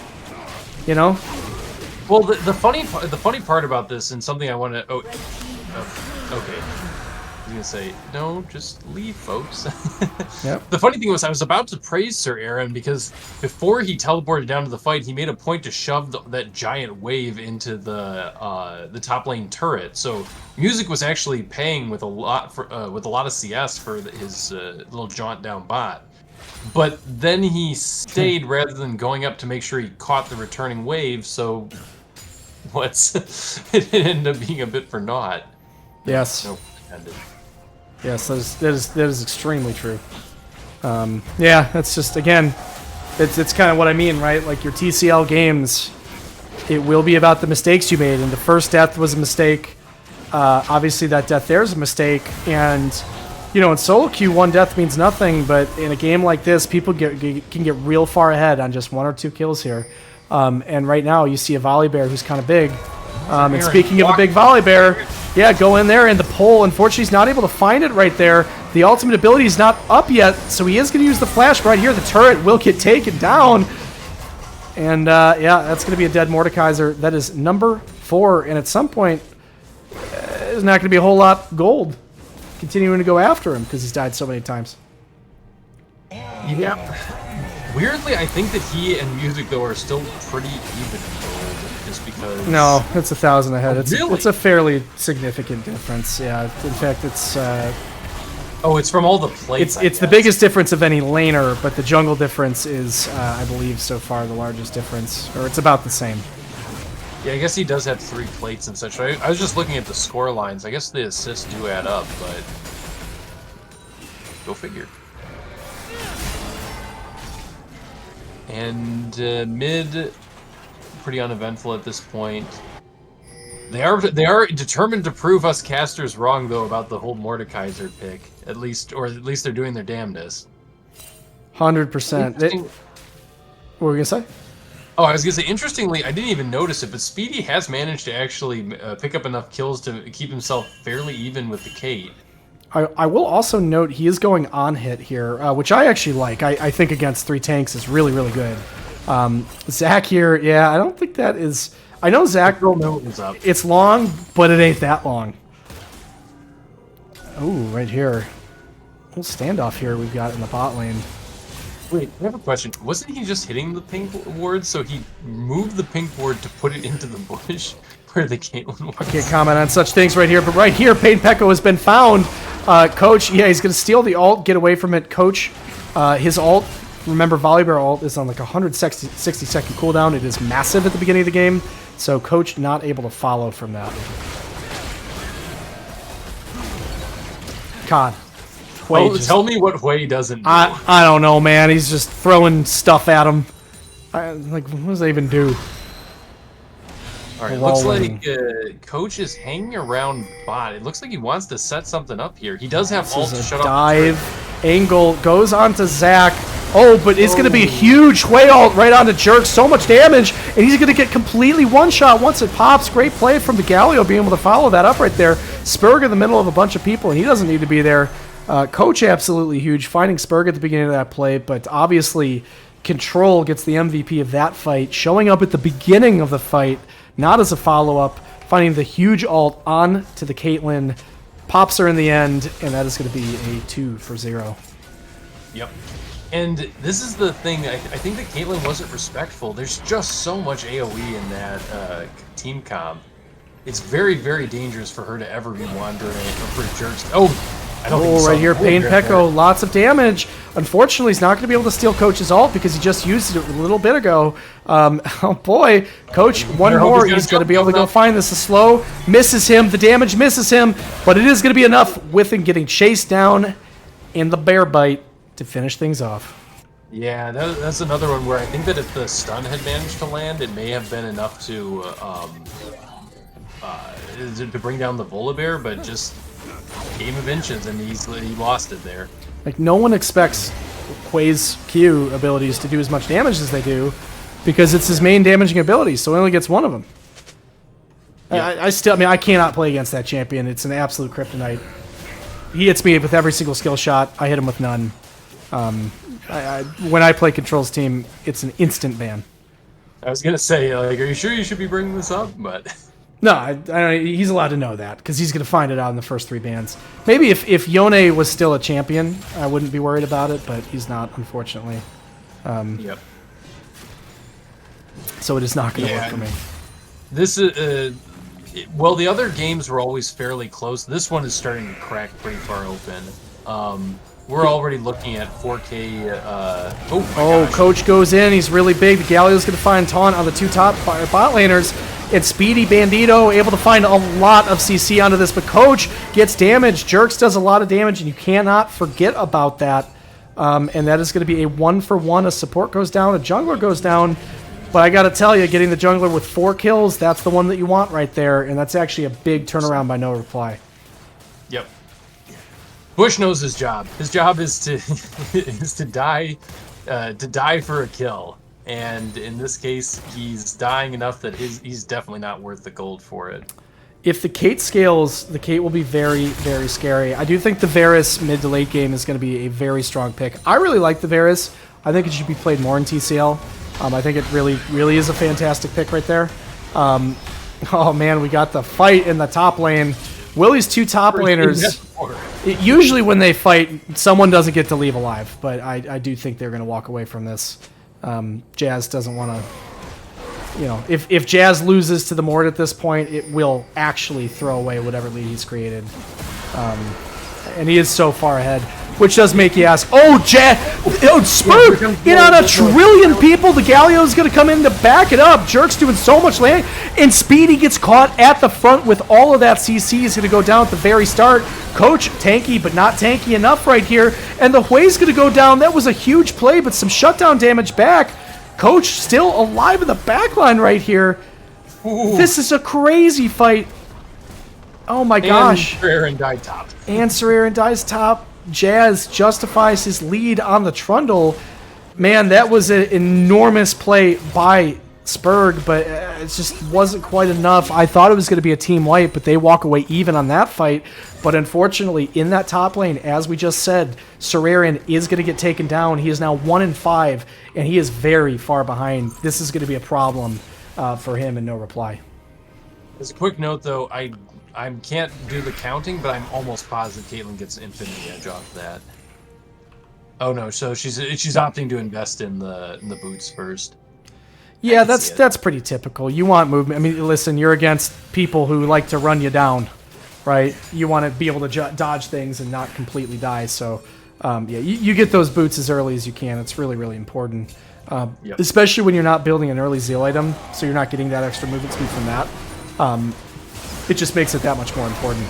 You know? Well, the funny part about this, and something I want to. Okay. I was gonna say no, just leave, folks. Yep. The funny thing was, I was about to praise Sir Aaron because before he teleported down to the fight, he made a point to shove that giant wave into the top lane turret. So Music was actually paying with a lot of CS for his little jaunt down bot. But then he stayed rather than going up to make sure he caught the returning wave, so it ended up being a bit for naught. Yes. No intended. Yes, that is extremely true. Yeah, that's just, again, it's kind of what I mean, right? Like your TCL games, it will be about the mistakes you made, and the first death was a mistake. Obviously that death there is a mistake, and you know, in solo queue, one death means nothing, but in a game like this, people can get real far ahead on just 1 or 2 kills here. And right now, you see a Volibear who's kind of big. And speaking of a big Volibear, yeah, go in there, and the pole, unfortunately, he's not able to find it right there. The ultimate ability is not up yet, so he is going to use the flash right here. The turret will get taken down. And, yeah, that's going to be a dead Mordekaiser. That is number 4, and at some point, there's not going to be a whole lot gold continuing to go after him because he's died so many times. Yeah. Weirdly, I think that he and Music, though, are still pretty even in gold, just because... No, it's 1,000 ahead. Really? It's a fairly significant difference. Yeah, in fact, it's... Oh, it's from all the plates, It's the biggest difference of any laner, but the jungle difference is, I believe, so far the largest difference. Or it's about the same. Yeah, I guess he does have 3 plates and such. I was just looking at the score lines. I guess the assists do add up, but... Go figure. And mid, pretty uneventful at this point. They are determined to prove us casters wrong, though, about the whole Mordekaiser pick. At least they're doing their damnedest. 100%. What were we gonna say? Oh, I was going to say, interestingly, I didn't even notice it, but Speedy has managed to actually pick up enough kills to keep himself fairly even with the Kate. I will also note he is going on hit here, which I actually like. I think against 3 tanks is really, really good. Zach here, yeah, I don't think that is... I know Zach, it's long, but it ain't that long. Oh, right here. Little standoff here we've got in the bot lane. Wait, I have a question. Wasn't he just hitting the pink ward, so he moved the pink ward to put it into the bush where the Caitlyn was? I can't comment on such things right here, but right here, Pain Pekko has been found. Coach, yeah, he's going to steal the ult, get away from it. Coach, his ult, remember, Volibear ult is on like 160-second cooldown. It is massive at the beginning of the game, so Coach not able to follow from that. God. Tell me what Hui doesn't do. I don't know, man. He's just throwing stuff at him. Like, what does that even do? All right, looks like Coach is hanging around bot. It looks like he wants to set something up here. He does have ult to shut off. Dive, angle, goes onto Zach. Oh, but it's going to be a huge Hui ult right onto Jerk. So much damage, and he's going to get completely one-shot once it pops. Great play from the Galio being able to follow that up right there. Spurg in the middle of a bunch of people, and he doesn't need to be there. Coach absolutely huge, finding Spurg at the beginning of that play, but obviously Control gets the MVP of that fight, showing up at the beginning of the fight, not as a follow-up, finding the huge ult on to the Caitlyn, pops her in the end, and that is going to be a 2-for-0. Yep. And this is the thing, I think that Caitlyn wasn't respectful. There's just so much AoE in that team comp. It's very, very dangerous for her to ever be wandering for Jerks. Right here, Pain Pekko, lots of damage. Unfortunately, he's not going to be able to steal Coach's ult because he just used it a little bit ago. Oh boy, Coach, one more, he's going to be able to go find this. A slow misses him, the damage misses him, but it is going to be enough with him getting chased down in the bear bite to finish things off. Yeah, that's another one where I think that if the stun had managed to land, it may have been enough to bring down the Volibear, but just game of inches, and he lost it there. Like, no one expects Hui's Q abilities to do as much damage as they do because it's his main damaging ability, so he only gets one of them. Yeah. I mean, I cannot play against that champion. It's an absolute kryptonite. He hits me with every single skill shot. I hit him with none. When I play Control's team, it's an instant ban. I was gonna say, like, are you sure you should be bringing this up? But no, he's allowed to know that because he's going to find it out in the first 3 bans. Maybe if Yone was still a champion, I wouldn't be worried about it, but he's not, unfortunately. Yep. So it is not going to work for me. This is well, the other games were always fairly close. This one is starting to crack pretty far open. We're already looking at 4K. Oh, Coach goes in. He's really big. The Galio's going to find Taunt on the 2 top bot laners. It's Speedy Bandito able to find a lot of CC onto this, but Coach gets damaged. Jerks does a lot of damage, and you cannot forget about that. And that is going to be a 1-for-1. A support goes down, a jungler goes down. But I got to tell you, getting the jungler with 4 kills, that's the one that you want right there, and that's actually a big turnaround by No Reply. Yep. Bush knows his job. His job is to to die for a kill. And in this case, he's dying enough that he's definitely not worth the gold for it. If the Kate scales, the Kate will be very, very scary. I do think the Varus mid to late game is going to be a very strong pick. I really like the Varus. I think it should be played more in TCL. I think it really, really is a fantastic pick right there. Oh man, we got the fight in the top lane. Willie's 2 top laners, usually when they fight, someone doesn't get to leave alive, but I do think they're going to walk away from this. Jazz doesn't want to, you know, if Jazz loses to the Mord at this point, it will actually throw away whatever lead he's created. And he is so far ahead, which does make you ask, Spurg in on a trillion people. The Galio's going to come in to back it up. Jerk's doing so much landing, and Speedy gets caught at the front with all of that CC. He's going to go down at the very start. Coach, tanky, but not tanky enough right here. And the Hui's going to go down. That was a huge play, but some shutdown damage back. Coach still alive in the backline right here. Ooh. This is a crazy fight. Oh my gosh. And Aaron died top. And Sir Aaron dies top. Jazz justifies his lead on the Trundle. Man, that was an enormous play by Spurg, but it just wasn't quite enough. I thought it was going to be a team wipe, but they walk away even on that fight. But unfortunately, in that top lane, as we just said, Sir Aaron is going to get taken down. He is now 1-5, and he is very far behind. This is going to be a problem for him, and no reply. As a quick note, though, I can't do the counting, but I'm almost positive Caitlyn gets Infinity Edge off that. Oh no, so she's opting to invest in the boots first. Yeah, that's pretty typical. You want movement. I mean, listen, you're against people who like to run you down, right? You want to be able to dodge things and not completely die. So, yeah, you get those boots as early as you can. It's really, really important, especially when you're not building an early Zeal item, so you're not getting that extra movement speed from that. It just makes it that much more important.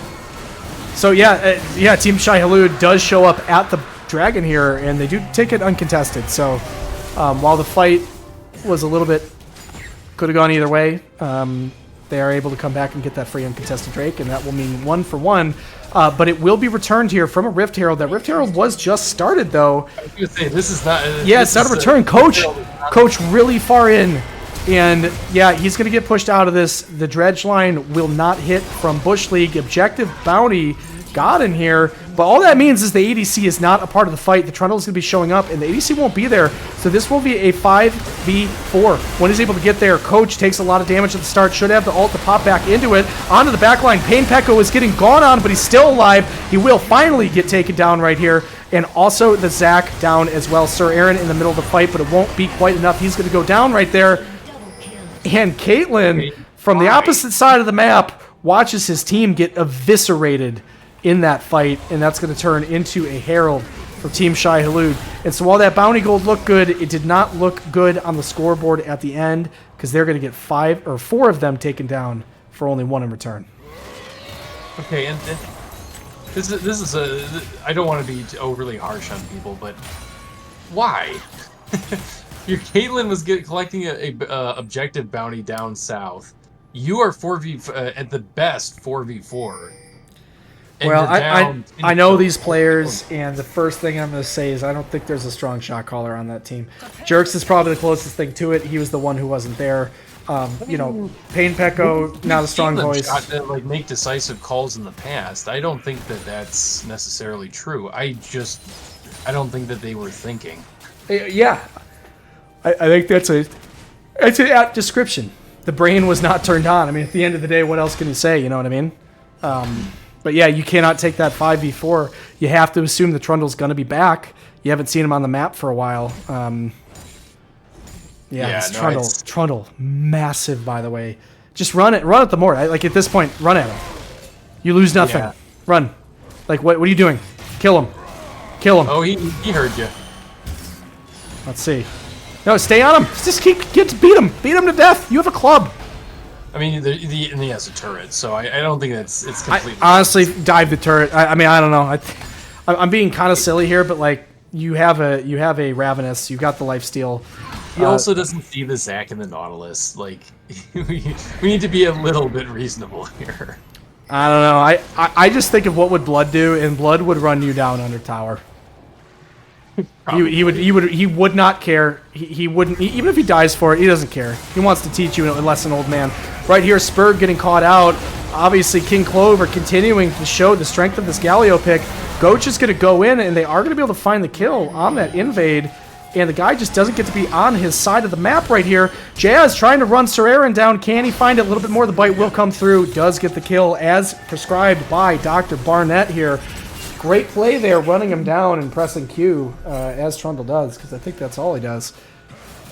So, yeah, Team Shai Halud does show up at the Dragon here, and they do take it uncontested. So, while the fight was a little bit, could have gone either way, they are able to come back and get that free uncontested Drake, and that will mean 1 for 1. But it will be returned here from a Rift Herald. That Rift Herald was just started, though. I was going to say, this is not... Yeah, it's not a return. Coach really far in. And, yeah, he's going to get pushed out of this. The Dredge line will not hit from Bush League. Objective Bounty got in here. But all that means is the ADC is not a part of the fight. The Trundle is going to be showing up, and the ADC won't be there. So this will be a 5v4. When he's able to get there, Coach takes a lot of damage at the start. Should have the ult to pop back into it. Onto the back line. Pain Pekko is getting gone on, but he's still alive. He will finally get taken down right here. And also the Zac down as well. Sir Aaron in the middle of the fight, but it won't be quite enough. He's going to go down right there. And Caitlyn, from the opposite side of the map, watches his team get eviscerated in that fight, and that's going to turn into a Herald for Team Shai Halud. And so while that bounty gold looked good, it did not look good on the scoreboard at the end, because they're going to get 5 or 4 of them taken down for only 1 in return. Okay, and this is a... I don't want to be overly harsh on people, but why? Your Caitlyn was collecting a objective bounty down south. You are 4v at the best 4v4. Well, I know these players, and the first thing I'm going to say is I don't think there's a strong shot caller on that team. Jerks is probably the closest thing to it. He was the one who wasn't there. You know, Pain Pekko, not a strong voice. Like make decisive calls in the past. I don't think that that's necessarily true. I don't think that they were thinking. Yeah, I think that's an apt description. The brain was not turned on. I mean, at the end of the day, what else can you say? You know what I mean? But yeah, you cannot take that 5v4. You have to assume the Trundle's going to be back. You haven't seen him on the map for a while. Trundle, massive, by the way. Just run at the Mort. Like, at this point, run at him. You lose nothing. Yeah. Run. Like, what are you doing? Kill him. Kill him. Oh, he heard you. Let's see. No, stay on him. Just beat him. Beat him to death. You have a club. I mean, and he has a turret, so I don't think it's completely... I honestly dive the turret. I mean, I don't know. I'm being kind of silly here, but like you have a Ravenous, you've got the lifesteal. He also doesn't see the Zac and the Nautilus. Like we need to be a little bit reasonable here. I don't know. I just think of what would Blood do, and Blood would run you down under tower. He would not care. He wouldn't, even if he dies for it, he doesn't care. He wants to teach you a lesson, old man. Right here, Spurg getting caught out. Obviously, King Clover continuing to show the strength of this Galio pick. Goach is going to go in, and they are going to be able to find the kill on that invade. And the guy just doesn't get to be on his side of the map right here. Jazz trying to run Sir Aaron down. Can he find it? A little bit more. The bite will come through. Does get the kill as prescribed by Dr. Barnett here. Great play there, running him down and pressing Q, as Trundle does, because I think that's all he does.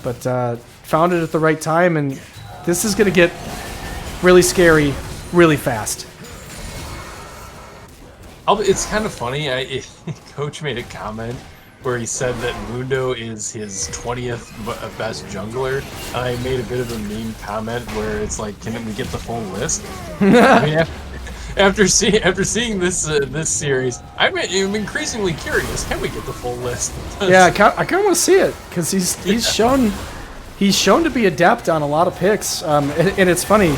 But found it at the right time, and this is going to get really scary really fast. It's kind of funny. Coach made a comment where he said that Mundo is his 20th best jungler. And I made a bit of a meme comment where it's like, can we get the full list? I mean, after seeing this series, I'm increasingly curious. Can we get the full list? Yeah, I kind of want to see it because he's shown to be adept on a lot of picks. And it's funny,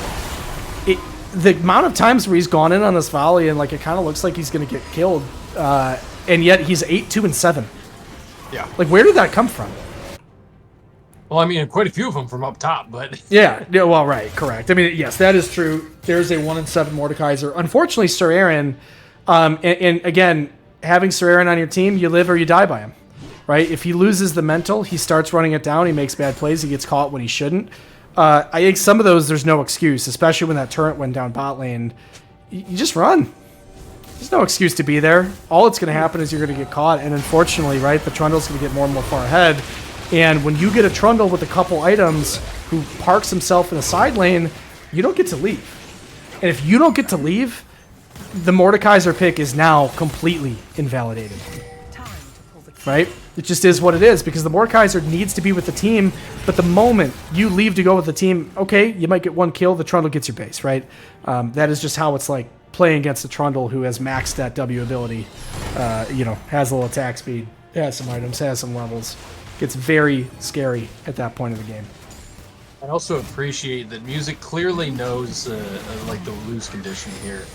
the amount of times where he's gone in on this volley and like it kind of looks like he's going to get killed, and yet he's 8-2-7. Yeah. Like, where did that come from? Well, I mean, quite a few of them from up top, but Yeah, well, right, correct. I mean, yes, that is true. There's a 1-7 Mordekaiser. Unfortunately, Sir Aaron, and again, having Sir Aaron on your team, you live or you die by him, right? If he loses the mental, he starts running it down, he makes bad plays, he gets caught when he shouldn't. I think some of those, there's no excuse, especially when that turret went down bot lane. You just run. There's no excuse to be there. All that's going to happen is you're going to get caught, and unfortunately, right, the Trundle's going to get more and more far ahead. And when you get a Trundle with a couple items who parks himself in a side lane, you don't get to leave. And if you don't get to leave, the Mordekaiser pick is now completely invalidated. Right? It just is what it is, because the Mordekaiser needs to be with the team, but the moment you leave to go with the team, okay, you might get one kill, the Trundle gets your base, right? That is just how it's like playing against a Trundle who has maxed that W ability, has a little attack speed, has some items, has some levels. Gets very scary at that point of the game. I also appreciate that Music clearly knows like the lose condition here.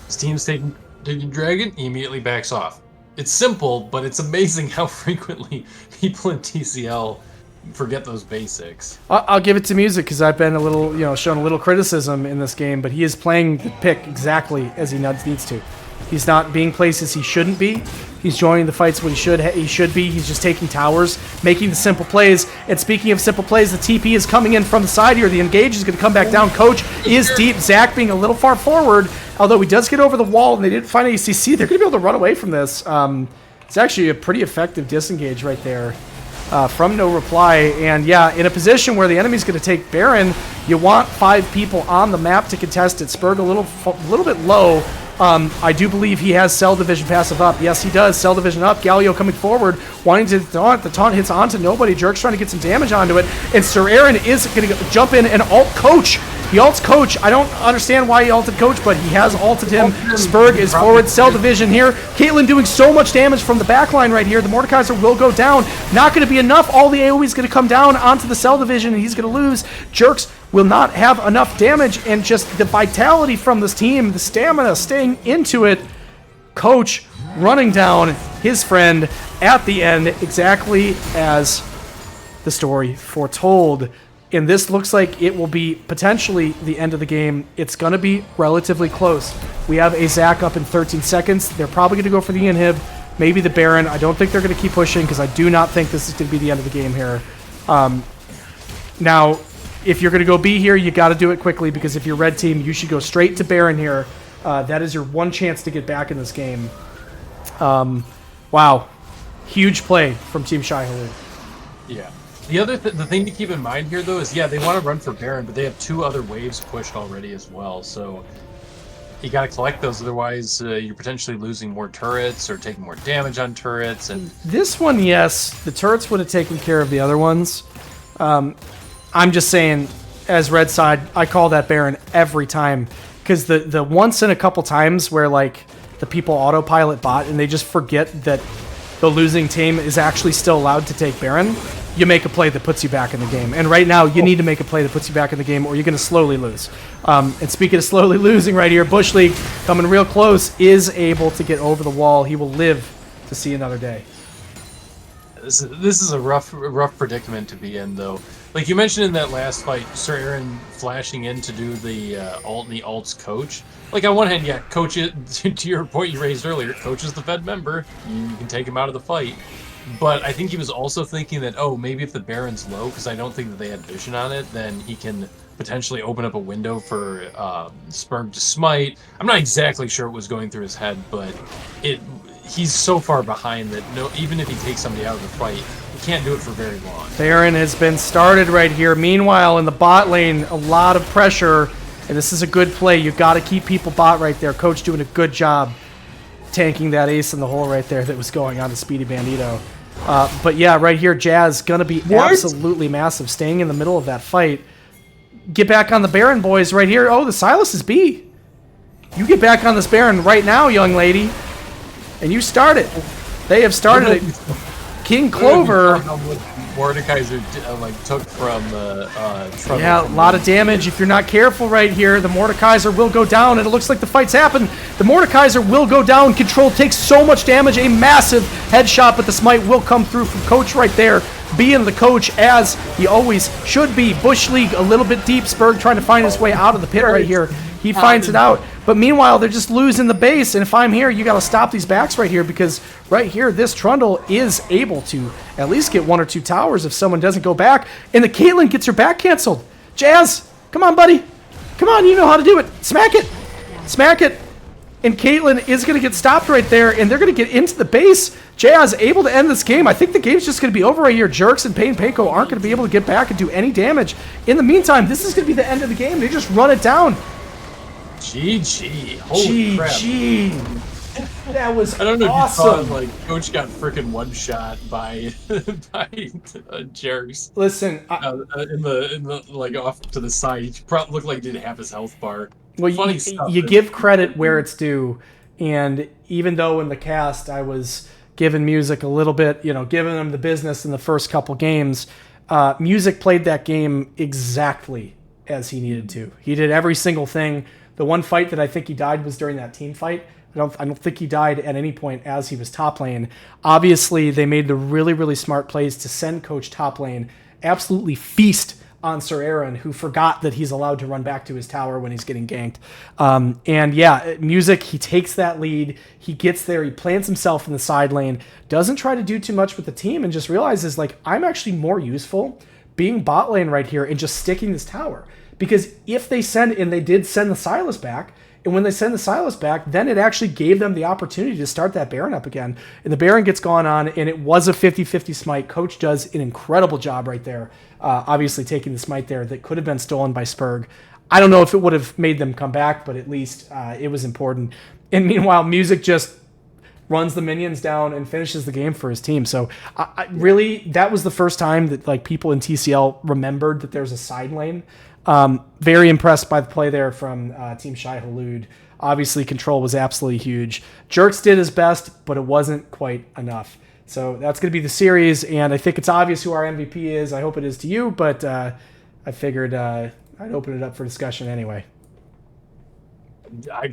His team's taking Dragon, he immediately backs off. It's simple, but it's amazing how frequently people in TCL forget those basics. I'll give it to Music because I've been a little, shown a little criticism in this game, but he is playing the pick exactly as he needs to. He's not being places he shouldn't be. He's joining the fights when he should be. He's just taking towers, making the simple plays. And speaking of simple plays, the TP is coming in from the side here. The engage is going to come back down. Coach is deep. Zach being a little far forward, although he does get over the wall and they didn't find ACC. They're going to be able to run away from this. It's actually a pretty effective disengage right there from No Reply. And yeah, in a position where the enemy's going to take Baron, you want 5 people on the map to contest it. Spurg a little bit low. I do believe he has Cell Division passive up. Yes, he does. Cell Division up. Galio coming forward, wanting to taunt. The taunt hits onto nobody. Jerk's trying to get some damage onto it. And Sir Aaron is going to jump in and ult Coach. He ults Coach. I don't understand why he ulted Coach, but he has ulted him. Spurg is forward. Cell Division here. Caitlyn doing so much damage from the backline right here. The Mordekaiser will go down. Not going to be enough. All the AoE is going to come down onto the Cell Division, and he's going to lose. Jerks will not have enough damage, and just the vitality from this team, the stamina staying into it. Coach running down his friend at the end, exactly as the story foretold. And this looks like it will be potentially the end of the game. It's going to be relatively close. We have a Zac up in 13 seconds. They're probably going to go for the inhib, maybe the Baron. I don't think they're going to keep pushing because I do not think this is going to be the end of the game here. Now, if you're going to go B here, you got to do it quickly, because if you're red team, you should go straight to Baron here. That is your one chance to get back in this game. Wow. Huge play from Team Shai Halud. Yeah. The thing to keep in mind here, though, is, yeah, they want to run for Baron, but they have 2 other waves pushed already as well, so you got to collect those, otherwise you're potentially losing more turrets or taking more damage on turrets. And this one, yes, the turrets would have taken care of the other ones. I'm just saying, as red side, I call that Baron every time, because the once in a couple times where like the people autopilot bot and they just forget that the losing team is actually still allowed to take Baron, you make a play that puts you back in the game. And right now, you need to make a play that puts you back in the game, or you're going to slowly lose. And speaking of slowly losing right here, Bush League coming real close, is able to get over the wall. He will live to see another day. This is a rough predicament to be in, though. Like you mentioned in that last fight, Sir Aaron flashing in to do the ult and the ult's Coach. Like, on one hand, yeah, Coach, to your point you raised earlier, Coach is the Fed member. You can take him out of the fight. But I think he was also thinking that, oh, maybe if the Baron's low, because I don't think that they had vision on it, then he can potentially open up a window for Spurg to smite. I'm not exactly sure what was going through his head, but he's so far behind that even if he takes somebody out of the fight, he can't do it for very long. Baron has been started right here. Meanwhile, in the bot lane, a lot of pressure, and this is a good play. You got to keep people bot right there. Coach doing a good job tanking that ace in the hole right there that was going on to Speedy Bandito. But yeah, right here, Jazz gonna be absolutely massive, staying in the middle of that fight. Get back on the Baron, boys, right here. Oh, the Silas is B. You get back on this Baron right now, young lady. And you start it. They have started it. King Clover. Mordekaiser took from yeah, a lot of damage if you're not careful right here. The Mordekaiser will go down, and it looks like the fight's happened. The Mordekaiser will go down. Control takes so much damage. A massive headshot, but the smite will come through from Coach right there. being the coach as he always should be. Bush League a little bit deep. Spurg trying to find his way out of the pit right here. He finds it out. But meanwhile, they're just losing the base. And if I'm here, you got to stop these backs right here, because right here, this Trundle is able to at least get 1 or 2 towers if someone doesn't go back. And the Caitlyn gets her back canceled. Jazz, come on, buddy. Come on, you know how to do it. Smack it. Smack it. And Caitlyn is going to get stopped right there, and they're going to get into the base. Jazz able to end this game. I think the game's just going to be over right here. Jerks and Payne Panko aren't going to be able to get back and do any damage. In the meantime, this is going to be the end of the game. They just run it down. GG. Holy crap. GG. That was I don't know awesome. if you thought, Coach got freaking one-shot by Jerks. Listen, in the off to the side, he probably looked like he didn't have his health bar. well, you give credit where it's due, and even though in the cast I was giving Music a little bit, giving him the business in the first couple games, Music played that game exactly as he needed to. He did every single thing. The one fight that I think he died was during that team fight. I don't think he died at any point as he was top lane. Obviously, they made the really, really smart plays to send Coach top lane, absolutely feast on Sir Aaron, who forgot that he's allowed to run back to his tower when he's getting ganked. And yeah, Music, he takes that lead. He gets there. He plants himself in the side lane, doesn't try to do too much with the team, and just realizes, I'm actually more useful being bot lane right here and just sticking this tower. Because if they did send the Sylas back, and when they send the Sylas back, then it actually gave them the opportunity to start that Baron up again. And the Baron gets gone on, and it was a 50-50 smite. Coach does an incredible job right there, obviously taking the smite there that could have been stolen by Spurg. I don't know if it would have made them come back, but at least it was important. And meanwhile, Music just runs the minions down and finishes the game for his team. So really, that was the first time that people in TCL remembered that there's a side lane. Very impressed by the play there from Team Shai Halud. Obviously, control was absolutely huge. Jerks did his best, but it wasn't quite enough. So that's going to be the series, and I think it's obvious who our MVP is. I hope it is to you, but I figured I'd open it up for discussion anyway.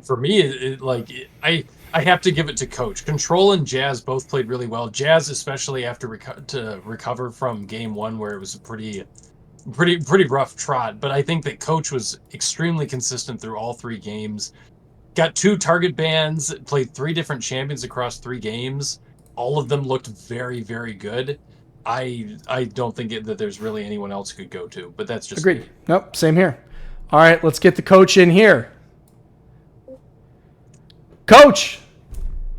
For me, I have to give it to Coach. Control and Jazz both played really well. Jazz, especially after to recover from game 1, where it was a pretty rough trot, but I think that Coach was extremely consistent through all 3 games. Got 2 target bans, played 3 different champions across 3 games. All of them looked very, very good. I don't think that there's really anyone else who could go to, but that's just agreed. Nope, same here. All right, let's get the Coach in here. Coach,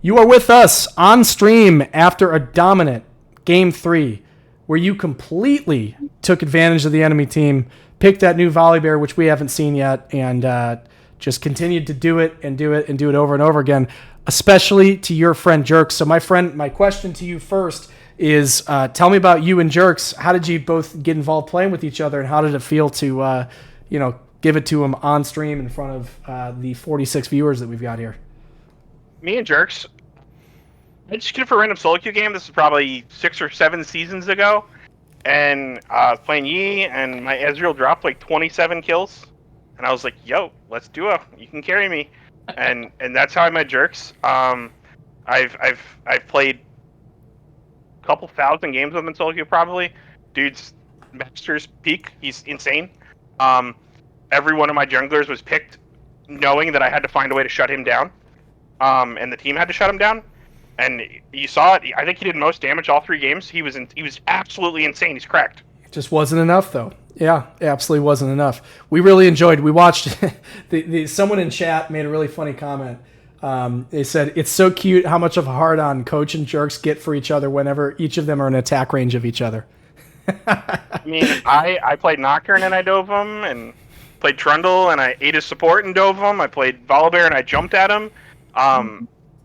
you are with us on stream after a dominant game 3. Where you completely took advantage of the enemy team, picked that new volley bear, which we haven't seen yet, and just continued to do it and do it and do it over and over again, especially to your friend Jerks. So my question to you first is, tell me about you and Jerks. How did you both get involved playing with each other, and how did it feel to, give it to him on stream in front of the 46 viewers that we've got here? Me and Jerks, I just queued for a random solo queue game. This is probably 6 or 7 seasons ago, and I was playing Yi, and my Ezreal dropped 27 kills, and I was like, "Yo, let's duo. You can carry me," and that's how I met Jerks. I've played a couple thousand games with him in solo queue probably. Dude's master's peak. He's insane. Every one of my junglers was picked knowing that I had to find a way to shut him down, and the team had to shut him down. And you saw it. I think he did most damage all 3 games. He was absolutely insane. He's cracked. It just wasn't enough, though. Yeah, absolutely wasn't enough. We really enjoyed. We watched. Someone in chat made a really funny comment. They said it's so cute how much of a hard-on Coach and Jerks get for each other whenever each of them are in attack range of each other. I mean, I played Nocturne and I dove him, and played Trundle and I ate his support and dove him. I played Volibear and I jumped at him.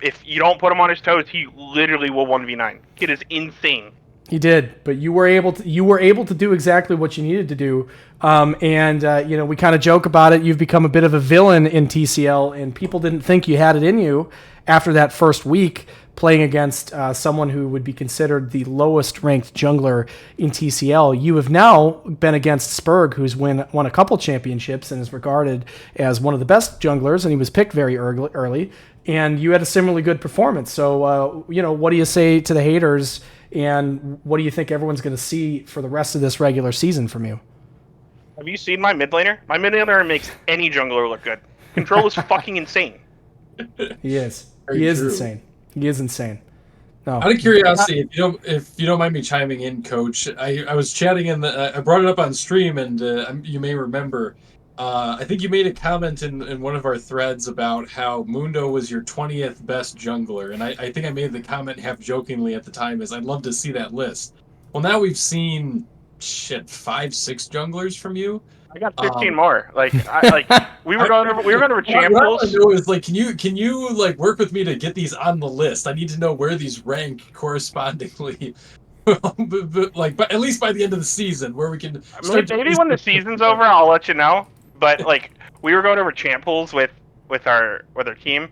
If you don't put him on his toes, he literally will 1v9. Kid is insane. He did, but you were able to do exactly what you needed to do. We kind of joke about it. You've become a bit of a villain in TCL, and people didn't think you had it in you after that first week. playing against someone who would be considered the lowest ranked jungler in TCL. You have now been against Spurg, who's won a couple championships and is regarded as one of the best junglers, and he was picked very early. And you had a similarly good performance. So, what do you say to the haters, and what do you think everyone's going to see for the rest of this regular season from you? Have you seen my mid laner? My mid laner makes any jungler look good. Control is fucking insane. He is. Very He is true. insane. He is insane. No. Out of curiosity, if you don't mind me chiming in, Coach, I was chatting I brought it up on stream, and you may remember. I think you made a comment in one of our threads about how Mundo was your 20th best jungler, and I think I made the comment half jokingly at the time is I'd love to see that list. Well, now we've seen 5, 6 junglers from you. I got 15 more. We were going over What I champions. want to know is can you work with me to get these on the list? I need to know where these rank correspondingly. but at least by the end of the season, where we can start. Maybe when the season's over, I'll let you know. But we were going over champ pools with our team,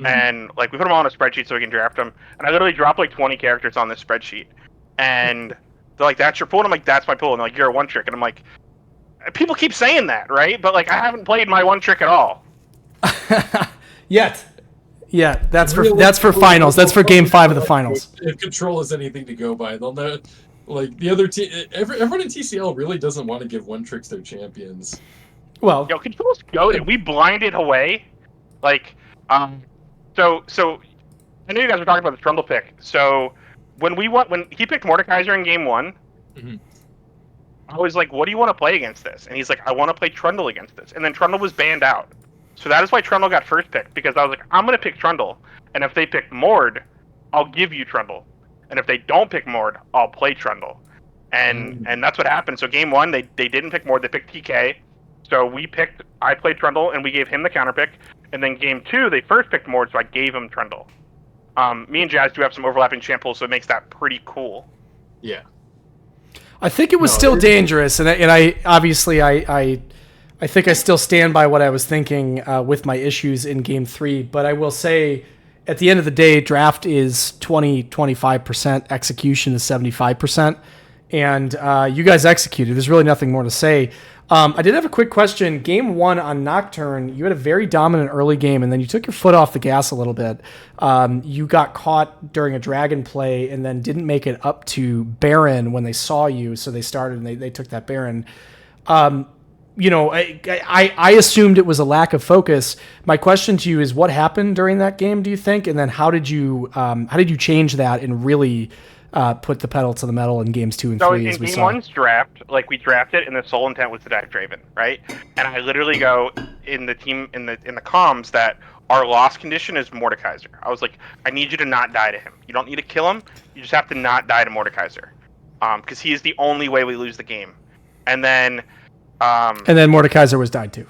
and we put them all on a spreadsheet so we can draft them. And I literally dropped 20 characters on this spreadsheet, and they're like, "That's your pool." And I'm like, "That's my pool." And they're like, "You're a one trick." And I'm like, people keep saying that, right? But I haven't played my one trick at all. Yet. Yeah, that's for finals. That's for game 5 of the finals. If Control is anything to go by, they'll know. The other team, everyone in TCL really doesn't want to give one tricks their champions. Well, Control's goated. We blinded away. So I know you guys were talking about the Trundle pick. So when he picked Mordekaiser in game 1, I was like, "What do you want to play against this?" And he's like, "I want to play Trundle against this." And then Trundle was banned out. So that is why Trundle got first pick, because I was like, I'm going to pick Trundle, and if they pick Mord, I'll give you Trundle. And if they don't pick Mord, I'll play Trundle. And that's what happened. So game 1, they didn't pick Mord, they picked TK. So I played Trundle, and we gave him the counter pick. And then game 2, they first picked Mord, so I gave him Trundle. Me and Jazz do have some overlapping champ pools, so it makes that pretty cool. Yeah. I think it was still dangerous, and I obviously I think I still stand by what I was thinking with my issues in game 3, but I will say at the end of the day, draft is 25%, execution is 75%, and you guys executed. There's really nothing more to say. I did have a quick question. Game 1 on Nocturne, you had a very dominant early game, and then you took your foot off the gas a little bit. You got caught during a dragon play and then didn't make it up to Baron when they saw you, so they started and they took that Baron. I assumed it was a lack of focus. My question to you is, what happened during that game, do you think? And then how did you change that and really put the pedal to the metal in games 2 and 3? So in game 1's draft, we drafted, and the sole intent was to dive Draven, right? And I literally go in the team in the comms that our loss condition is Mordekaiser. I was like, I need you to not die to him. You don't need to kill him. You just have to not die to Mordekaiser, because he is the only way we lose the game. And then Mordekaiser was died too.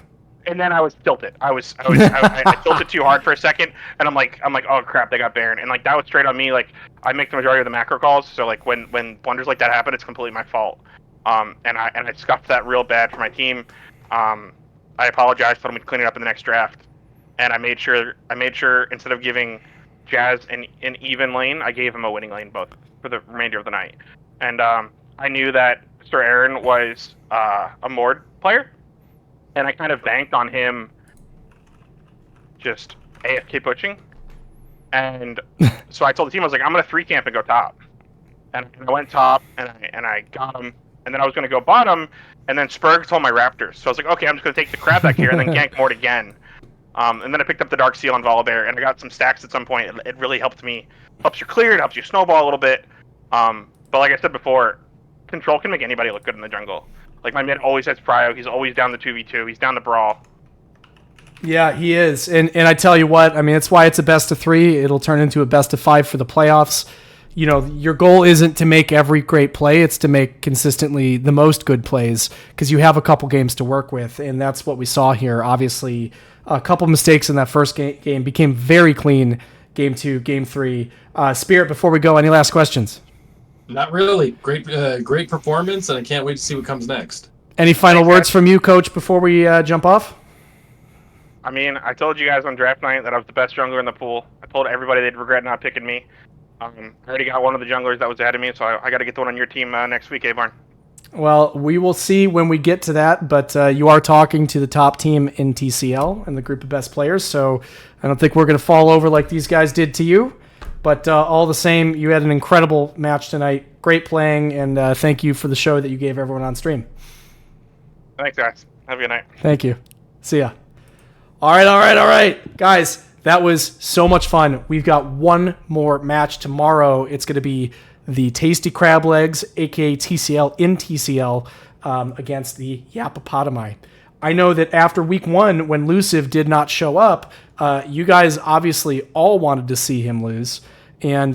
And then I was tilted. I tilted too hard for a second, and I'm like, oh crap, they got Baron, and that was straight on me. I make the majority of the macro calls, so when blunders like that happen, it's completely my fault. And I scuffed that real bad for my team. I apologized, told him to clean it up in the next draft, and I made sure instead of giving Jazz an even lane, I gave him a winning lane both for the remainder of the night. And I knew that Sir Aaron was a Mord player, and I kind of banked on him just AFK pushing. And so I told the team, I was like, I'm going to 3 camp and go top. And I went top, and I got him, and then I was going to go bottom, and then Spurg told my Raptors. So I was like, okay, I'm just going to take the crab back here and then gank Mord again. And then I picked up the Dark Seal on Volibear, and I got some stacks at some point. It really helped me. Helps you clear, it helps you snowball a little bit. But like I said before, Control can make anybody look good in the jungle. My mid always has prio. He's always down the 2v2. He's down the brawl. Yeah, he is. And I tell you what, I mean, it's why it's a best of 3. It'll turn into a best of 5 for the playoffs. Your goal isn't to make every great play. It's to make consistently the most good plays, because you have a couple games to work with. And that's what we saw here. Obviously, a couple mistakes in that first game became very clean. Game 2, game 3. Spirit, before we go, any last questions? Not really. Great performance, and I can't wait to see what comes next. Any final words from you, Coach, before we jump off? I mean, I told you guys on draft night that I was the best jungler in the pool. I told everybody they'd regret not picking me. I already got one of the junglers that was ahead of me, so I got to get the one on your team next week, Abarn. Well, we will see when we get to that, but you are talking to the top team in TCL and the group of best players, so I don't think we're going to fall over like these guys did to you. But all the same, you had an incredible match tonight. Great playing, and thank you for the show that you gave everyone on stream. Thanks, guys. Have a good night. Thank you. See ya. All right. Guys, that was so much fun. We've got one more match tomorrow. It's going to be the Tasty Crab Legs, a.k.a. TCL in TCL, against the Yapopotami. I know that after week 1, when Luciv did not show up, you guys obviously all wanted to see him lose, and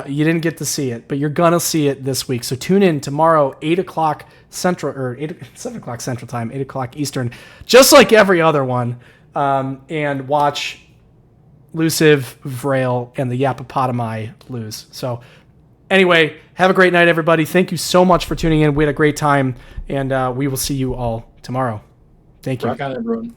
you didn't get to see it, but you're going to see it this week. So tune in tomorrow, 8 o'clock Central, or 7 o'clock Central Time, 8 o'clock Eastern, just like every other one, and watch Luciv, Vrail, and the Yapopotami lose. So anyway, have a great night, everybody. Thank you so much for tuning in. We had a great time, and we will see you all tomorrow. Thank you. Rock on, everyone.